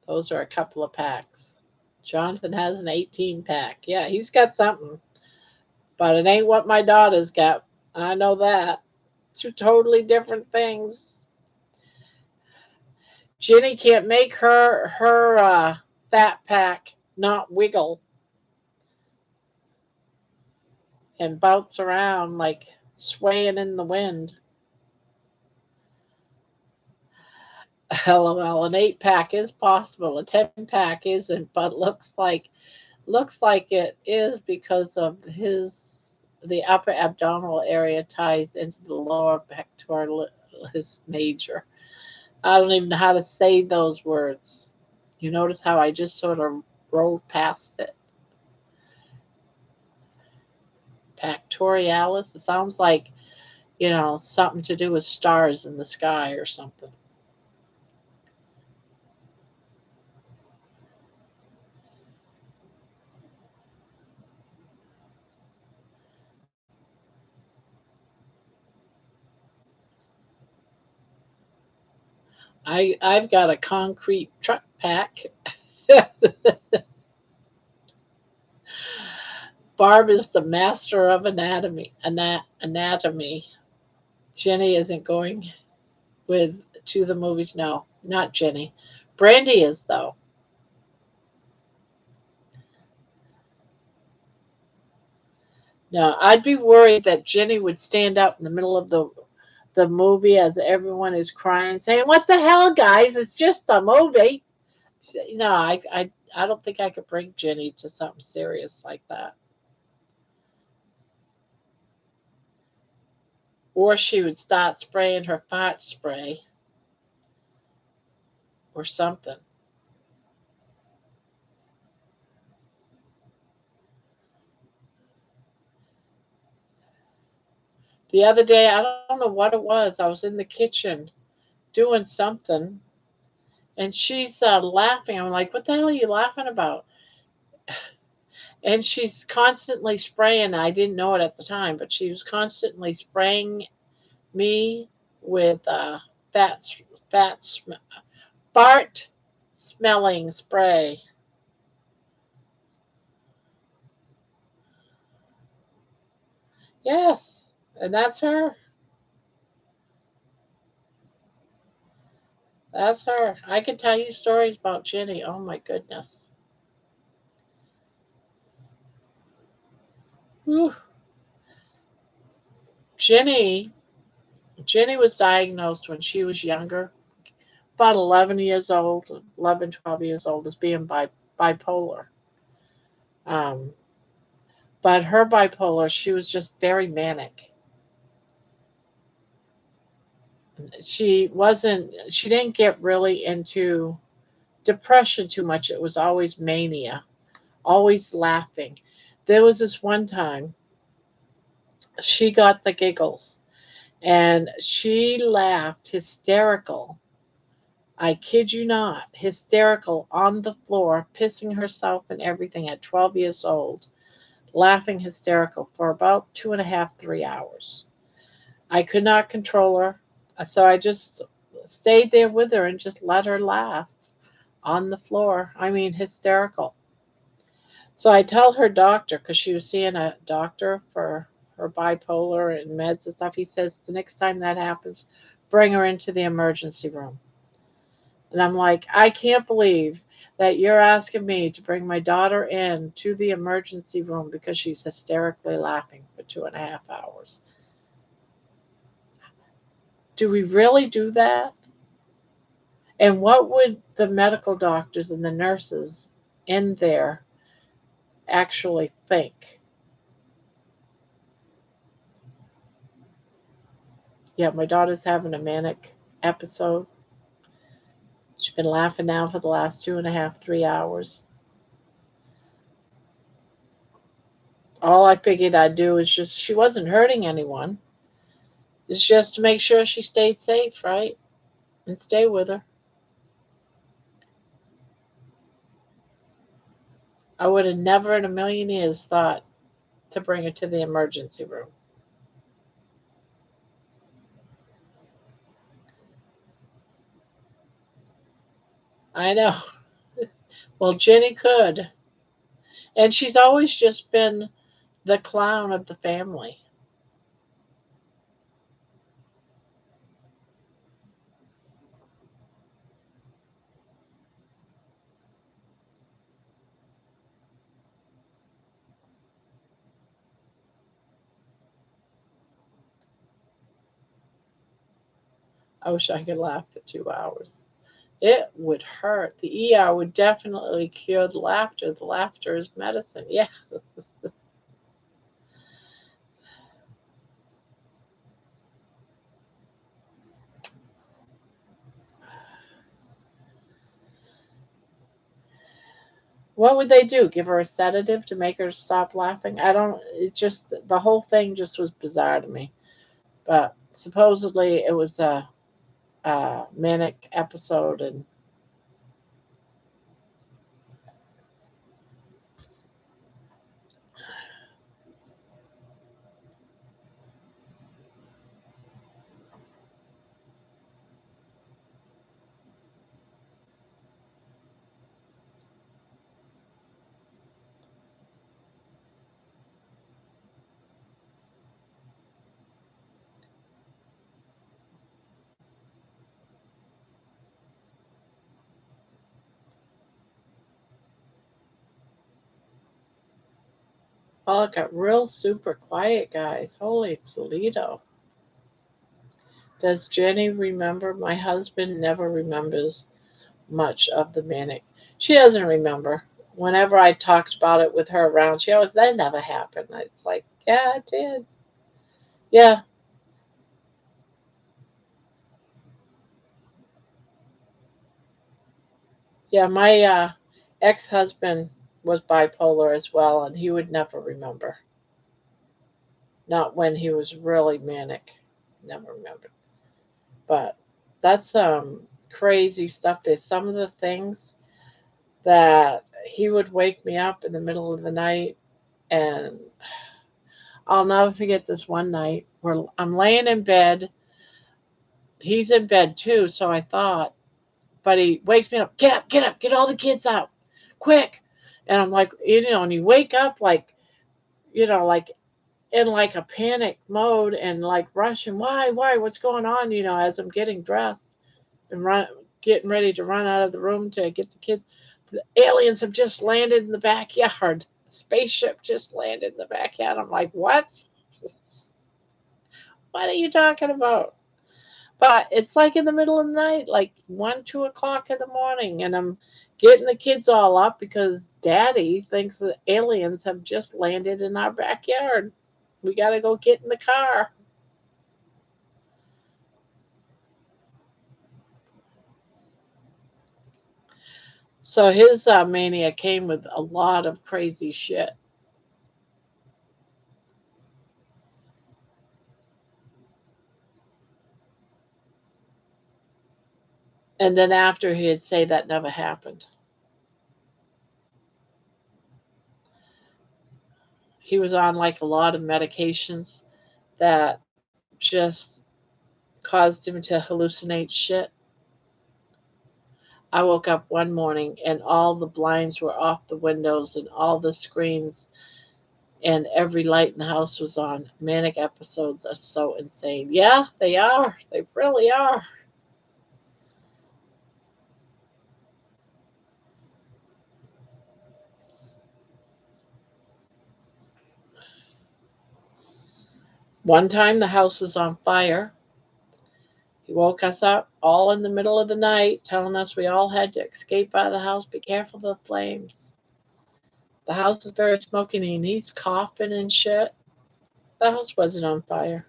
Those are a couple of packs. Jonathan has an 18-pack. Yeah, he's got something. But it ain't what my daughter's got. I know that. Two totally different things. Jenny can't make her fat pack not wiggle and bounce around like swaying in the wind. LOL, an 8-pack is possible. A 10-pack isn't, but looks like it is because of the upper abdominal area ties into the lower pectoralis major. I don't even know how to say those words. You notice how I just sort of rolled past it. Pectoralis. It sounds like, something to do with stars in the sky or something. I've got a concrete truck pack. Barb is the master of anatomy. Jenny isn't going to the movies. No, not Jenny. Brandy is though. No, I'd be worried that Jenny would stand up in the middle of the movie as everyone is crying, saying, "What the hell, guys? It's just a movie." No, I don't think I could bring Jenny to something serious like that. Or she would start spraying her fart spray or something. The other day, I don't know what it was. I was in the kitchen doing something, and she's laughing. I'm like, "What the hell are you laughing about?" And she's constantly spraying. I didn't know it at the time, but she was constantly spraying me with fat, fat, fart smelling spray. Yes, and that's her. That's her. I can tell you stories about Jenny. Oh my goodness. Whew. Jenny, Jenny was diagnosed when she was younger, about 11 years old, 11, 12 years old, as being bipolar. Um, but her bipolar, she was just very manic. She didn't get really into depression too much. It was always mania, always laughing. There was this one time she got the giggles and she laughed hysterical. I kid you not, hysterical on the floor, pissing herself and everything at 12 years old, laughing hysterical for about 2.5, 3 hours. I could not control her, so I just stayed there with her and just let her laugh on the floor. I mean, hysterical. So I tell her doctor, because she was seeing a doctor for her bipolar and meds and stuff. He says the next time that happens, bring her into the emergency room. And I'm like, I can't believe that you're asking me to bring my daughter in to the emergency room because she's hysterically laughing for 2.5 hours. Do we really do that? And what would the medical doctors and the nurses in there actually think? Yeah, my daughter's having a manic episode. She's been laughing now for the last 2.5, 3 hours. All I figured I'd do is just, she wasn't hurting anyone. It's just to make sure she stayed safe, right? And stay with her. I would have never in a million years thought to bring her to the emergency room. I know. Well, Jenny could. And she's always just been the clown of the family. I wish I could laugh for 2 hours. It would hurt. The ER would definitely cure the laughter. The laughter is medicine. Yeah. What would they do? Give her a sedative to make her stop laughing? I don't, it just, the whole thing just was bizarre to me. But supposedly it was a manic episode, and oh, it got real super quiet, guys. Holy Toledo. Does Jenny remember? My husband never remembers much of the manic. She doesn't remember. Whenever I talked about it with her around, she always, that never happened. It's like, yeah, it did. Yeah, yeah. My ex-husband was bipolar as well, and he would never remember. Not when he was really manic. Never remembered. But that's crazy stuff. There's some of the things that he would wake me up in the middle of the night, and I'll never forget this one night where I'm laying in bed. He's in bed too, so I thought, but he wakes me up, get up, get up, get all the kids out, quick. And I'm like, and you wake up like, like in like a panic mode and like rushing, why, what's going on, as I'm getting dressed and getting ready to run out of the room to get the kids. The aliens have just landed in the backyard. Spaceship just landed in the backyard. I'm like, what? What are you talking about? But it's like in the middle of the night, like 1, 2 o'clock in the morning, and I'm getting the kids all up because Daddy thinks the aliens have just landed in our backyard. We got to go get in the car. So his mania came with a lot of crazy shit. And then after he'd say that never happened. He was on like a lot of medications that just caused him to hallucinate shit. I woke up one morning and all the blinds were off the windows and all the screens and every light in the house was on. Manic episodes are so insane. Yeah, they are. They really are. One time the house was on fire. He woke us up all in the middle of the night, telling us we all had to escape out of the house. Be careful of the flames. The house is very smoky and he's coughing and shit. The house wasn't on fire.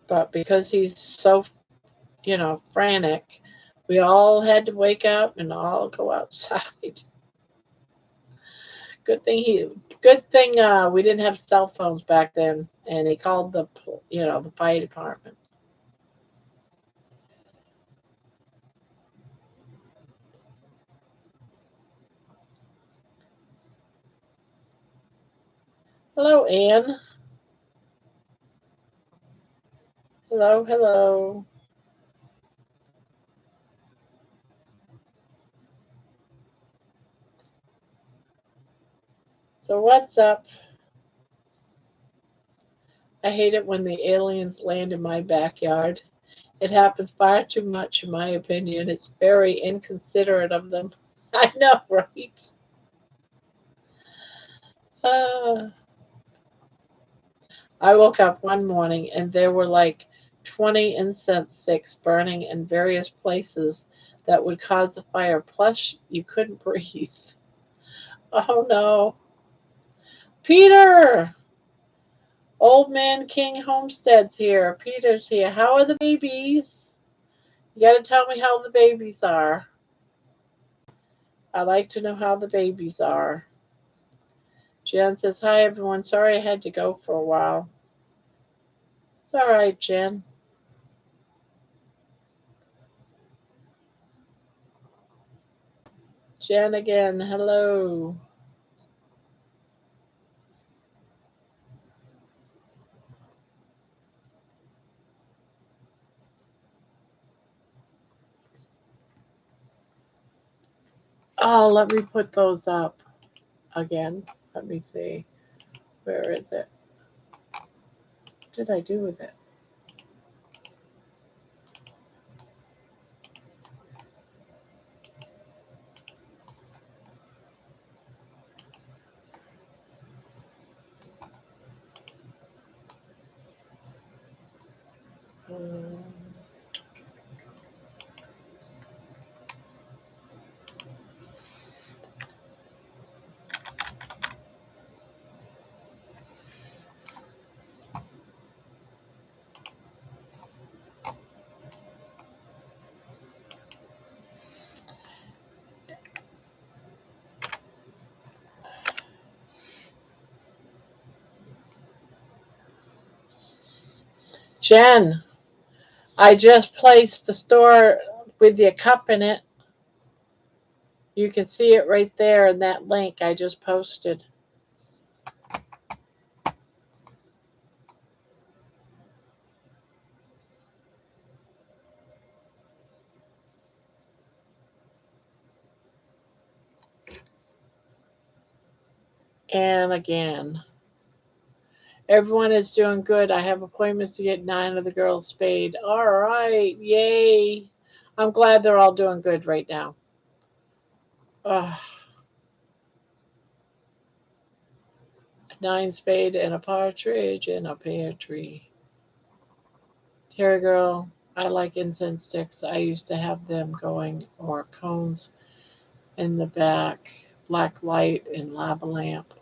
But because he's so, frantic, we all had to wake up and all go outside. Good thing we didn't have cell phones back then, and he called the fire department. Hello, Anne. Hello, hello. So what's up? I hate it when the aliens land in my backyard. It happens far too much, in my opinion. It's very inconsiderate of them. I know, right? Uh, I woke up one morning and there were like 20 incense sticks burning in various places that would cause a fire. Plus, you couldn't breathe. Oh no. Peter! Old Man King Homestead's here. Peter's here. How are the babies? You gotta tell me how the babies are. I like to know how the babies are. Jen says, hi everyone. Sorry I had to go for a while. It's all right, Jen. Jen again, hello. Oh, let me put those up again. Let me see. Where is it? What did I do with it? Um, Jen, I just placed the store with your cup in it. You can see it right there in that link I just posted. And again, everyone is doing good. I have appointments to get 9 of the girls spayed. All right, yay. I'm glad they're all doing good right now. Ugh. 9 spayed and a partridge in a pear tree. Terry girl, I like incense sticks. I used to have them going, or cones in the back, black light and lava lamp.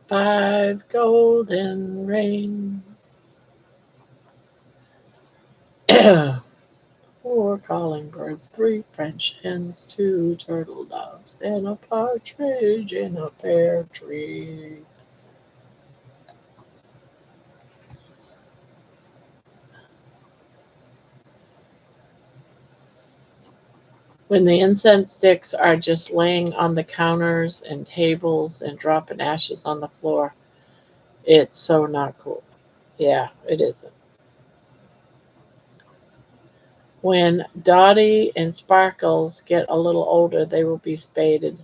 Five golden rings. 4 calling birds, 3 French hens, 2 turtle doves, and a partridge in a pear tree. When the incense sticks are just laying on the counters and tables and dropping ashes on the floor, it's so not cool. Yeah, it isn't. When Dottie and Sparkles get a little older, they will be spaded.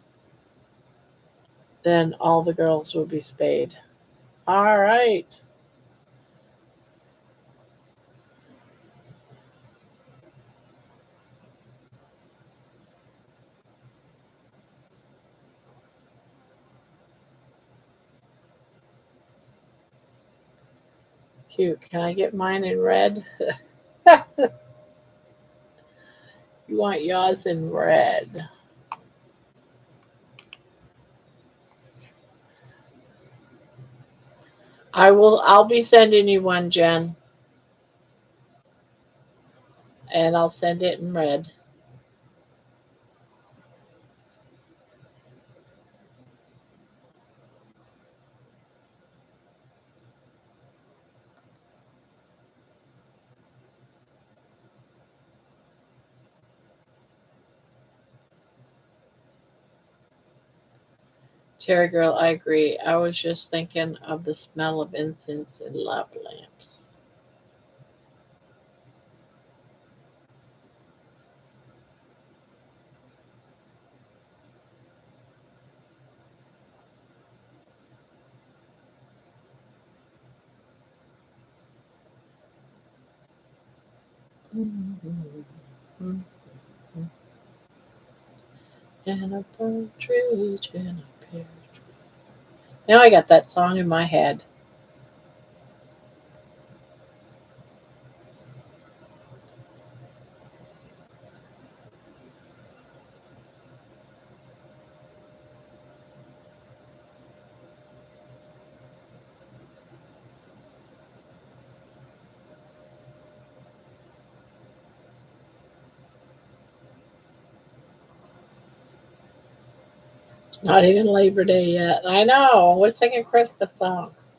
Then all the girls will be spayed. All right. Cute. Can I get mine in red? You want yours in red. I'll be sending you one, Jen, and I'll send it in red. Cherry Girl, I agree. I was just thinking of the smell of incense and lava lamps. And a partridge in a pear tree. Now I got that song in my head. It's not even Labor Day yet. I know. We're singing Christmas songs.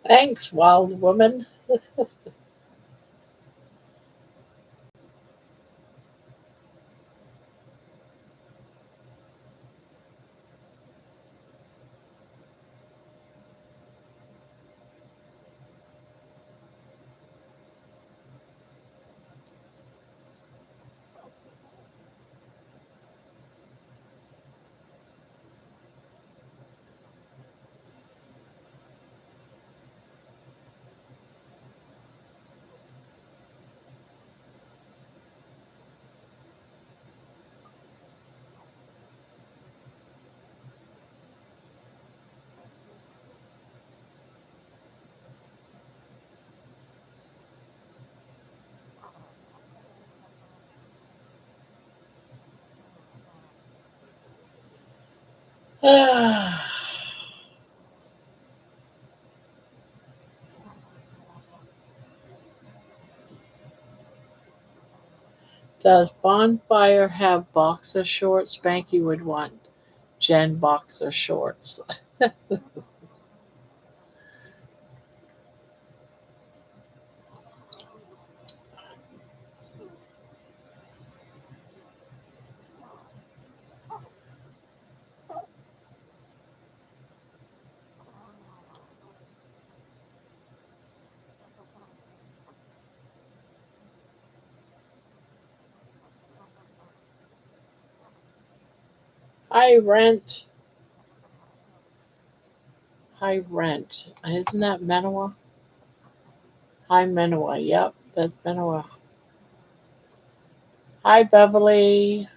Thanks, wild woman. Does Bonfire have boxer shorts? Spanky would want Jen boxer shorts. High rent. High rent. Isn't that Manawa? Hi, Manawa. Yep, that's Manawa. Hi, Beverly.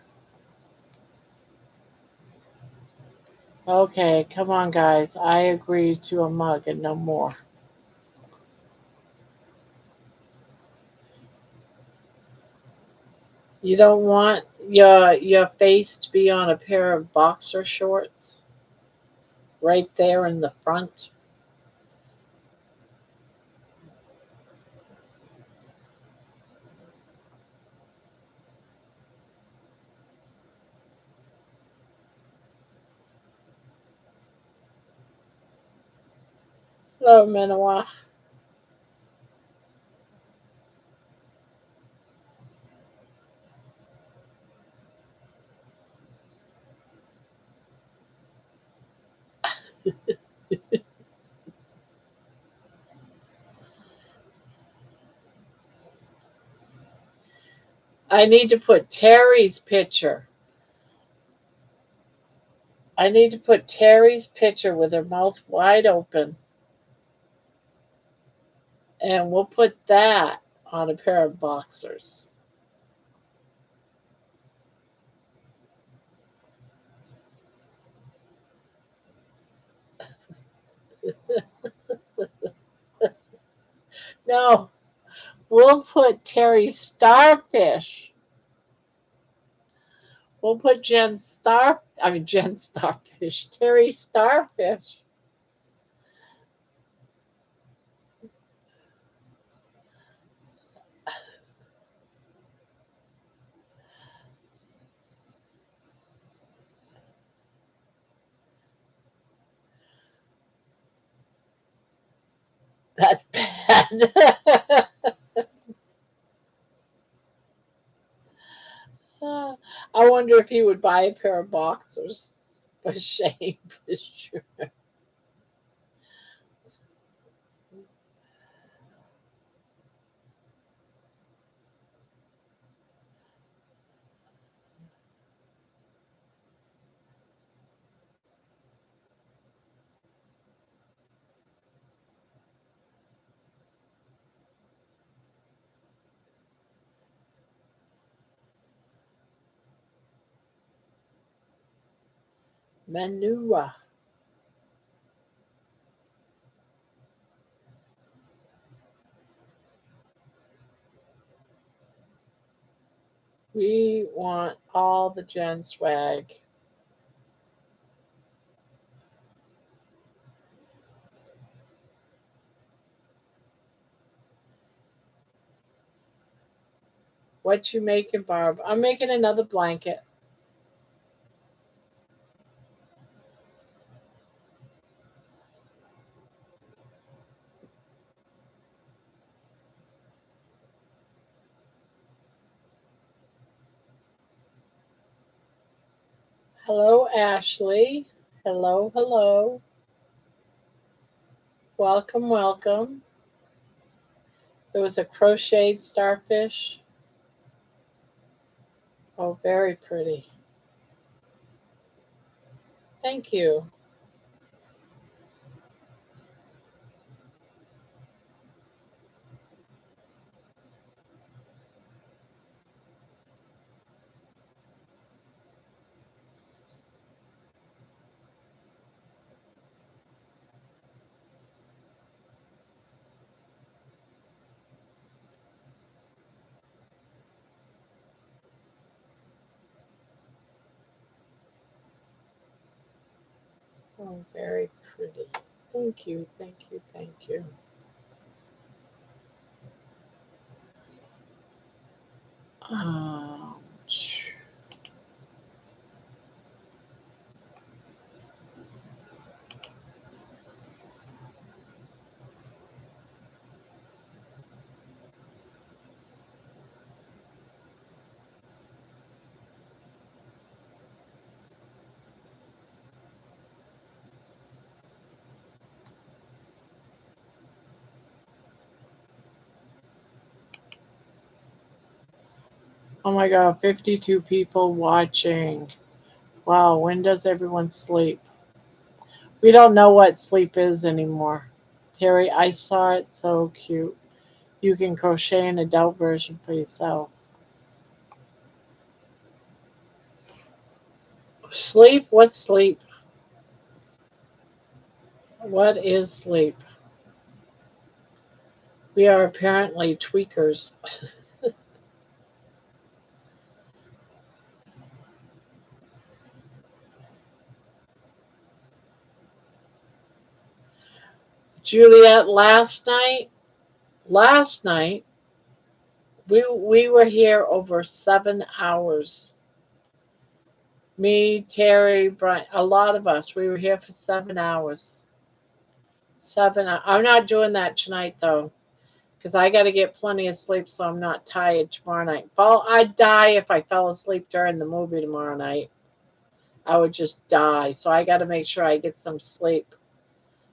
Okay, come on, guys. I agree to a mug and no more. You don't want your face to be on a pair of boxer shorts right there in the front. Hello, Manawa. I need to put Terry's picture. I need to put Terry's picture with her mouth wide open, and we'll put that on a pair of boxers. No, we'll put Terry Starfish. We'll put Jen Starfish, Terry Starfish. That's bad. I wonder if he would buy a pair of boxers. For shame, for sure. Manua. We want all the Jen swag. What you making, Barb? I'm making another blanket. Hello, Ashley. Hello, hello. Welcome, welcome. There was a crocheted starfish. Oh, very pretty. Thank you. Oh, very pretty. Thank you, thank you, thank you. Um, oh my God, 52 people watching. Wow, when does everyone sleep? We don't know what sleep is anymore. Terry, I saw it, so cute. You can crochet an adult version for yourself. Sleep? What's sleep? What is sleep? We are apparently tweakers. Juliet, last night, we were here over 7 hours. Me, Terry, Brian, a lot of us. We were here for 7 hours. I'm not doing that tonight though, because I got to get plenty of sleep so I'm not tired tomorrow night. Well, I'd die if I fell asleep during the movie tomorrow night. I would just die. So I got to make sure I get some sleep.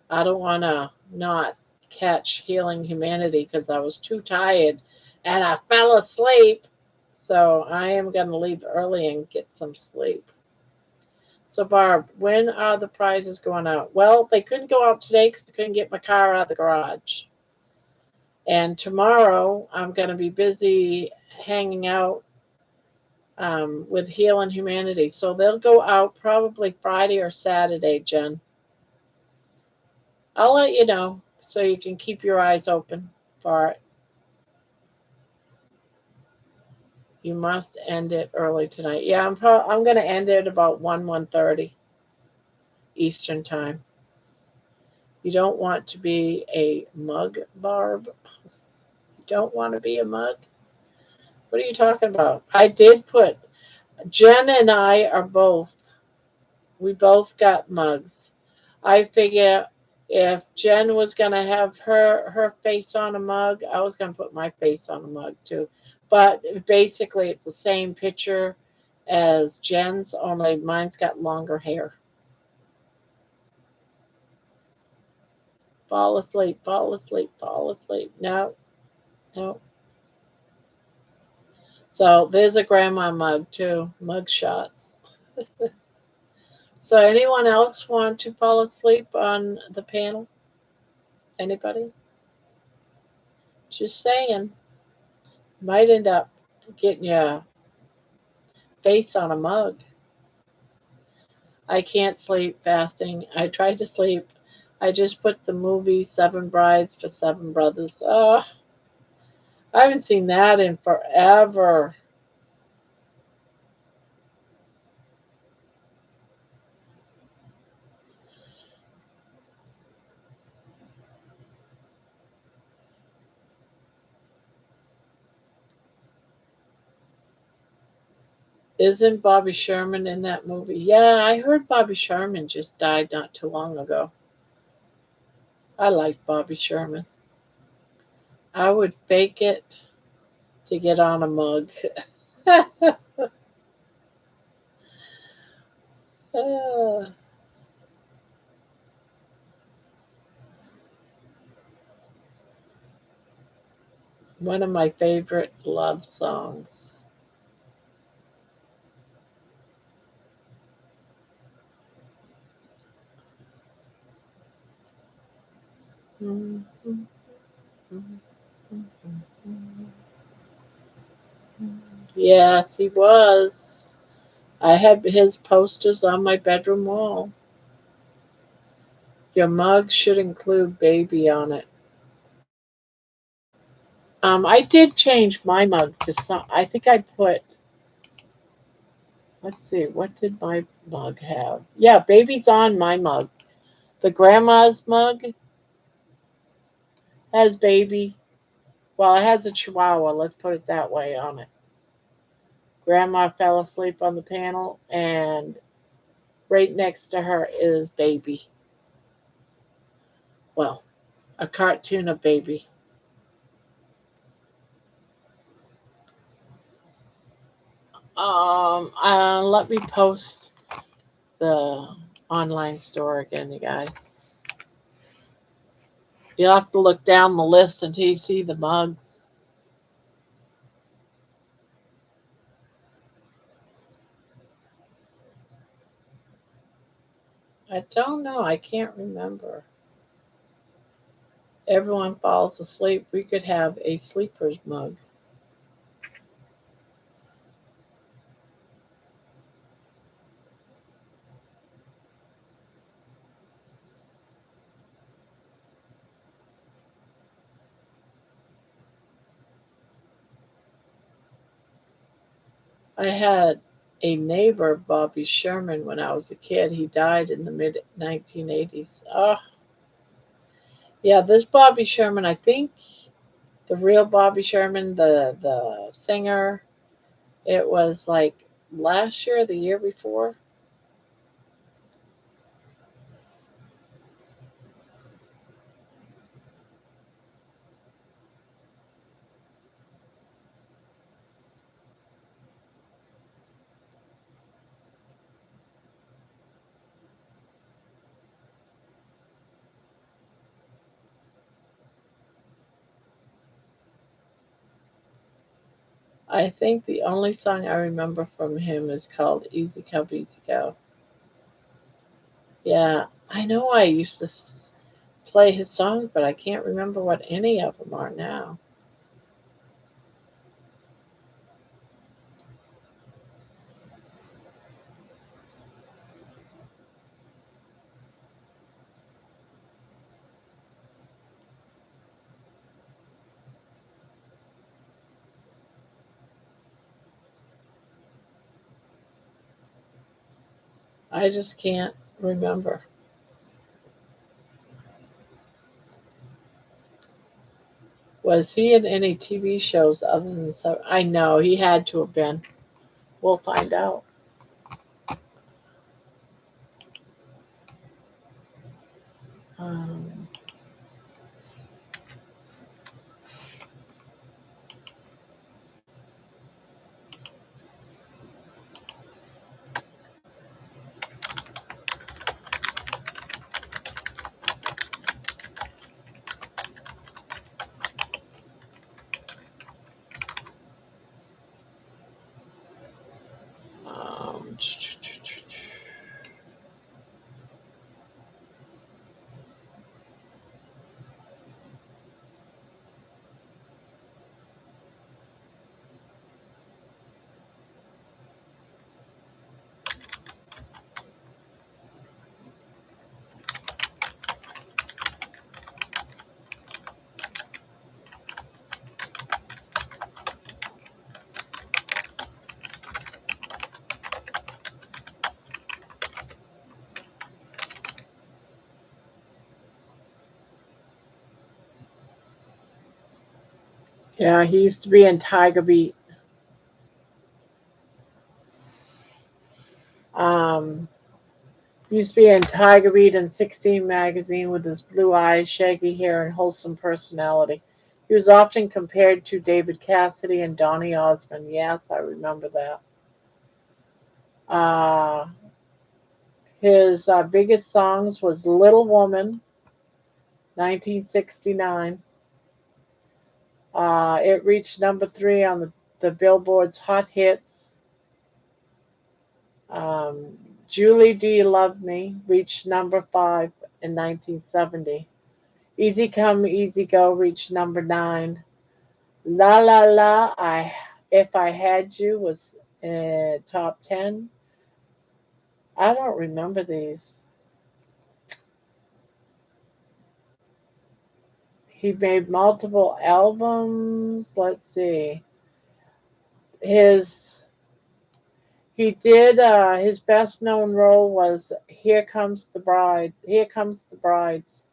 I don't want to not catch Healing Humanity because I was too tired and I fell asleep. So I am going to leave early and get some sleep. So, Barb, when are the prizes going out? Well, they couldn't go out today because they couldn't get my car out of the garage. And tomorrow, I'm going to be busy hanging out with Healing Humanity. So they'll go out probably Friday or Saturday, Jen. I'll let you know so you can keep your eyes open for it. You must end it early tonight. Yeah, I'm going to end it about 1:30 Eastern time. You don't want to be a mug, Barb. You don't want to be a mug. What are you talking about? I did put Jen and I are both. We both got mugs. I figure if Jen was gonna have her face on a mug, I was gonna put my face on a mug too. But basically, it's the same picture as Jen's, only mine's got longer hair. Fall asleep, fall asleep, fall asleep. No, no. So there's a grandma mug too, mug shots. So anyone else want to fall asleep on the panel? Anybody? Just saying. Might end up getting your face on a mug. I can't sleep fasting. I tried to sleep. I just put the movie Seven Brides for Seven Brothers. Oh, I haven't seen that in forever. Isn't Bobby Sherman in that movie? Yeah, I heard Bobby Sherman just died not too long ago. I like Bobby Sherman. I would fake it to get on a mug. Ah, one of my favorite love songs. Yes, he was. I had his posters on my bedroom wall. Your mug should include baby on it. I did change my mug to some. I think I put. Let's see, what did my mug have? Yeah, baby's on my mug. The grandma's mug has baby. Well, it has a chihuahua. Let's put it that way on it. Grandma fell asleep on the panel, and right next to her is baby. Well, a cartoon of baby. Let me post the online store again, you guys. You'll have to look down the list until you see the mugs. I don't know. I can't remember. Everyone falls asleep. We could have a sleeper's mug. I had a neighbor, Bobby Sherman, when I was a kid. He died in the mid 1980s. Oh, yeah, this Bobby Sherman, I think the real Bobby Sherman, the singer, it was like last year, the year before. I think the only song I remember from him is called Easy Come, Easy Go. Yeah, I know I used to play his songs, but I can't remember what any of them are now. I just can't remember. Was he in any TV shows other than so? I know he had to have been. We'll find out. Um, um, yeah, he used to be in Tiger Beat. Um, he used to be in Tiger Beat and 16 magazine with his blue eyes, shaggy hair, and wholesome personality. He was often compared to David Cassidy and Donny Osmond. Yes, I remember that. Uh, his biggest songs was Little Woman, 1969. It reached number 3 on the Billboard's Hot Hits. Um, Julie, Do You Love Me reached number 5 in 1970. Easy Come, Easy Go reached number 9. La La La, If I Had You was top 10. I don't remember these. He made multiple albums. Let's see. His He did his best known role was Here Comes the Bride. Here Comes the Brides.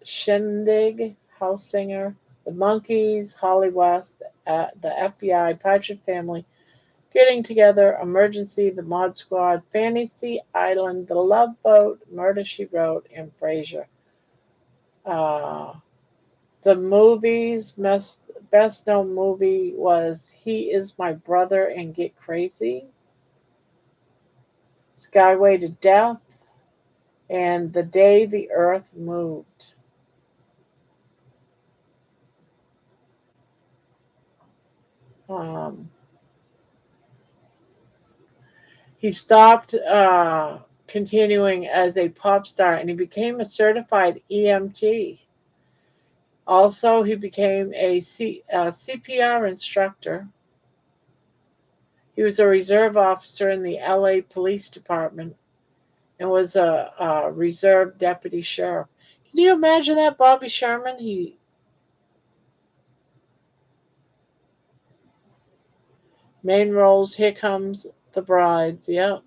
Shindig, House Singer, The Monkees, Holly West, the FBI, Partridge Family, Getting Together, Emergency, The Mod Squad, Fantasy Island, The Love Boat, Murder She Wrote, and Frasier. Uh, the best known movie was He Is My Brother and Get Crazy, Skyway to Death, and The Day the Earth Moved. Um, he stopped continuing as a pop star and he became a certified EMT. Also, he became a CPR instructor. He was a reserve officer in the LA Police Department and was a reserve deputy sheriff. Can you imagine that, Bobby Sherman? He main roles. Here Comes the Brides. Yep,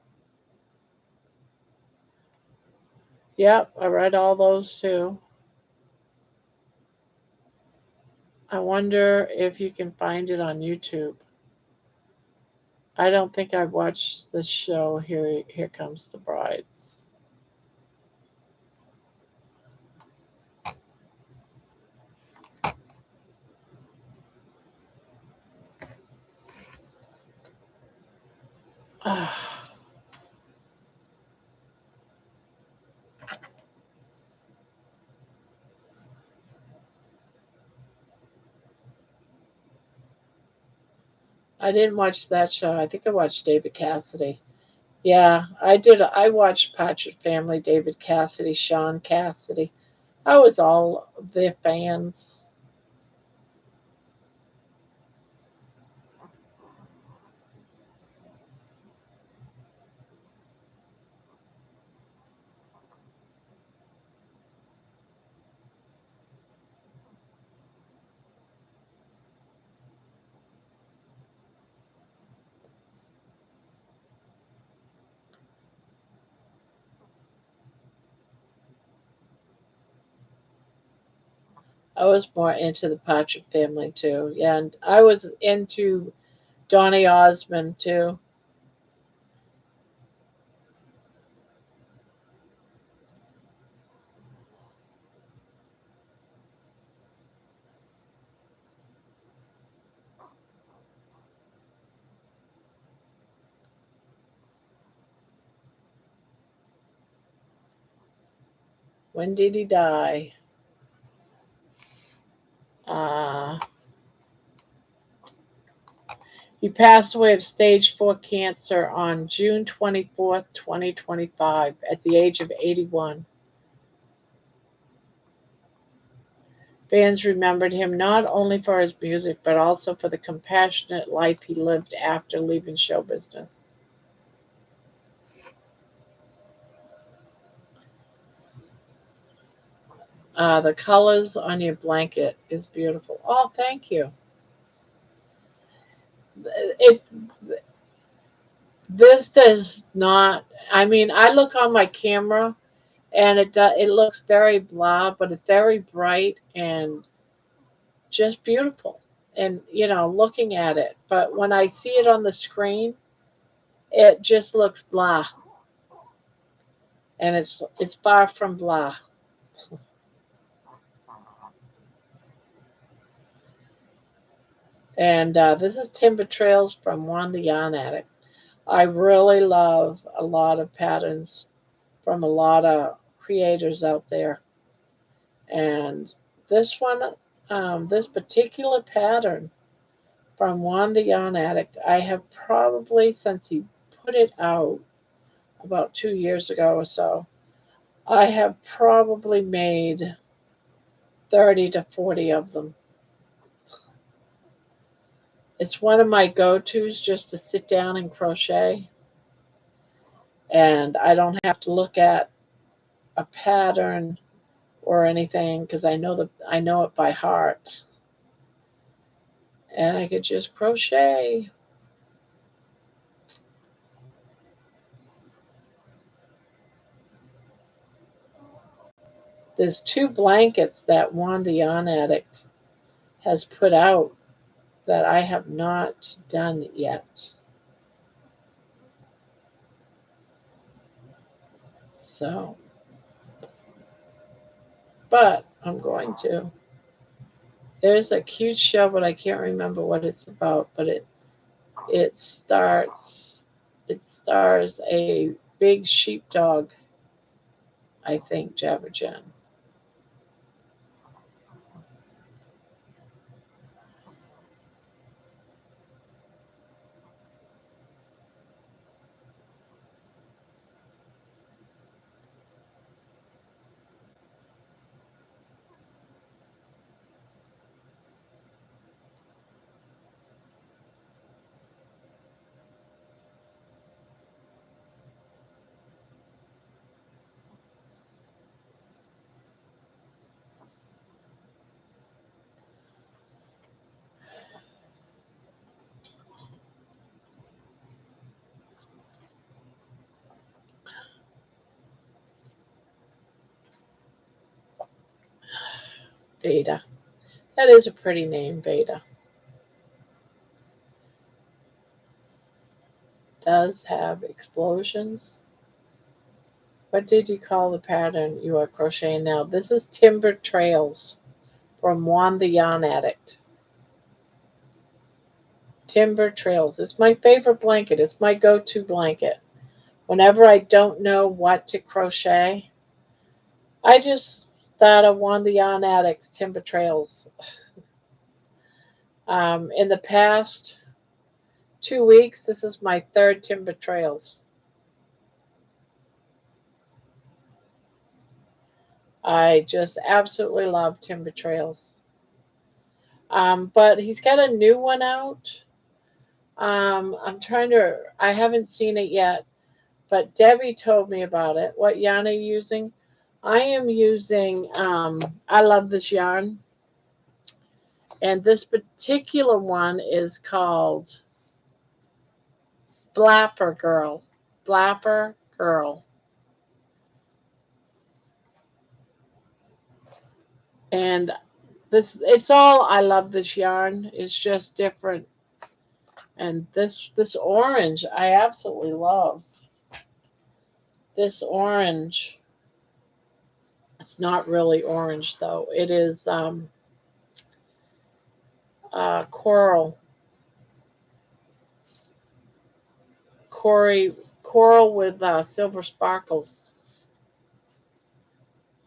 yep. I read all those too. I wonder if you can find it on YouTube. I don't think I've watched the show. Here Comes the Brides. I didn't watch that show. I think I watched David Cassidy. Yeah, I did. I watched Patrick Family, David Cassidy, Sean Cassidy. I was all their fans. I was more into the Partridge Family too. Yeah, and I was into Donny Osmond too. When did he die? Uh, he passed away of stage 4 cancer on June 24th, 2025, at the age of 81. Fans remembered him not only for his music, but also for the compassionate life he lived after leaving show business. The colors on your blanket is beautiful. Oh, thank you. It This does not. I mean, I look on my camera and it looks very blah, but it's very bright and just beautiful. And looking at it, but when I see it on the screen, it just looks blah, and it's far from blah. And this is Timber Trails from Juan the Yarn Addict. I really love a lot of patterns from a lot of creators out there. And this one, this particular pattern from Juan the Yarn Addict, I have probably, since he put it out about 2 years ago or so, I have probably made 30 to 40 of them. It's one of my go-tos just to sit down and crochet, and I don't have to look at a pattern or anything because I know it by heart, and I could just crochet. There's 2 blankets that Juan the Yarn Addict has put out that I have not done yet. So, but I'm going to. There's a cute show, but I can't remember what it's about. But it stars a big sheepdog, I think, Jabberjan. Veda. That is a pretty name, Veda. Does have explosions. What did you call the pattern you are crocheting now? This is Timber Trails from Juan the Yarn Addict. Timber Trails. It's my favorite blanket. It's my go-to blanket. Whenever I don't know what to crochet, I just start a Juan the Yarn Addict's Timber Trails. In the past 2 weeks, this is my third Timber Trails. I just absolutely love Timber Trails. But he's got a new one out. I haven't seen it yet, but Debbie told me about it. What yarn are you using? I am using, I love this yarn. And this particular one is called Blapper Girl. Blapper Girl. And It's all, I love this yarn. It's just different. And this orange, I absolutely love. This orange, it's not really orange though. It is coral, coral with silver sparkles.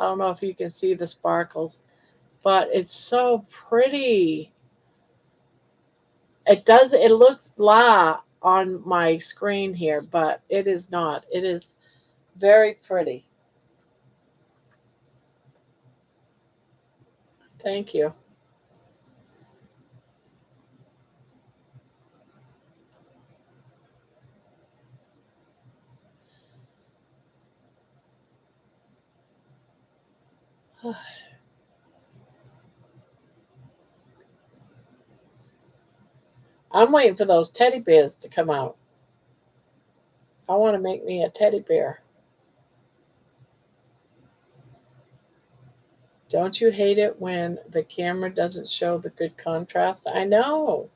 I don't know if you can see the sparkles, but it's so pretty. It looks blah on my screen here, but it is not. It is very pretty. Thank you. I'm waiting for those teddy bears to come out. I want to make me a teddy bear. Don't you hate it when the camera doesn't show the good contrast? I know.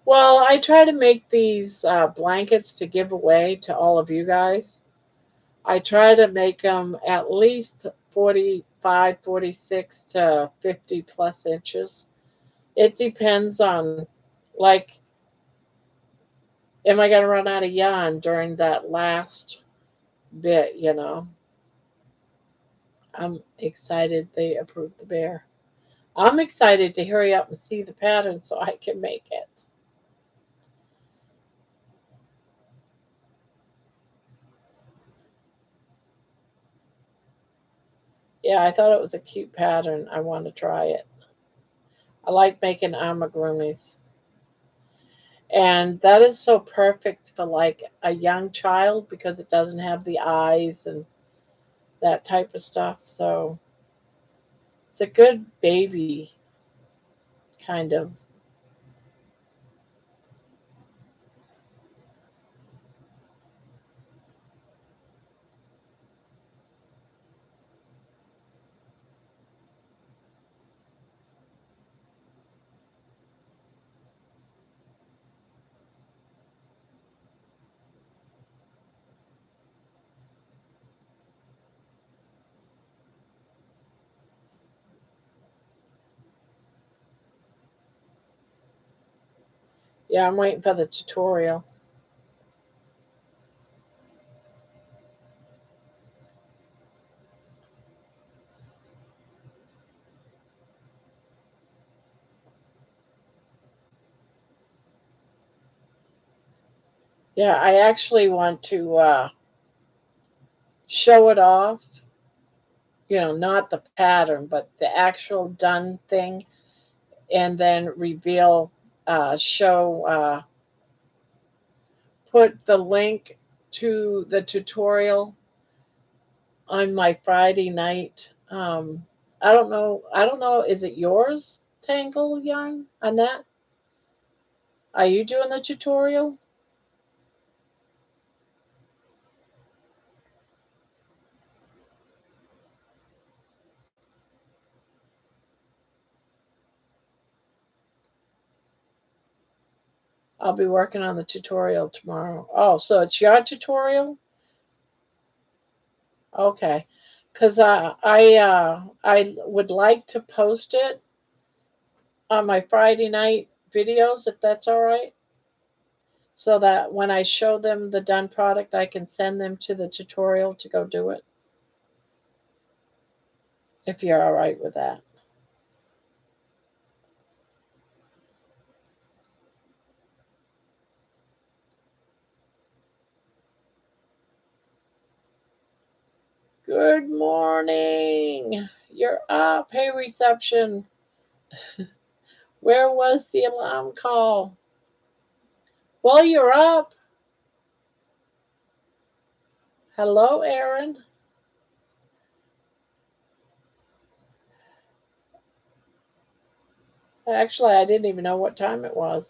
Well, I try to make these blankets to give away to all of you guys. I try to make them at least 45, 46 to 50 plus inches. It depends on, like, am I going to run out of yarn during that last bit, you know? I'm excited they approved the bear. I'm excited to hurry up and see the pattern so I can make it. Yeah, I thought it was a cute pattern. I want to try it. I like making amigurumis. And that is so perfect for like a young child because it doesn't have the eyes and that type of stuff. So it's a good baby kind of. Yeah, I'm waiting for the tutorial. Yeah, I actually want to show it off. You know, not the pattern, but the actual done thing, and then reveal, put the link to the tutorial on my Friday night. I don't know. I don't know. Is it yours, Tangle Yarn, Annette? Are you doing the tutorial? I'll be working on the tutorial tomorrow. Oh, so it's your tutorial? Okay, because I would like to post it on my Friday night videos, if that's all right, so that when I show them the done product, I can send them to the tutorial to go do it, if you're all right with that. Good morning. You're up. Hey, reception. Where was the alarm call? Well, you're up. Hello, Aaron. Actually, I didn't even know what time it was.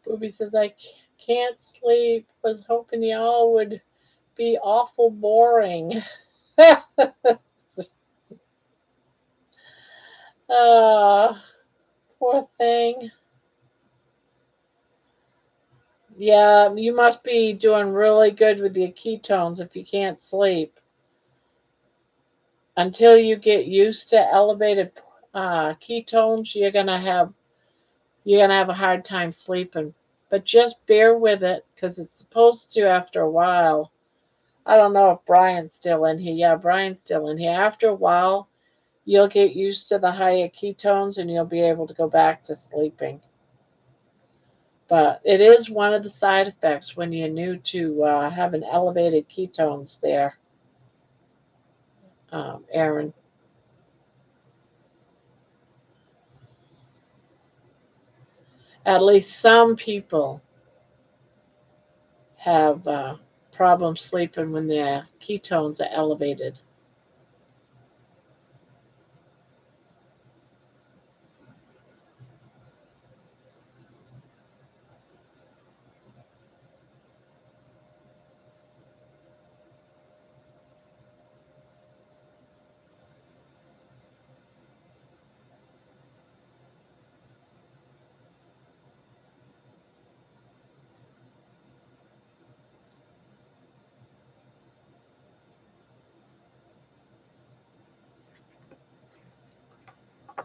Booby says, I can't sleep. Was hoping y'all would be awful boring. Poor thing. Yeah, you must be doing really good with your ketones if you can't sleep. Until you get used to elevated ketones, you're gonna have a hard time sleeping. But just bear with it because it's supposed to after a while. I don't know if Brian's still in here. Yeah, Brian's still in here. After a while, you'll get used to the higher ketones and you'll be able to go back to sleeping. But it is one of the side effects when you're new to having elevated ketones there, Aaron. At least some people have problems sleeping when their ketones are elevated.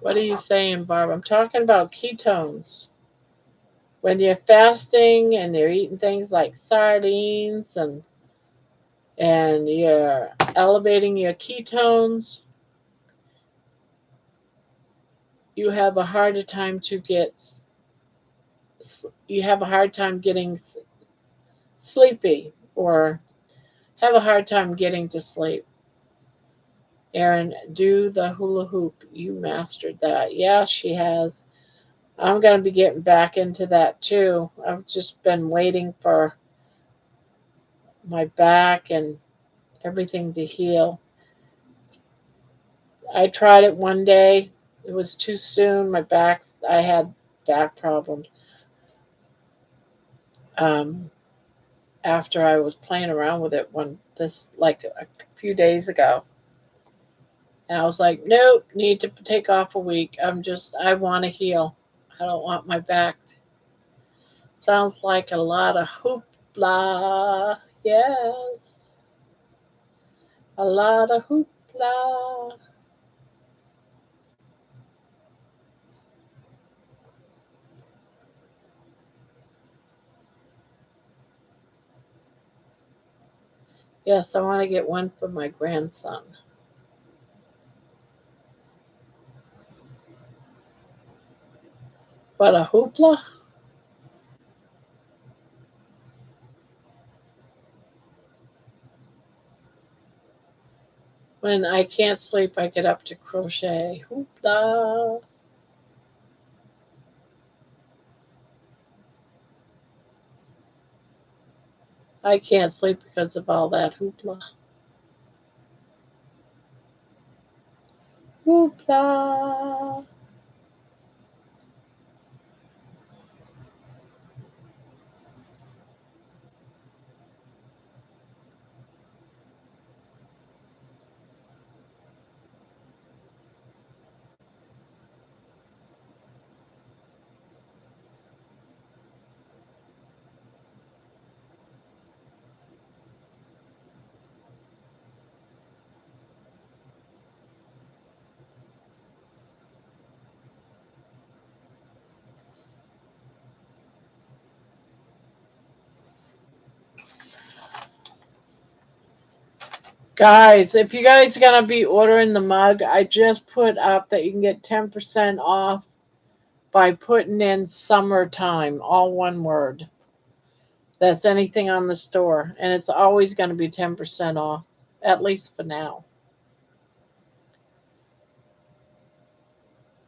What are you saying, Barb? I'm talking about ketones. When you're fasting and you're eating things like sardines and you're elevating your ketones, you have a harder time to get you have a hard time getting sleepy or have a hard time getting to sleep. Erin, do the hula hoop. You mastered that. Yeah, she has. I'm going to be getting back into that too. I've just been waiting for my back and everything to heal. I tried it one day. It was too soon. I had back problems. Um, After I was playing around with it like a few days ago. And I was like, nope, need to take off a week. I want to heal. I don't want my back. Sounds like a lot of hoopla. Yes, a lot of hoopla. Yes, I want to get one for my grandson. But a hoopla? When I can't sleep, I get up to crochet. Hoopla. I can't sleep because of all that hoopla. Hoopla. Guys, if you guys are going to be ordering the mug, I just put up that you can get 10% off by putting in summertime, all one word. That's anything on the store. And it's always going to be 10% off, at least for now.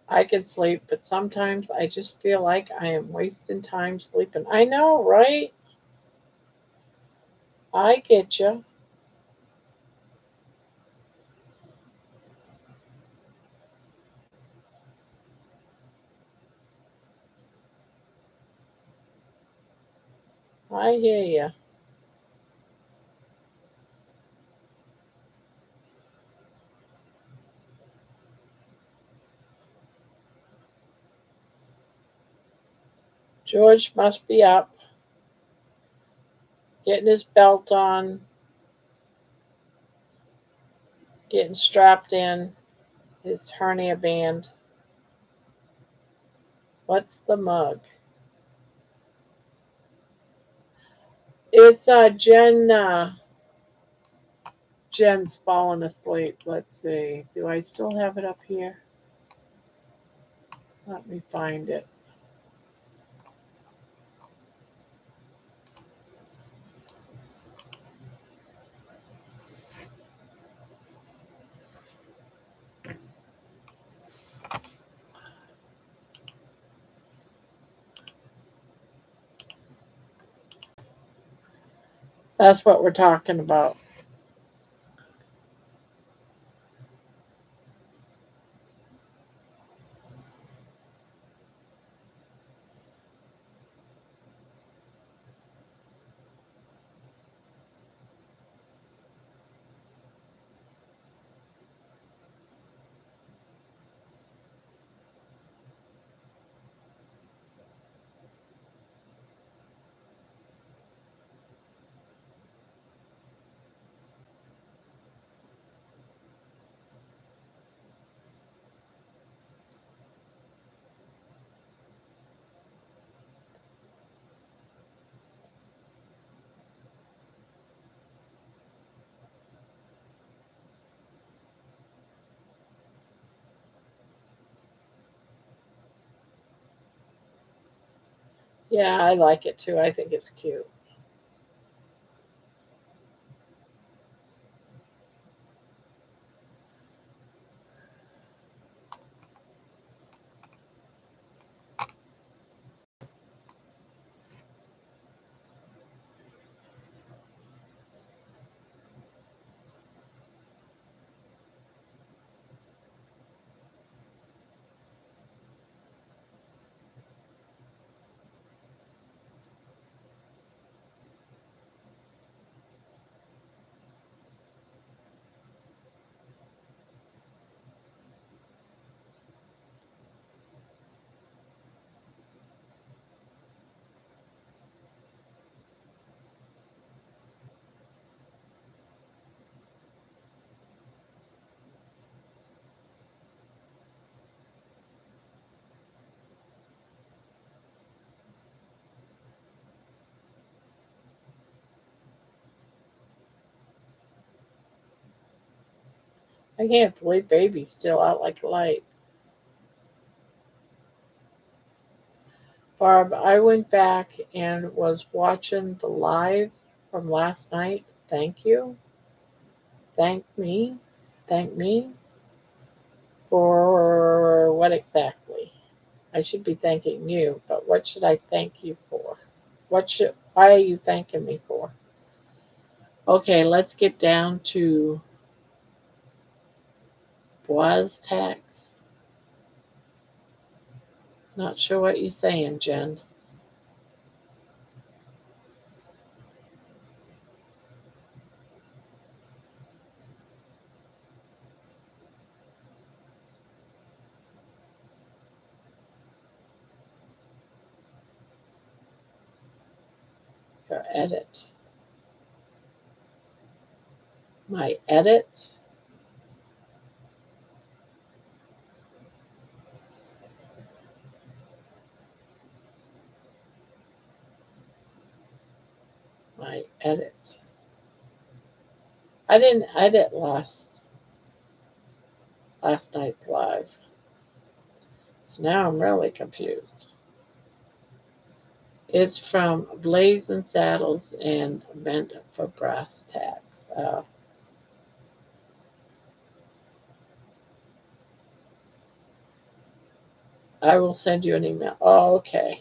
I can sleep, but sometimes I just feel like I am wasting time sleeping. I know, right? I get you. I hear you. George must be up, getting his belt on, getting strapped in, his hernia band. What's the mug? It's Jen. Jen's fallen asleep. Let's see. Do I still have it up here? Let me find it. That's what we're talking about. Yeah, I like it too. I think it's cute. I can't believe baby's still out like a light. Barb, I went back and was watching the live from last night. Thank you. Thank me. Thank me for what exactly? I should be thanking you, but what should I thank you for? Why are you thanking me for? Okay, let's get down to was tax. Not sure what you're saying, Jen. Your edit. My edit. My edit. I didn't edit last night's live. So now I'm really confused. It's from Blazing Saddles and meant for brass tacks. I will send you an email. Oh, okay.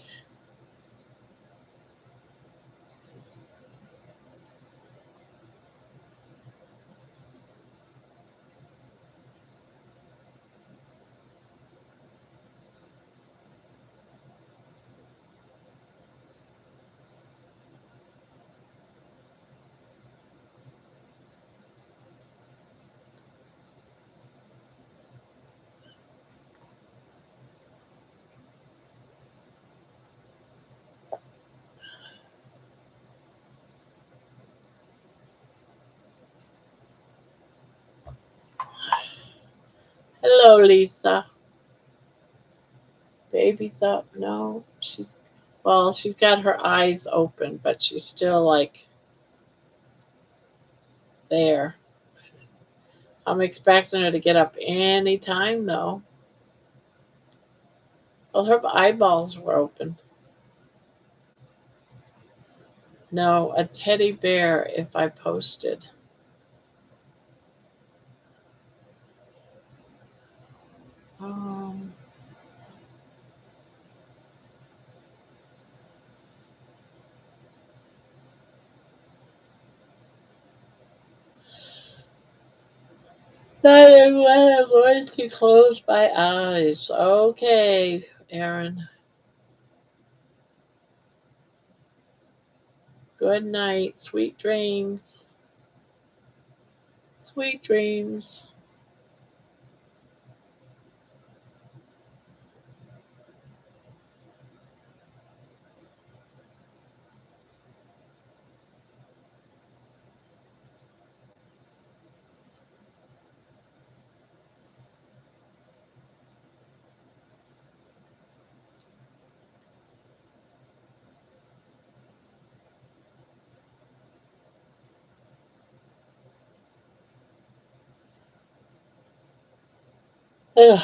Hello, Lisa. Baby's up. No, she's got her eyes open, but she's still like there. I'm expecting her to get up any time though. Well, her eyeballs were open. No, a teddy bear if I posted. Um, that is when I'm going to close my eyes. Okay, Aaron. Good night. Sweet dreams. Sweet dreams. Ugh.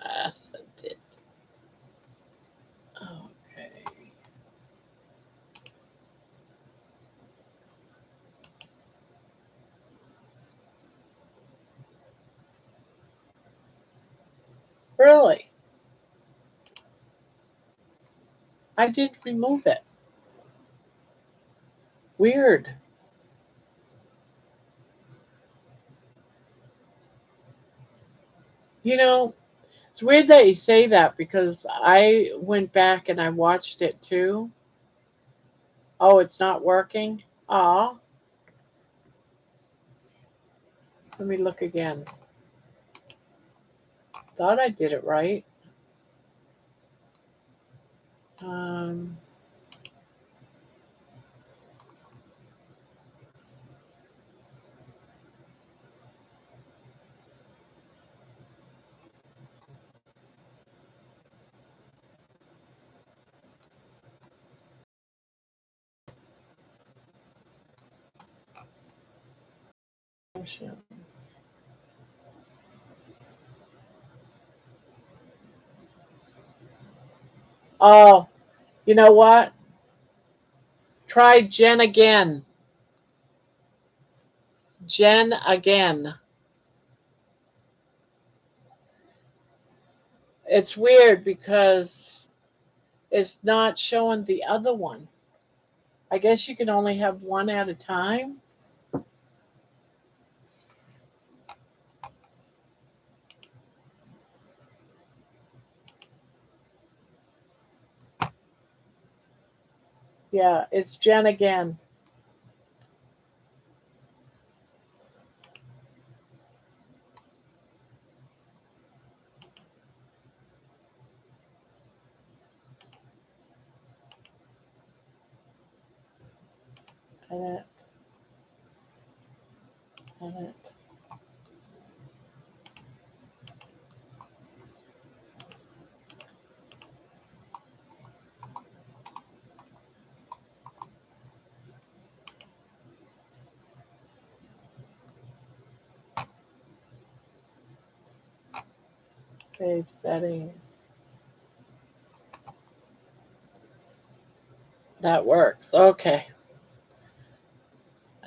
Acid. Okay. Really? I did remove it. Weird. You know, it's weird that you say that because I went back and I watched it too. Oh, it's not working? Aw, let me look again. Thought I did it right. Um, Emotions. Oh, you know what? Try Jen again. Jen again. It's weird because it's not showing the other one. I guess you can only have one at a time. Yeah, it's Jen again. Edit, edit. Save settings. That works. Okay.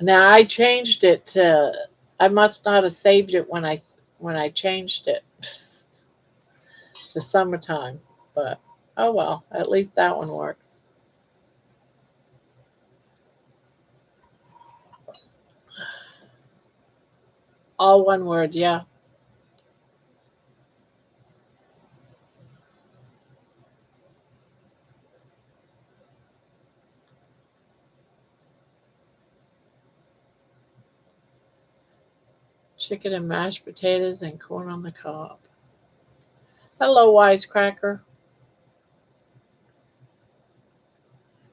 Now I changed it to. I must not have saved it when I changed it to summertime. But oh well, at least that one works. All one word, yeah. Chicken and mashed potatoes and corn on the cob. Hello, wisecracker.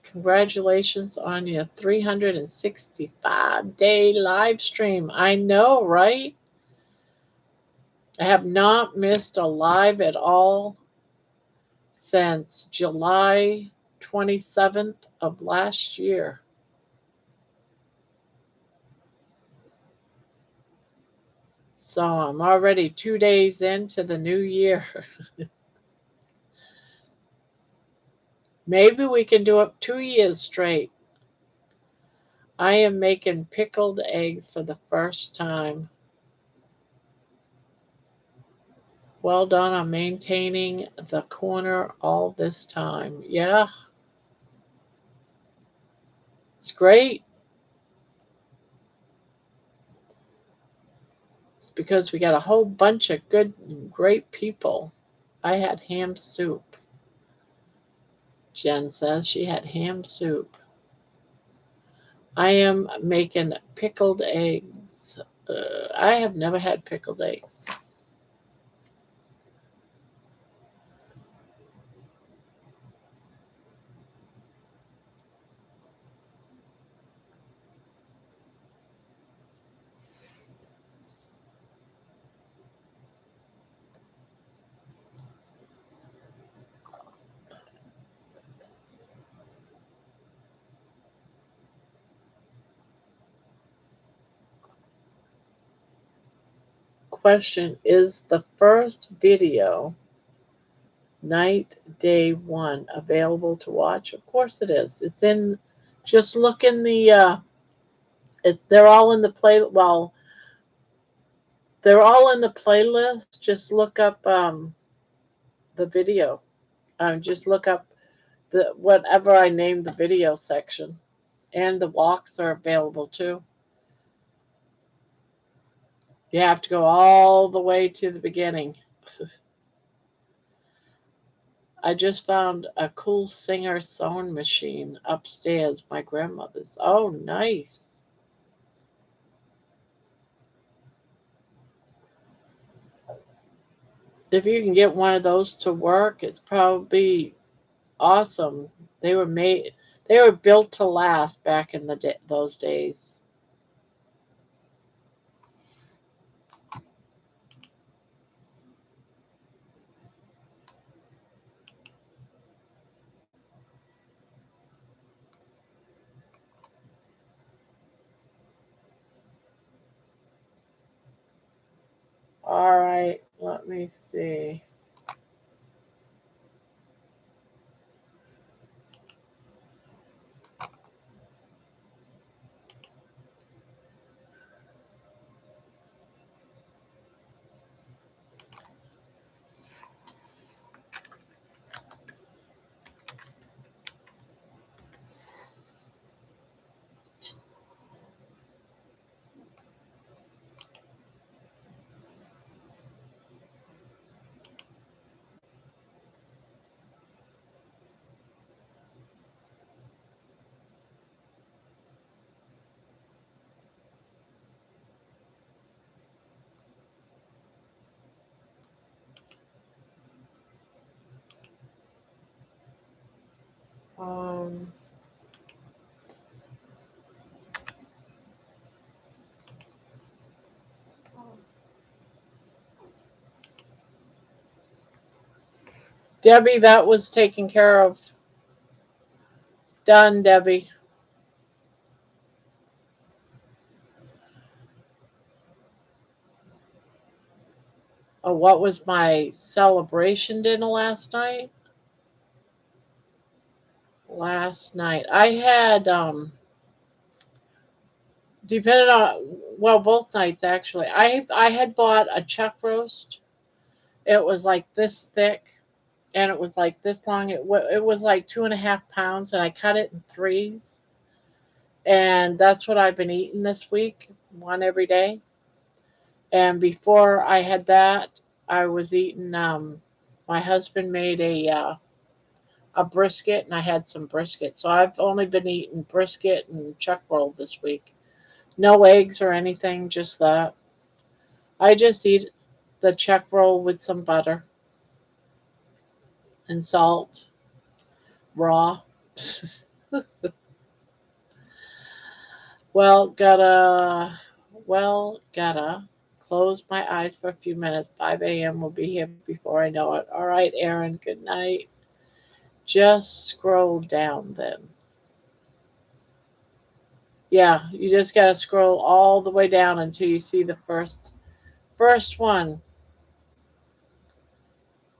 Congratulations on your 365-day live stream. I know, right? I have not missed a live at all since July 27th of last year. So I'm already 2 days into the new year. Maybe we can do it 2 years straight. I am making pickled eggs for the first time. Well done on maintaining the corner all this time. Yeah, it's great. It's because we got a whole bunch of good, great people. I had ham soup. Jen says she had ham soup. I am making pickled eggs. I have never had pickled eggs. Question: is the first video, night day one, available to watch? Of course it is. It's in. Just look in the. They're all in the play. Well, they're all in the playlist. Just look up the video. Just look up the whatever I named the video section, and the walks are available too. You have to go all the way to the beginning. I just found a cool Singer sewing machine upstairs, my grandmother's. Oh, nice. If you can get one of those to work, it's probably awesome. They were built to last back in those days. right, let me see. Um, Debbie, that was taken care of. Done, Debbie. Oh, what was my celebration dinner last night? Last night I had depending on, well, both nights actually. I had bought a chuck roast. It was like this thick, and it was like this long. It was like 2.5 pounds, and I cut it in threes, and that's what I've been eating this week, one every day. And before I had that, I was eating. My husband made a brisket, and I had some brisket. So I've only been eating brisket and chuck roll this week. No eggs or anything, just that. I just eat the chuck roll with some butter and salt, raw. Gotta close my eyes for a few minutes. 5 a.m. will be here before I know it. All right, Aaron, good night. Just scroll down then. Yeah, you just gotta scroll all the way down until you see the first one.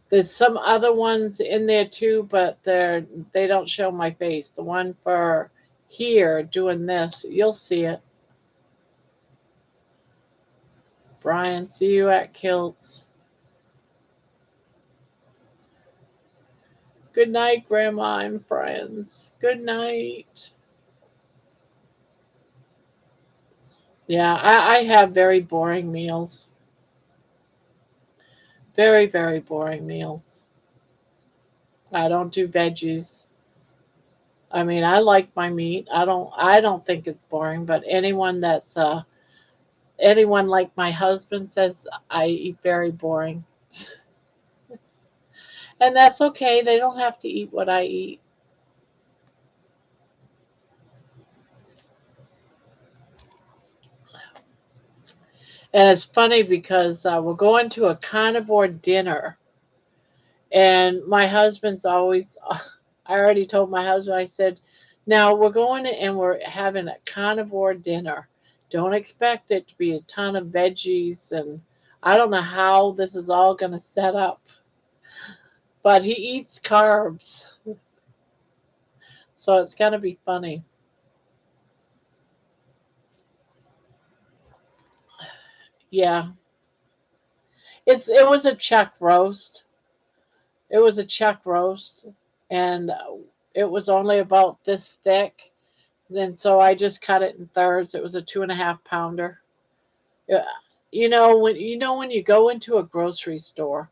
There's some other ones in there too, but they don't show my face. The one for here doing this, you'll see it. Brian, see you at Kilts. Good night, Grandma and friends. Good night. Yeah, I have very boring meals. Very, very boring meals. I don't do veggies. I mean, I like my meat. I don't think it's boring, but anyone like my husband says I eat very boring. And that's okay. They don't have to eat what I eat. And it's funny because we're going to a carnivore dinner, and my husband's always, I already told my husband, I said, now we're going and we're having a carnivore dinner. Don't expect it to be a ton of veggies, and I don't know how this is all going to set up, but he eats carbs, so it's going to be funny. Yeah, it was a chuck roast. It was a chuck roast, and it was only about this thick. Then so I just cut it in thirds. It was a 2.5 pounder. Yeah, when you go into a grocery store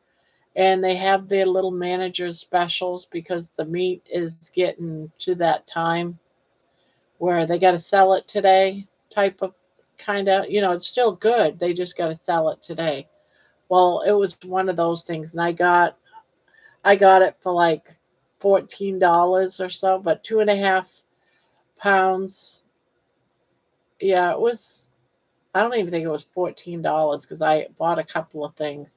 and they have their little manager's specials because the meat is getting to that time where they got to sell it today, type of kind of, it's still good. They just got to sell it today. Well, it was one of those things, and I got it for like $14 or so, but 2.5 pounds. Yeah, it was. I don't even think it was $14 because I bought a couple of things,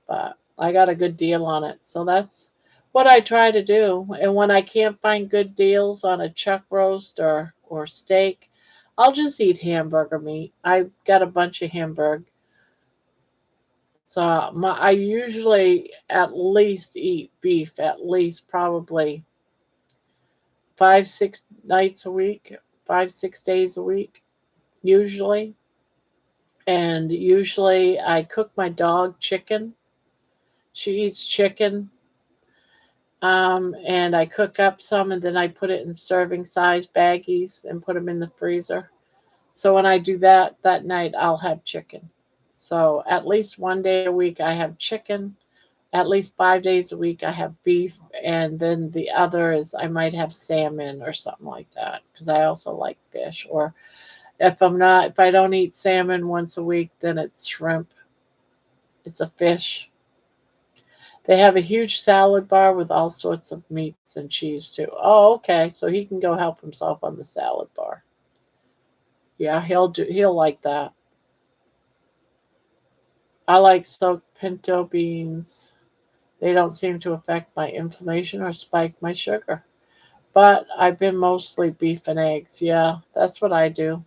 but I got a good deal on it. So that's what I try to do. And when I can't find good deals on a chuck roast or steak, I'll just eat hamburger meat. I got a bunch of hamburger. So I usually at least eat beef at least probably 5, 6 nights a week, 5, 6 days a week, usually. And usually I cook my dog chicken. She eats chicken. And I cook up some and then I put it in serving size baggies and put them in the freezer. So when I do that that night, I'll have chicken. So at least one day a week, I have chicken. At least 5 days a week, I have beef. And then the other is I might have salmon or something like that because I also like fish. Or if I don't eat salmon once a week, then it's shrimp. It's a fish. They have a huge salad bar with all sorts of meats and cheese too. Oh, okay. So he can go help himself on the salad bar. Yeah, he'll like that. I like soaked pinto beans. They don't seem to affect my inflammation or spike my sugar. But I've been mostly beef and eggs. Yeah, that's what I do.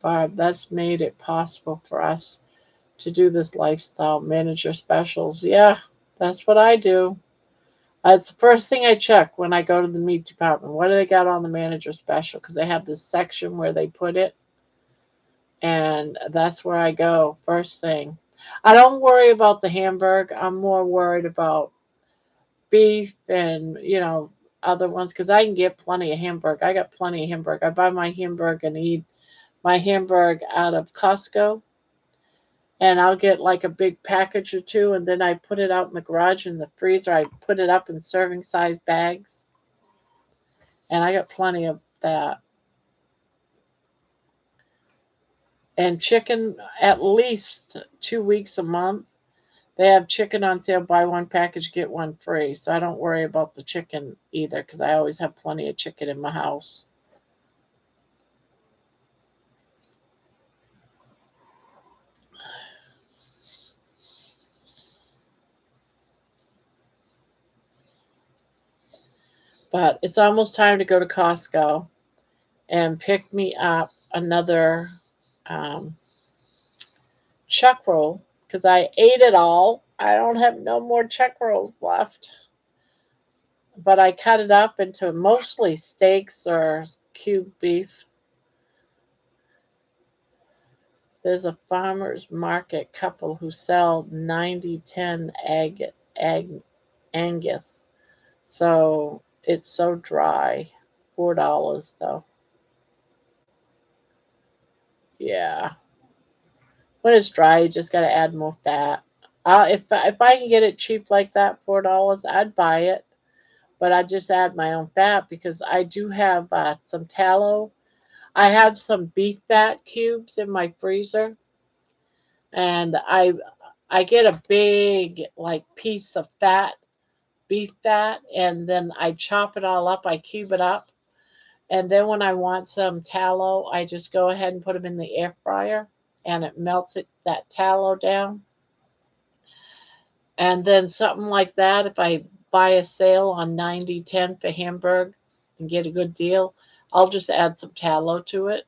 Barb, that's made it possible for us to do this lifestyle manager specials. Yeah, that's what I do. That's the first thing I check when I go to the meat department. What do they got on the manager special? Because they have this section where they put it, and that's where I go first thing. I don't worry about the hamburger. I'm more worried about beef and other ones because I can get plenty of hamburger. I got plenty of hamburger. I buy my hamburger and eat my hamburger out of Costco, and I'll get like a big package or two, and then I put it out in the garage in the freezer. I put it up in serving size bags, and I got plenty of that. And chicken at least 2 weeks a month. They have chicken on sale, buy one package, get one free. So I don't worry about the chicken either because I always have plenty of chicken in my house. But it's almost time to go to Costco and pick me up another um, chuck roll because I ate it all. I don't have no more chuck rolls left. But I cut it up into mostly steaks or cubed beef. There's a farmer's market couple who sell 90/10 Angus. So it's so dry. $4 though. Yeah. When it's dry, you just got to add more fat. If I can get it cheap like that, $4, I'd buy it. But I just add my own fat because I do have some tallow. I have some beef fat cubes in my freezer, and I get a big like piece of fat, beef fat, and then I chop it all up. I cube it up, and then when I want some tallow, I just go ahead and put them in the air fryer, and it melts that tallow down. And then something like that, if I buy a sale on 90/10 for Hamburg and get a good deal, I'll just add some tallow to it.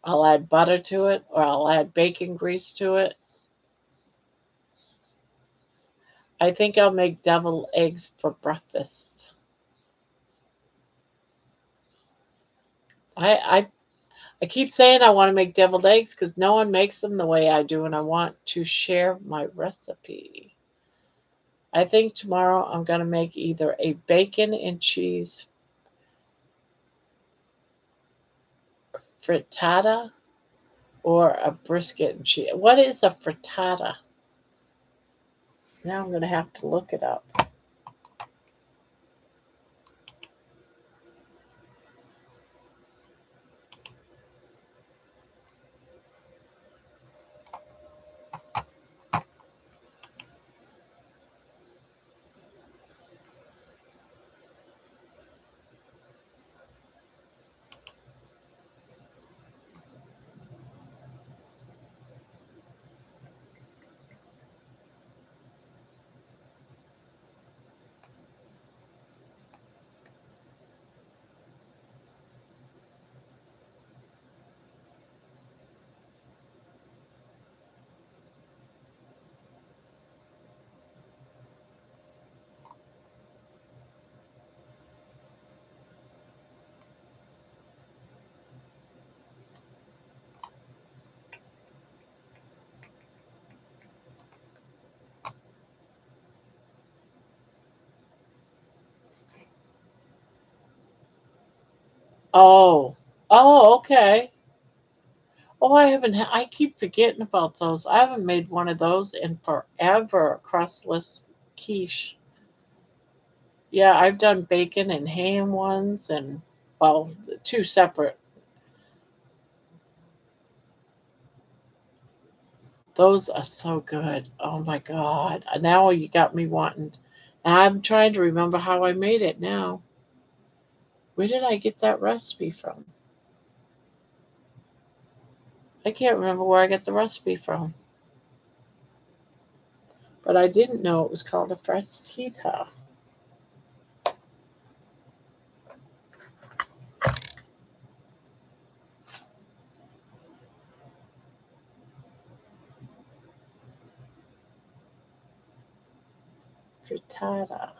I'll add butter to it, or I'll add bacon grease to it. I think I'll make deviled eggs for breakfast. I I keep saying I want to make deviled eggs because no one makes them the way I do, and I want to share my recipe. I think tomorrow I'm going to make either a bacon and cheese frittata or a brisket and cheese. What is a frittata? Now I'm going to have to look it up. Oh, oh, okay. Oh, I haven't. I keep forgetting about those. I haven't made one of those in forever. Crustless quiche. Yeah, I've done bacon and ham ones, and well, two separate. Those are so good. Oh my God! Now you got me wanting. I'm trying to remember how I made it now. Where did I get that recipe from? I can't remember where I got the recipe from, but I didn't know it was called a frittata. Frittata.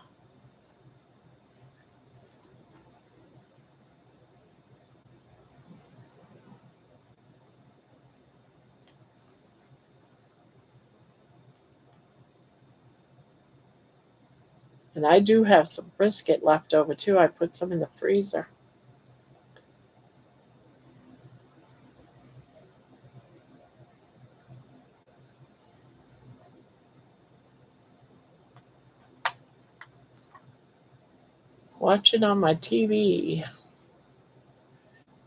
And I do have some brisket left over too. I put some in the freezer. Watching on my TV.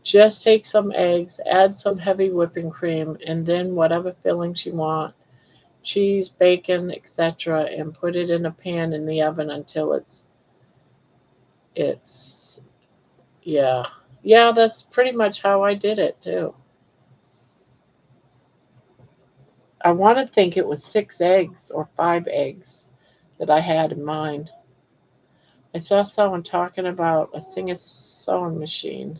Just take some eggs, add some heavy whipping cream, and then whatever fillings you want, cheese, bacon, etc., and put it in a pan in the oven until it's yeah. Yeah, that's pretty much how I did it too. I want to think it was 6 eggs or 5 eggs that I had in mind. I saw someone talking about a Singer sewing machine.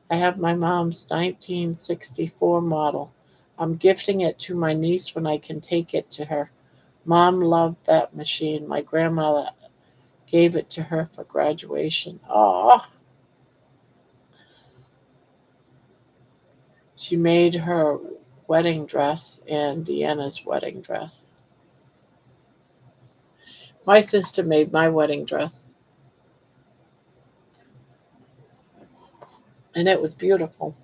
I have my mom's 1964 model. I'm gifting it to my niece when I can take it to her. Mom loved that machine. My grandmother gave it to her for graduation. Oh, she made her wedding dress and Deanna's wedding dress. My sister made my wedding dress, and it was beautiful.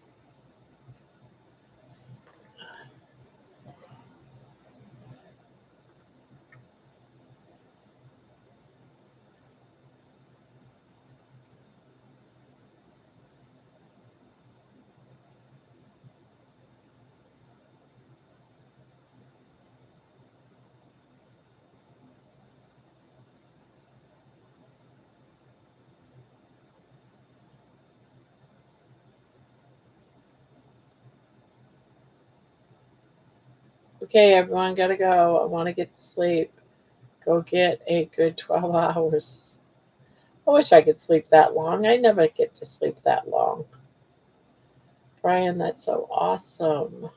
Okay, everyone, gotta go. I want to get to sleep. Go get a good 12 hours. I wish I could sleep that long. I never get to sleep that long. Brian, that's so awesome.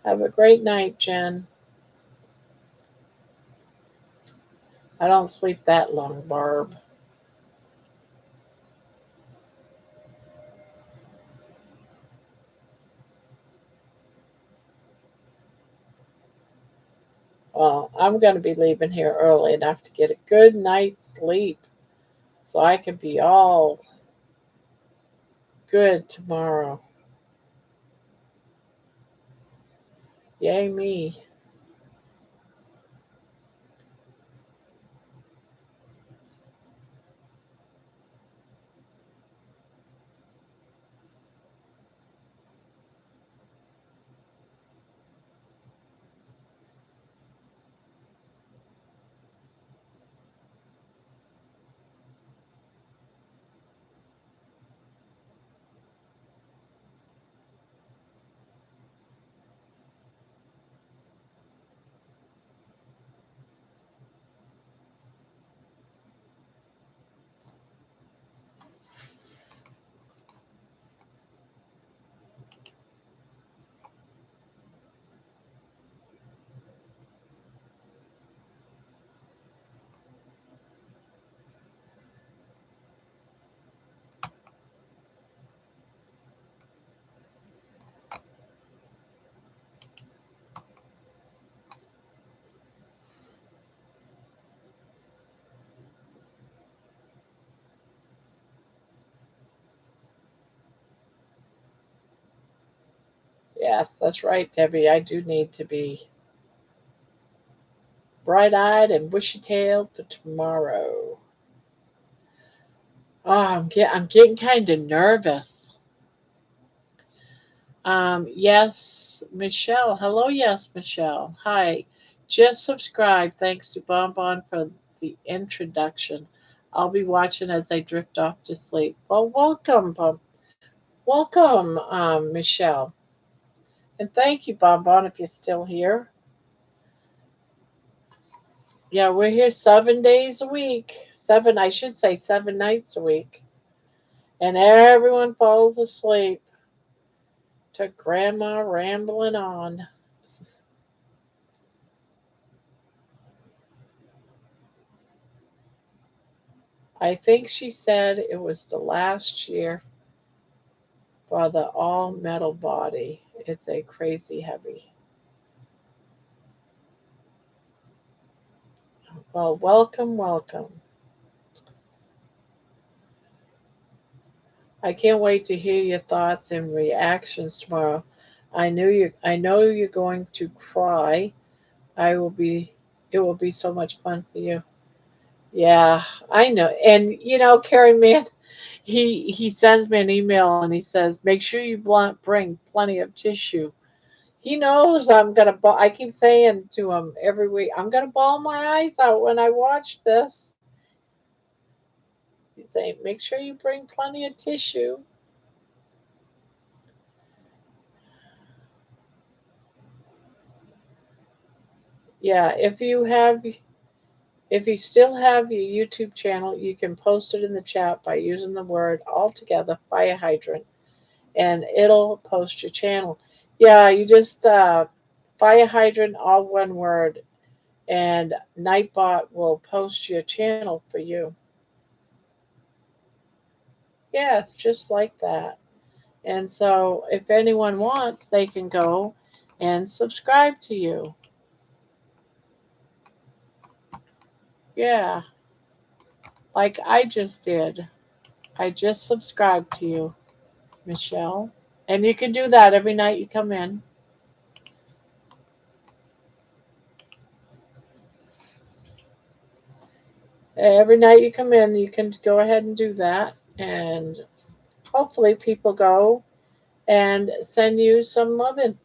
Have a great night, Jen. I don't sleep that long, Barb. Well, I'm going to be leaving here early enough to get a good night's sleep so I can be all good tomorrow. Yay, me. Yes, that's right, Debbie. I do need to be bright-eyed and bushy-tailed for tomorrow. Oh, I'm getting kind of nervous. Yes, Michelle. Hello, yes, Michelle. Hi. Just subscribe. Thanks to Bonbon for the introduction. I'll be watching as I drift off to sleep. Well, welcome, Michelle, and thank you, Bonbon, if you're still here. Yeah, we're here 7 days a week. I should say 7 nights a week, and everyone falls asleep to Grandma rambling on. I think she said it was the last year for the all metal body. It's a crazy heavy. Well, welcome, welcome. I can't wait to hear your thoughts and reactions tomorrow. I know you're going to cry. I will be it will be so much fun for you. Yeah, I know. And Carrie man, he sends me an email and he says, "Make sure you bring plenty of tissue." He knows I'm gonna. I keep saying to him every week, "I'm gonna bawl my eyes out when I watch this." He's saying, "Make sure you bring plenty of tissue." Yeah, if you still have your YouTube channel, you can post it in the chat by using the word altogether fire hydrant, and it'll post your channel. Yeah, you just fire hydrant, all one word, and Nightbot will post your channel for you. Yeah, it's just like that. And so, if anyone wants, they can go and subscribe to you. Yeah, like I just did. I just subscribed to you, Michelle. And you can do that every night you come in. Every night you come in, you can go ahead and do that. And hopefully, people go and send you some loving.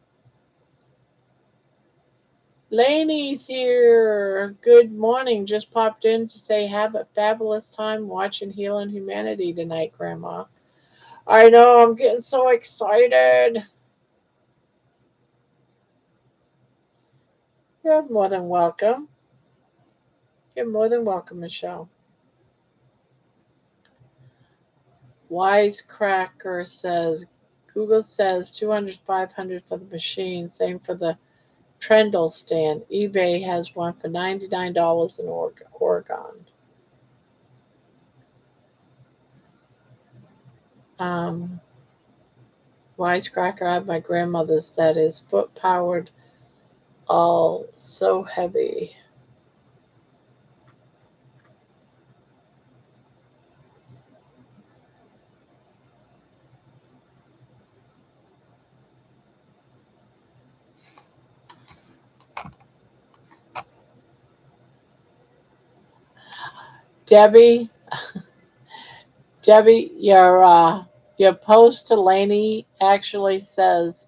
Laney's here. Good morning. Just popped in to say have a fabulous time watching Healing Humanity tonight, Grandma. I know, I'm getting so excited. You're more than welcome. You're more than welcome, Michelle. Wisecracker says Google says 200, 500 for the machine. Same for the Trendle stand. eBay has one for $99 in Oregon. Um, Wisecracker, I have my grandmother's that is foot powered, all so heavy. Debbie, Debbie, your post to Laney actually says,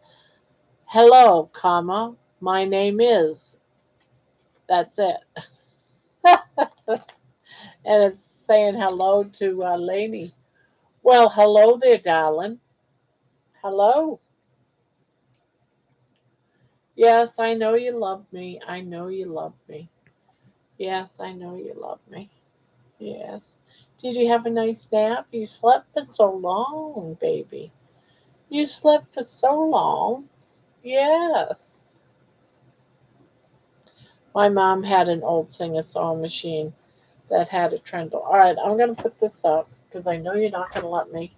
"Hello, comma, my name is." That's it, and it's saying hello to Laney. Well, hello there, darling. Hello. Yes, I know you love me. I know you love me. Yes, I know you love me. Yes. Did you have a nice nap? You slept for so long, baby. You slept for so long. Yes. My mom had an old singer sewing machine that had a trundle. All right, I'm going to put this up because I know you're not going to let me.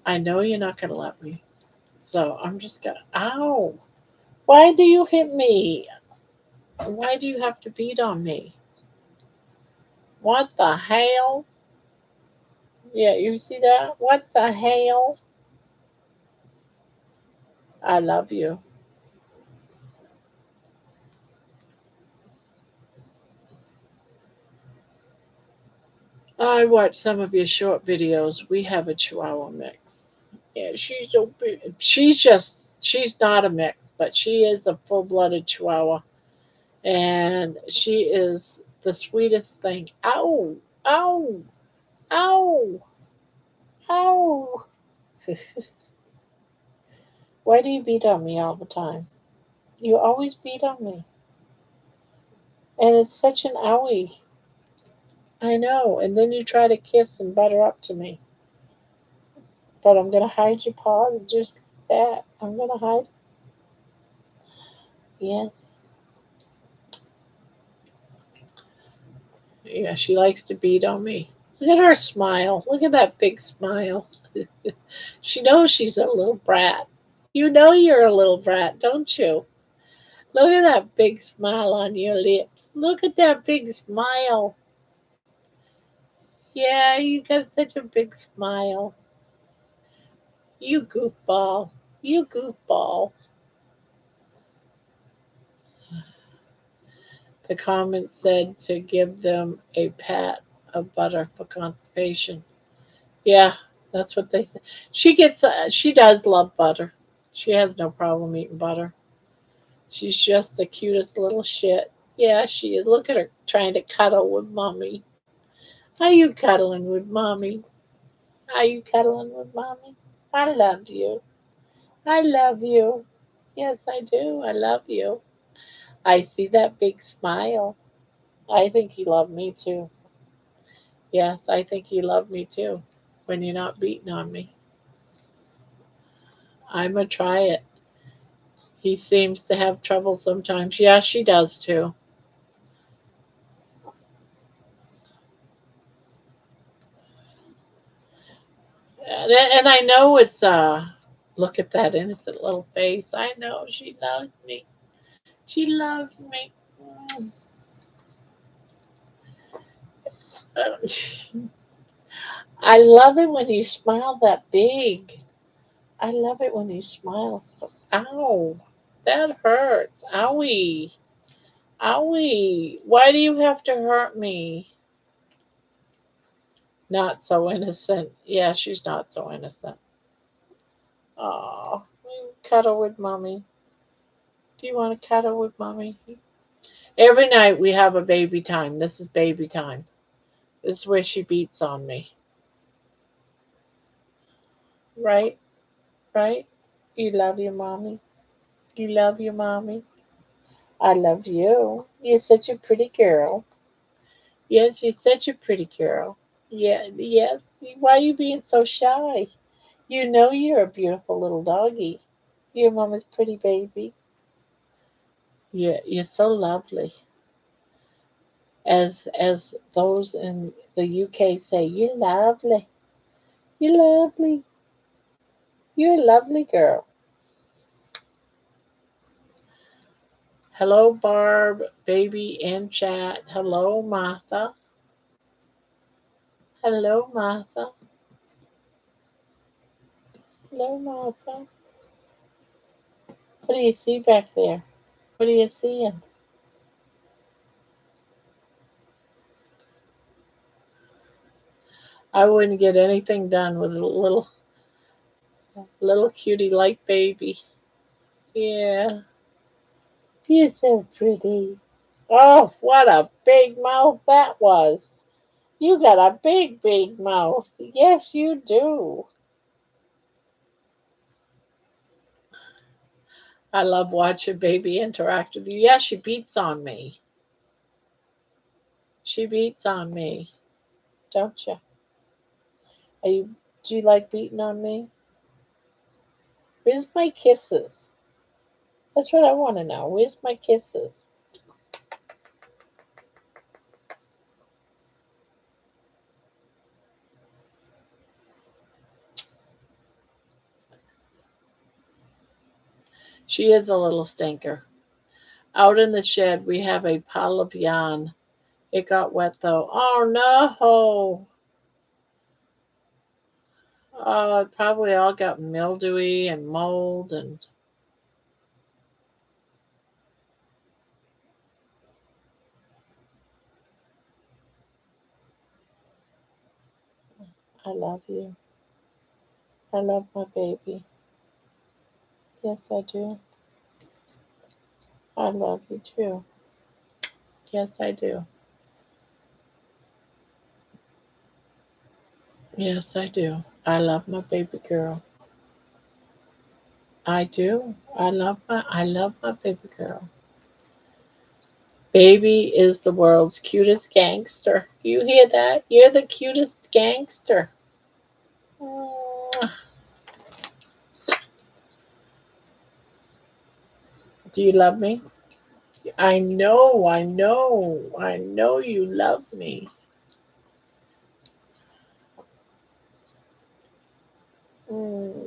I know you're not going to let me. So I'm just going to. Ow. Why do you hit me? Why do you have to beat on me? What the hell? Yeah, you see that? What the hell? I love you. I watched some of your short videos. We have a Chihuahua mix. Yeah, she's so big. She's not a mix, but she is a full-blooded Chihuahua, and she is the sweetest thing. Ow, ow, ow, ow. Why do you beat on me all the time? You always beat on me, and it's such an owie. I know, and then you try to kiss and butter up to me. But I'm gonna hide your paws just that. I'm gonna hide. Yes. Yeah, she likes to beat on me. Look at her smile. Look at that big smile. She knows she's a little brat. You know you're a little brat, don't you? Look at that big smile on your lips. Look at that big smile. Yeah, you got such a big smile. You goofball. You goofball. The comment said to give them a pat of butter for constipation. Yeah, that's what they say. She does love butter. She has no problem eating butter. She's just the cutest little shit. Yeah, she is. Look at her trying to cuddle with mommy. Are you cuddling with mommy? Are you cuddling with mommy? I love you. I love you. Yes, I do. I love you. I see that big smile. I think you love me too. Yes, I think you love me too when you're not beating on me. I'm going to try it. He seems to have trouble sometimes. Yeah, she does too. And I know it's look at that innocent little face. I know she loves me. She loves me. Mm. I love it when you smile that big. I love it when you smile so. Ow, that hurts. Owie, owie. Why do you have to hurt me? Not so innocent. Yeah, she's not so innocent. Oh, cuddle with mommy. Do you want to cuddle with mommy? Every night we have a baby time. This is baby time. This is where she beats on me. Right? Right? You love your mommy. You love your mommy. I love you. You're such a pretty girl. Yes, you're such a pretty girl. Yeah, yes. Why are you being so shy? You know you're a beautiful little doggy. Your mama's pretty baby. You're so lovely. As those in the UK say, you're lovely. You're lovely. You're a lovely girl. Hello, Barb, baby, and chat. Hello, Martha. Hello, Martha. Hello, Martha. What do you see back there? What are you seeing? I wouldn't get anything done with a little cutie like baby. Yeah, you're so pretty. Oh, what a big mouth that was. You got a big, big mouth. Yes, you do. I love watching baby interact with you. Yeah, she beats on me. She beats on me, don't you? Are you? Do you like beating on me? Where's my kisses? That's what I want to know. Where's my kisses? She is a little stinker. Out in the shed, we have a pile of yarn. It got wet though. Oh no! Oh, it probably all got mildewy and mold and I love you. I love my baby. Yes, I do. I love you too. Yes, I do. Yes, I do. I love my baby girl. I do. I love my baby girl. Baby is the world's cutest gangster. Do you hear that? You're the cutest gangster. Mwah. Do you love me? I know you love me. Mm.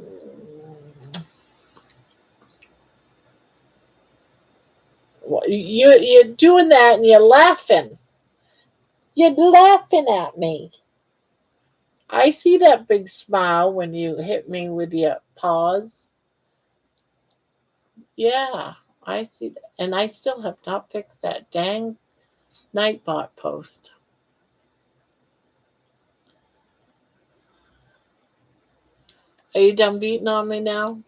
Well, you're doing that and you're laughing. You're laughing at me. I see that big smile when you hit me with your paws. Yeah, I see that. And I still have not fixed that dang Nightbot post. Are you done beating on me now?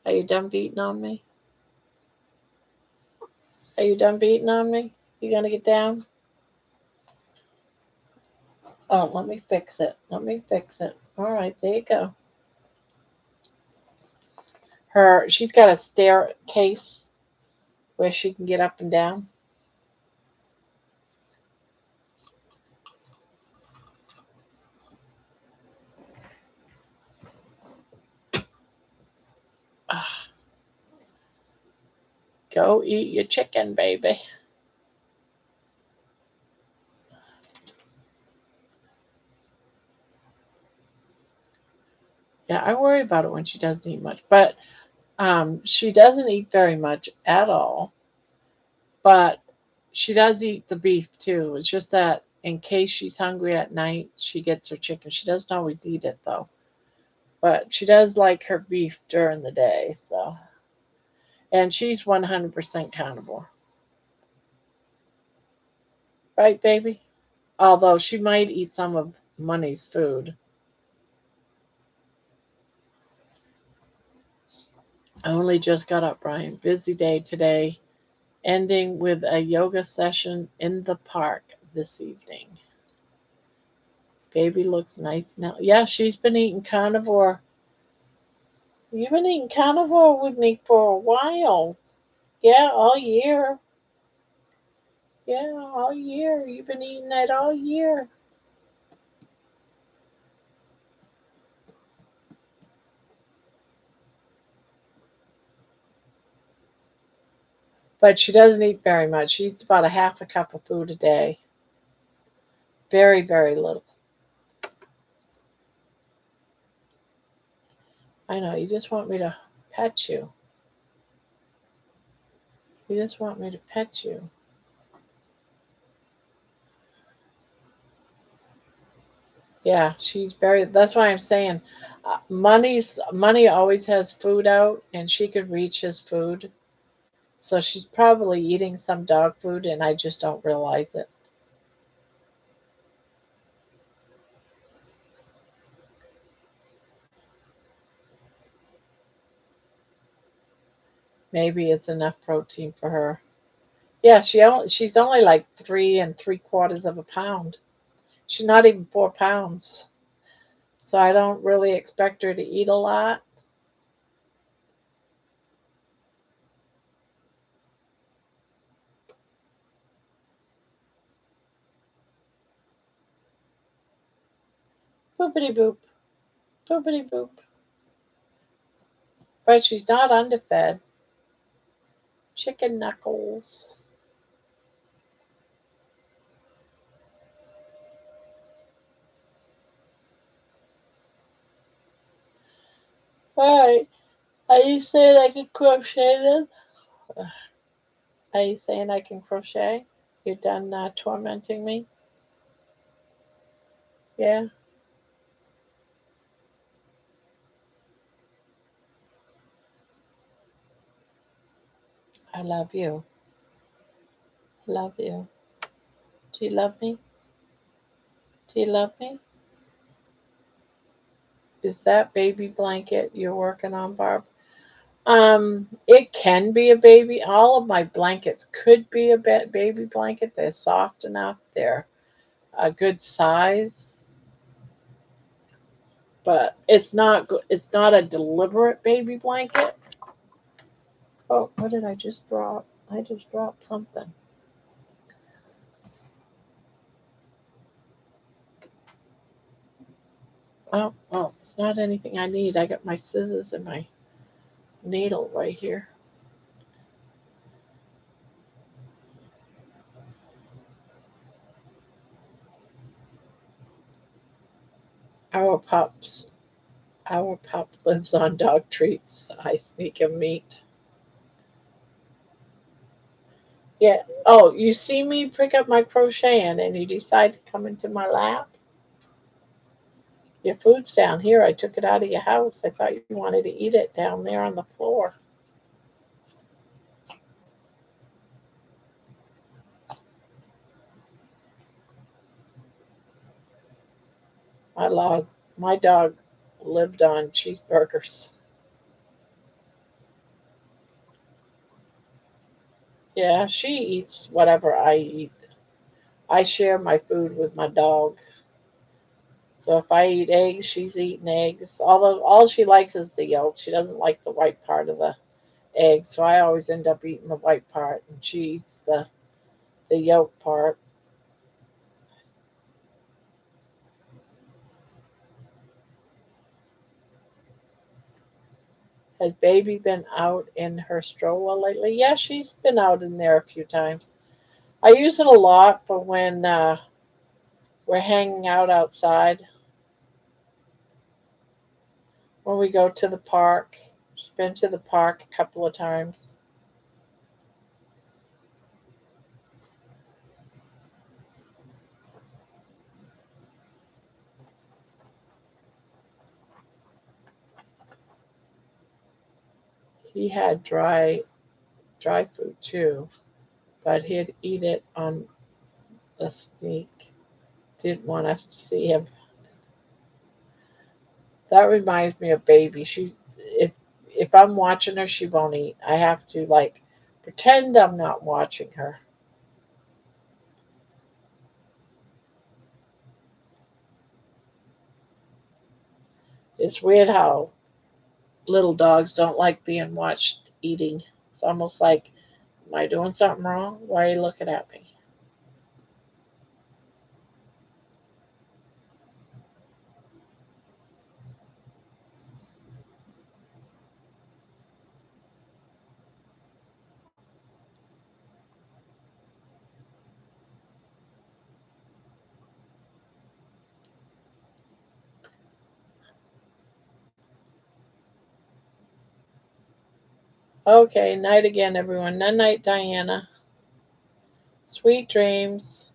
Are you done beating on me? Are you done beating on me? You gonna get down? Oh, let me fix it. Let me fix it. All right, there you go. She's got a staircase where she can get up and down. Ah, go eat your chicken, baby. Yeah, I worry about it when she doesn't eat much, but she doesn't eat very much at all. But she does eat the beef too. It's just that in case she's hungry at night, she gets her chicken. She doesn't always eat it though, but she does like her beef during the day. So, and she's 100% carnivore, right, baby? Although she might eat some of Money's food. I only just got up, Brian. Busy day today, ending with a yoga session in the park this evening. Baby looks nice now. Yeah, she's been eating carnivore. You've been eating carnivore with me for a while. Yeah, all year. Yeah, all year. You've been eating that all year. But she doesn't eat very much. She eats about a half a cup of food a day. Very, very little. I know, you just want me to pet you. You just want me to pet you. Yeah, she's very. That's why I'm saying, money always has food out, and she could reach his food. So she's probably eating some dog food, and I just don't realize it. Maybe it's enough protein for her. Yeah, she's only like 3 3/4 of a pound. She's not even 4 pounds. So I don't really expect her to eat a lot. Boopity boop, boopity boop. But she's not underfed. Chicken knuckles. Alright. Are you saying I can crochet then? Are you saying I can crochet? You're done tormenting me? Yeah, I love you. I love you. Do you love me? Do you love me? Is that baby blanket you're working on, Barb? It can be a baby. All of my blankets could be a baby blanket. They're soft enough. They're a good size, but it's not. It's not a deliberate baby blanket. Oh, what did I just drop? I just dropped something. Oh, well, it's not anything I need. I got my scissors and my needle right here. Our pups. Our pup lives on dog treats. I sneak him meat. Yeah. Oh, you see me pick up my crocheting and you decide to come into my lap? Your food's down here. I took it out of your house. I thought you wanted to eat it down there on the floor. My dog, my dog lived on cheeseburgers. Yeah, she eats whatever I eat. I share my food with my dog. So if I eat eggs, she's eating eggs. Although all she likes is the yolk. She doesn't like the white part of the egg. So I always end up eating the white part and she eats the yolk part. Has baby been out in her stroller lately? Yeah, she's been out in there a few times. I use it a lot for when we're hanging out outside. When we go to the park. She's been to the park a couple of times. He had dry food too, but he'd eat it on the sneak. Didn't want us to see him. That reminds me of baby. She if I'm watching her, she won't eat. I have to like pretend I'm not watching her. It's weird how little dogs don't like being watched eating. It's almost like, am I doing something wrong? Why are you looking at me? Okay, night again, everyone. Night night, Diana. Sweet dreams.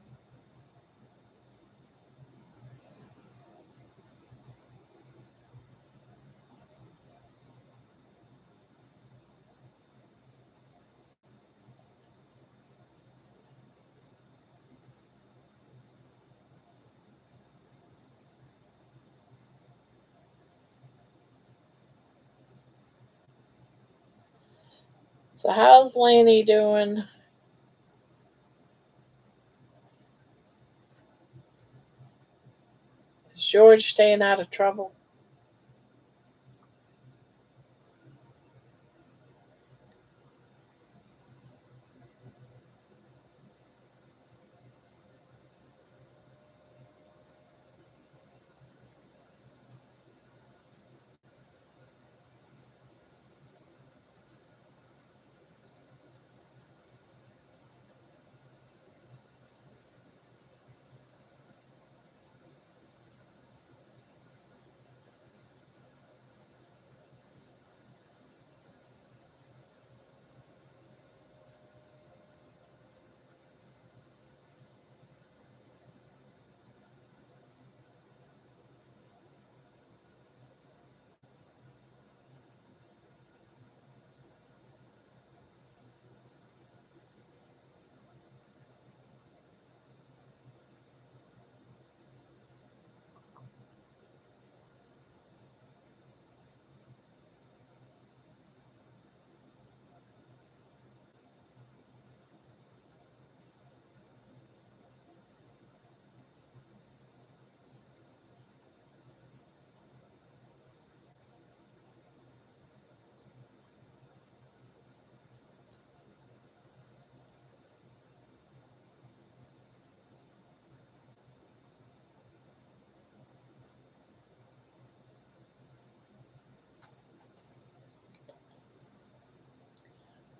So how's Laney doing? Is George staying out of trouble?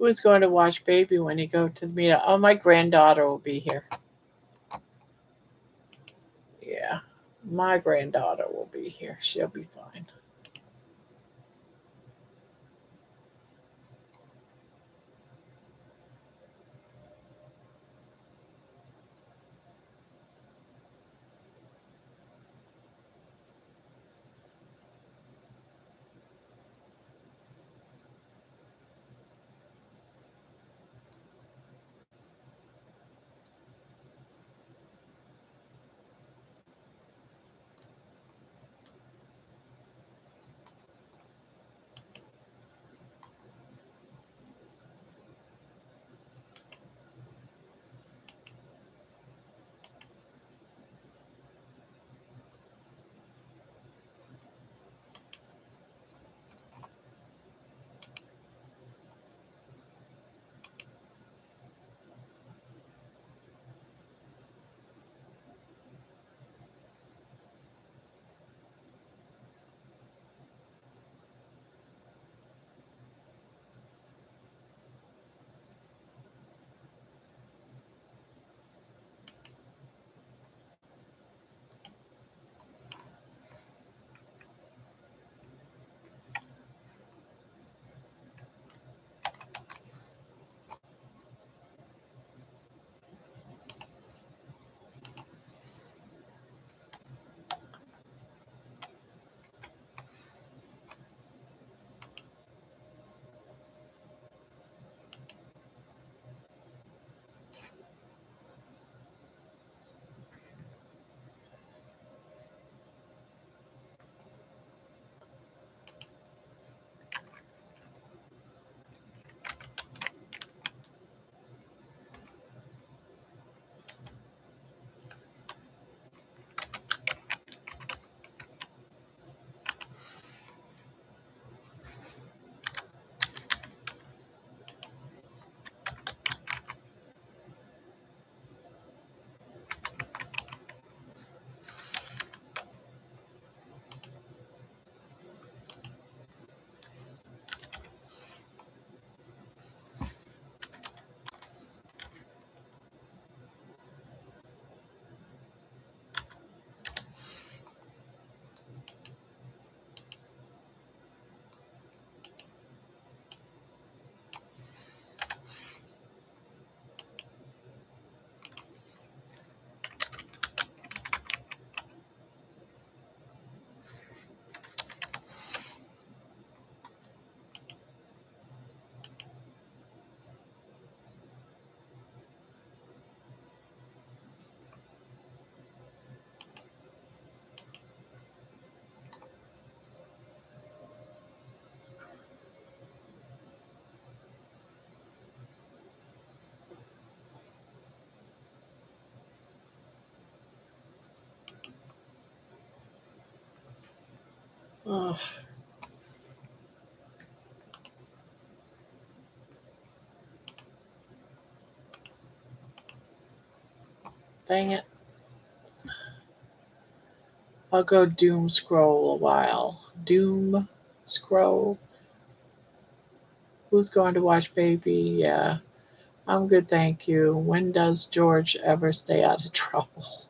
Who's going to watch baby when you go to the meetup? Oh, my granddaughter will be here. Yeah, my granddaughter will be here. She'll be fine. Oh, dang it. I'll go doom scroll a while. Doom scroll. Who's going to watch baby? Yeah, I'm good, thank you. When does George ever stay out of trouble?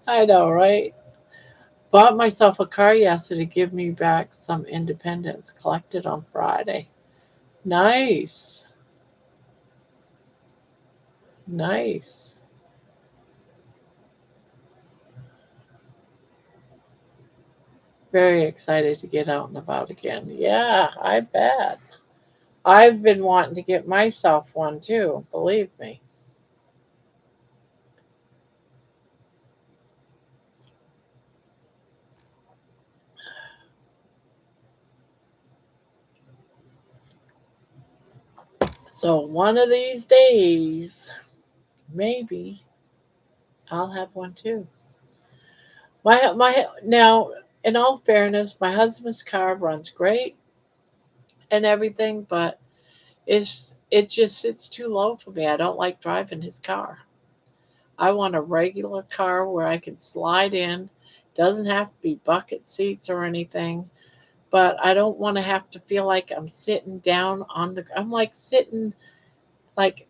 I know, right? Bought myself a car yesterday to give me back some independence. Collected on Friday. Nice. Nice. Very excited to get out and about again. Yeah, I bet. I've been wanting to get myself one too, believe me. So one of these days, maybe I'll have one too. My now, in all fairness, my husband's car runs great and everything, but it just sits too low for me. I don't like driving his car. I want a regular car where I can slide in. Doesn't have to be bucket seats or anything. but I don't want to have to feel like I'm sitting down on the. I'm like sitting, like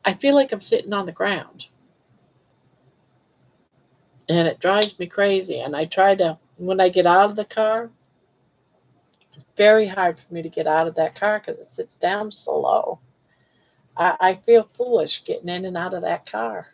I feel like I'm sitting on the ground, and it drives me crazy. And I try to when I get out of the car, it's very hard for me to get out of that car because it sits down so low. I feel foolish getting in and out of that car.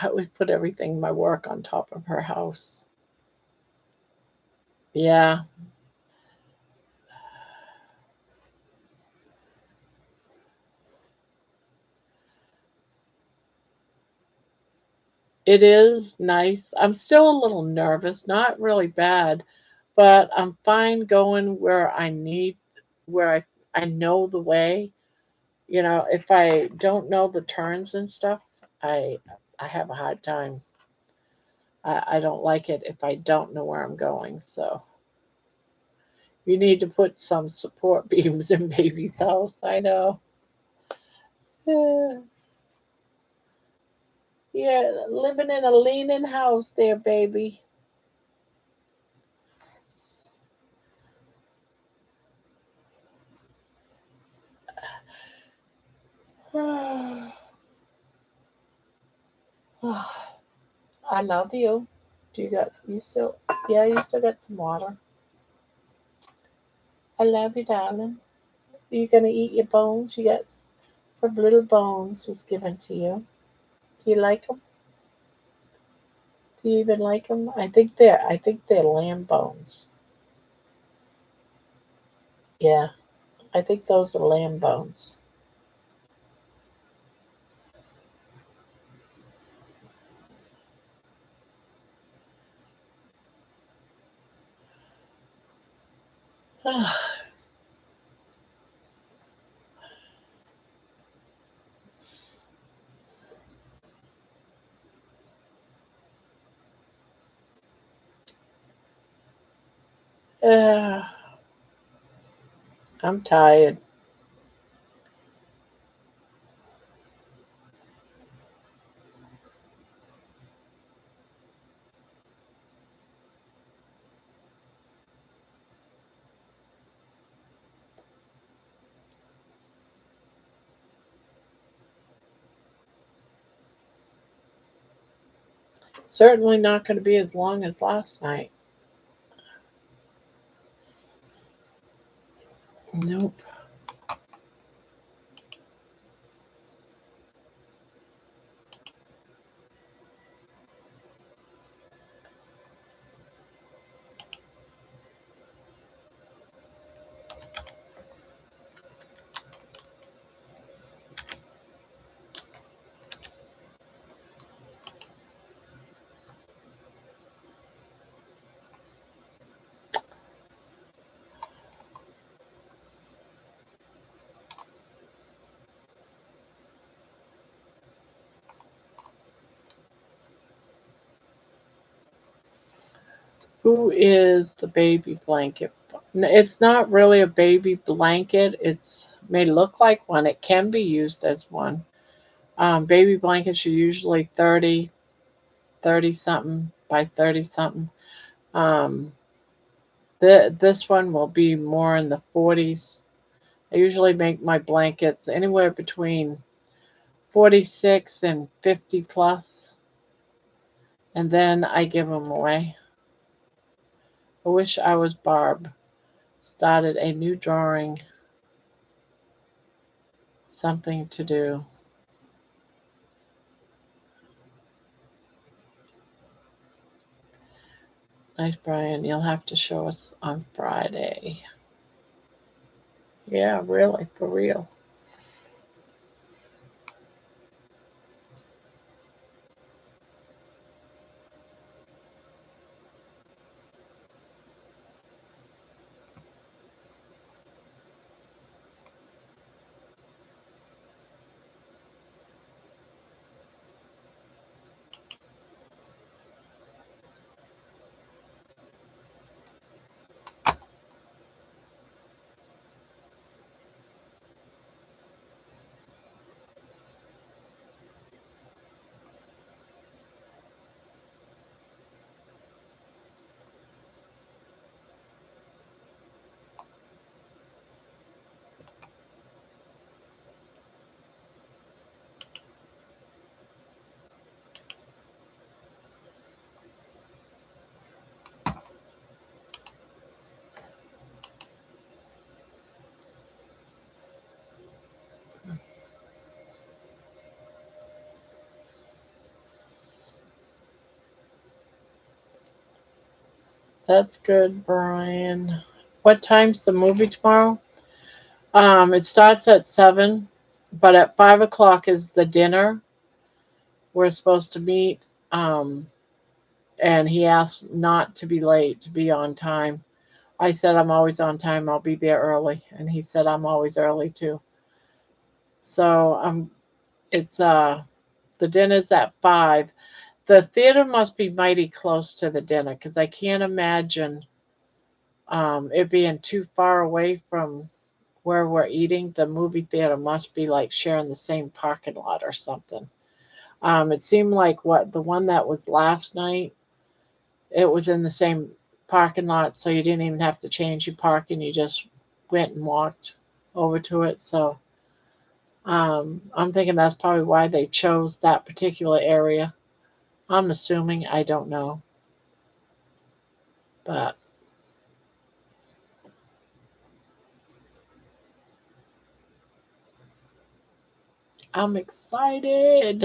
I always put everything my work on top of her house. Yeah, it is nice. I'm still a little nervous, not really bad, but I'm fine going where I need, where I know the way. You know, if I don't know the turns and stuff, I I have a hard time. I don't like it if I don't know where I'm going. So you need to put some support beams in baby's house. I know. Yeah, yeah, living in a leaning house there, baby. I love you. Do you still, yeah, you still got some water. I love you, darling. Are you going to eat your bones? You got some little bones was given to you. Do you like them? Do you even like them? I think they're lamb bones. Yeah, I think those are lamb bones. Uh, I'm tired. Certainly not going to be as long as last night. Nope. Who is the baby blanket? It's not really a baby blanket. It's may look like one. It can be used as one. Baby blankets are usually 30 something by 30 something. Um, this one will be more in the 40s. I usually make my blankets anywhere between 46 and 50 plus, and then I give them away. I wish I was Barb. Started a new drawing, something to do. Nice, Brian. You'll have to show us on Friday. Yeah, really, for real. That's good, Brian. What time's the movie tomorrow? It starts at 7, but at 5 o'clock is the dinner. We're supposed to meet. And he asked not to be late, to be on time. I said I'm always on time. I'll be there early, and he said I'm always early too. So it's the dinner's at 5. The theater must be mighty close to the dinner because I can't imagine it being too far away from where we're eating. The movie theater must be like sharing the same parking lot or something. It seemed like what the one that was last night, it was in the same parking lot, so you didn't even have to change your parking. You just went and walked over to it. So I'm thinking that's probably why they chose that particular area. I'm assuming, I don't know, but I'm excited.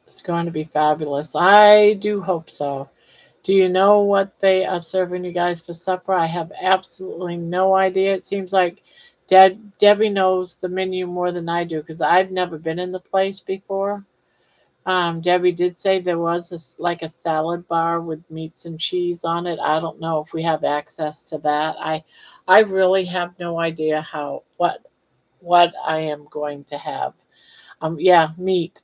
It's going to be fabulous. I do hope so. Do you know what they are serving you guys for supper? I have absolutely no idea. It seems like Debbie knows the menu more than I do because I've never been in the place before. Debbie did say there was like a salad bar with meats and cheese on it. I don't know if we have access to that. I really have no idea what I am going to have. Yeah, meat.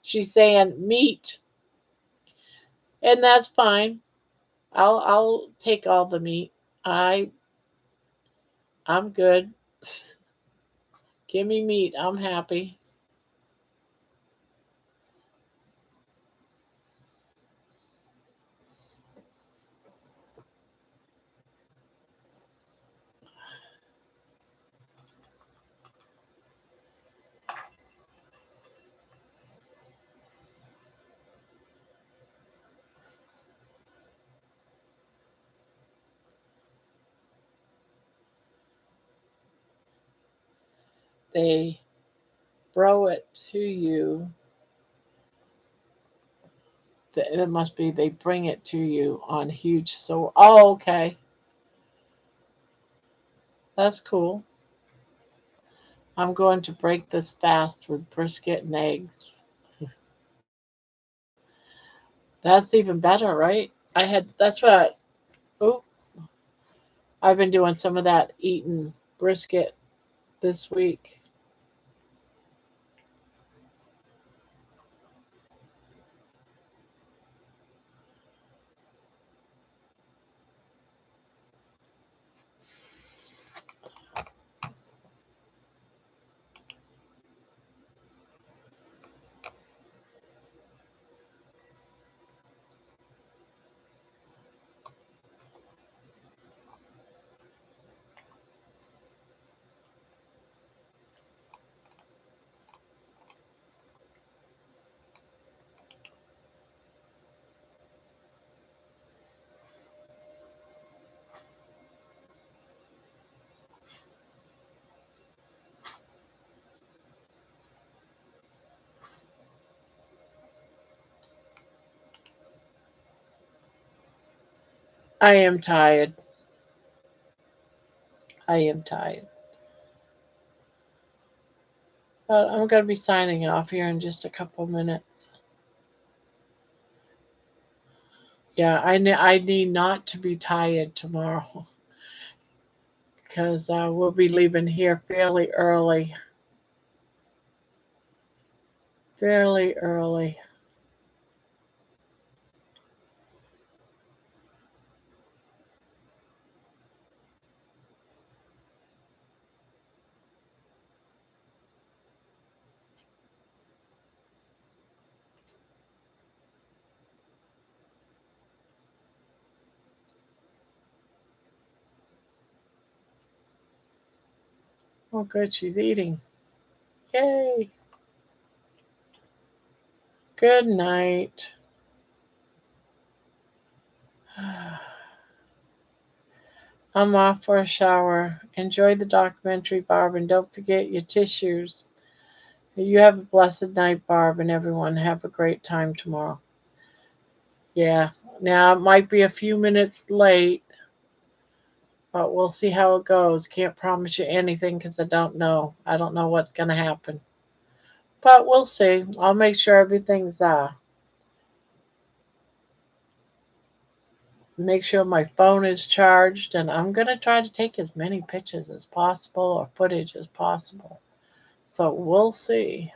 She's saying meat, and that's fine. I'll take all the meat. I I'm good. Give me meat. I'm happy. They bro it to you. It must be they bring it to you on huge so. Oh, okay. That's cool. I'm going to break this fast with brisket and eggs. That's even better, right? That's what oh, I've been doing some of that eating brisket this week. I am tired. I am tired. But I'm going to be signing off here in just a couple minutes. Yeah, I need not to be tired tomorrow because we'll be leaving here fairly early. Fairly early. Oh, good, she's eating. Yay. Good night. I'm off for a shower. Enjoy the documentary, Barb, and don't forget your tissues. You have a blessed night, Barb, and everyone have a great time tomorrow. Yeah. Now it might be a few minutes late, but we'll see how it goes. Can't promise you anything because I don't know. I don't know what's going to happen. But we'll see. I'll make sure everything's make sure my phone is charged, and I'm going to try to take as many pictures as possible or footage as possible. So we'll see.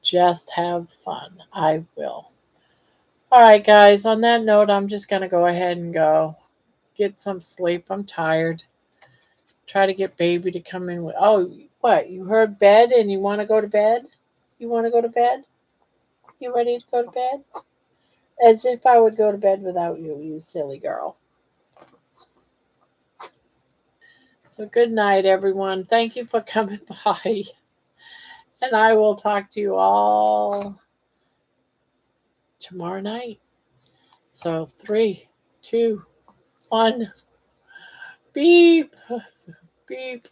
Just have fun. I will. All right, guys. On that note, I'm just going to go ahead and go get some sleep. I'm tired. Try to get baby to come in with. Oh, what? You heard bed and you want to go to bed? You want to go to bed? You ready to go to bed? As if I would go to bed without you, you silly girl. So good night, everyone. Thank you for coming by. And I will talk to you all tomorrow night. So 3, 2, 1. Beep. Beep.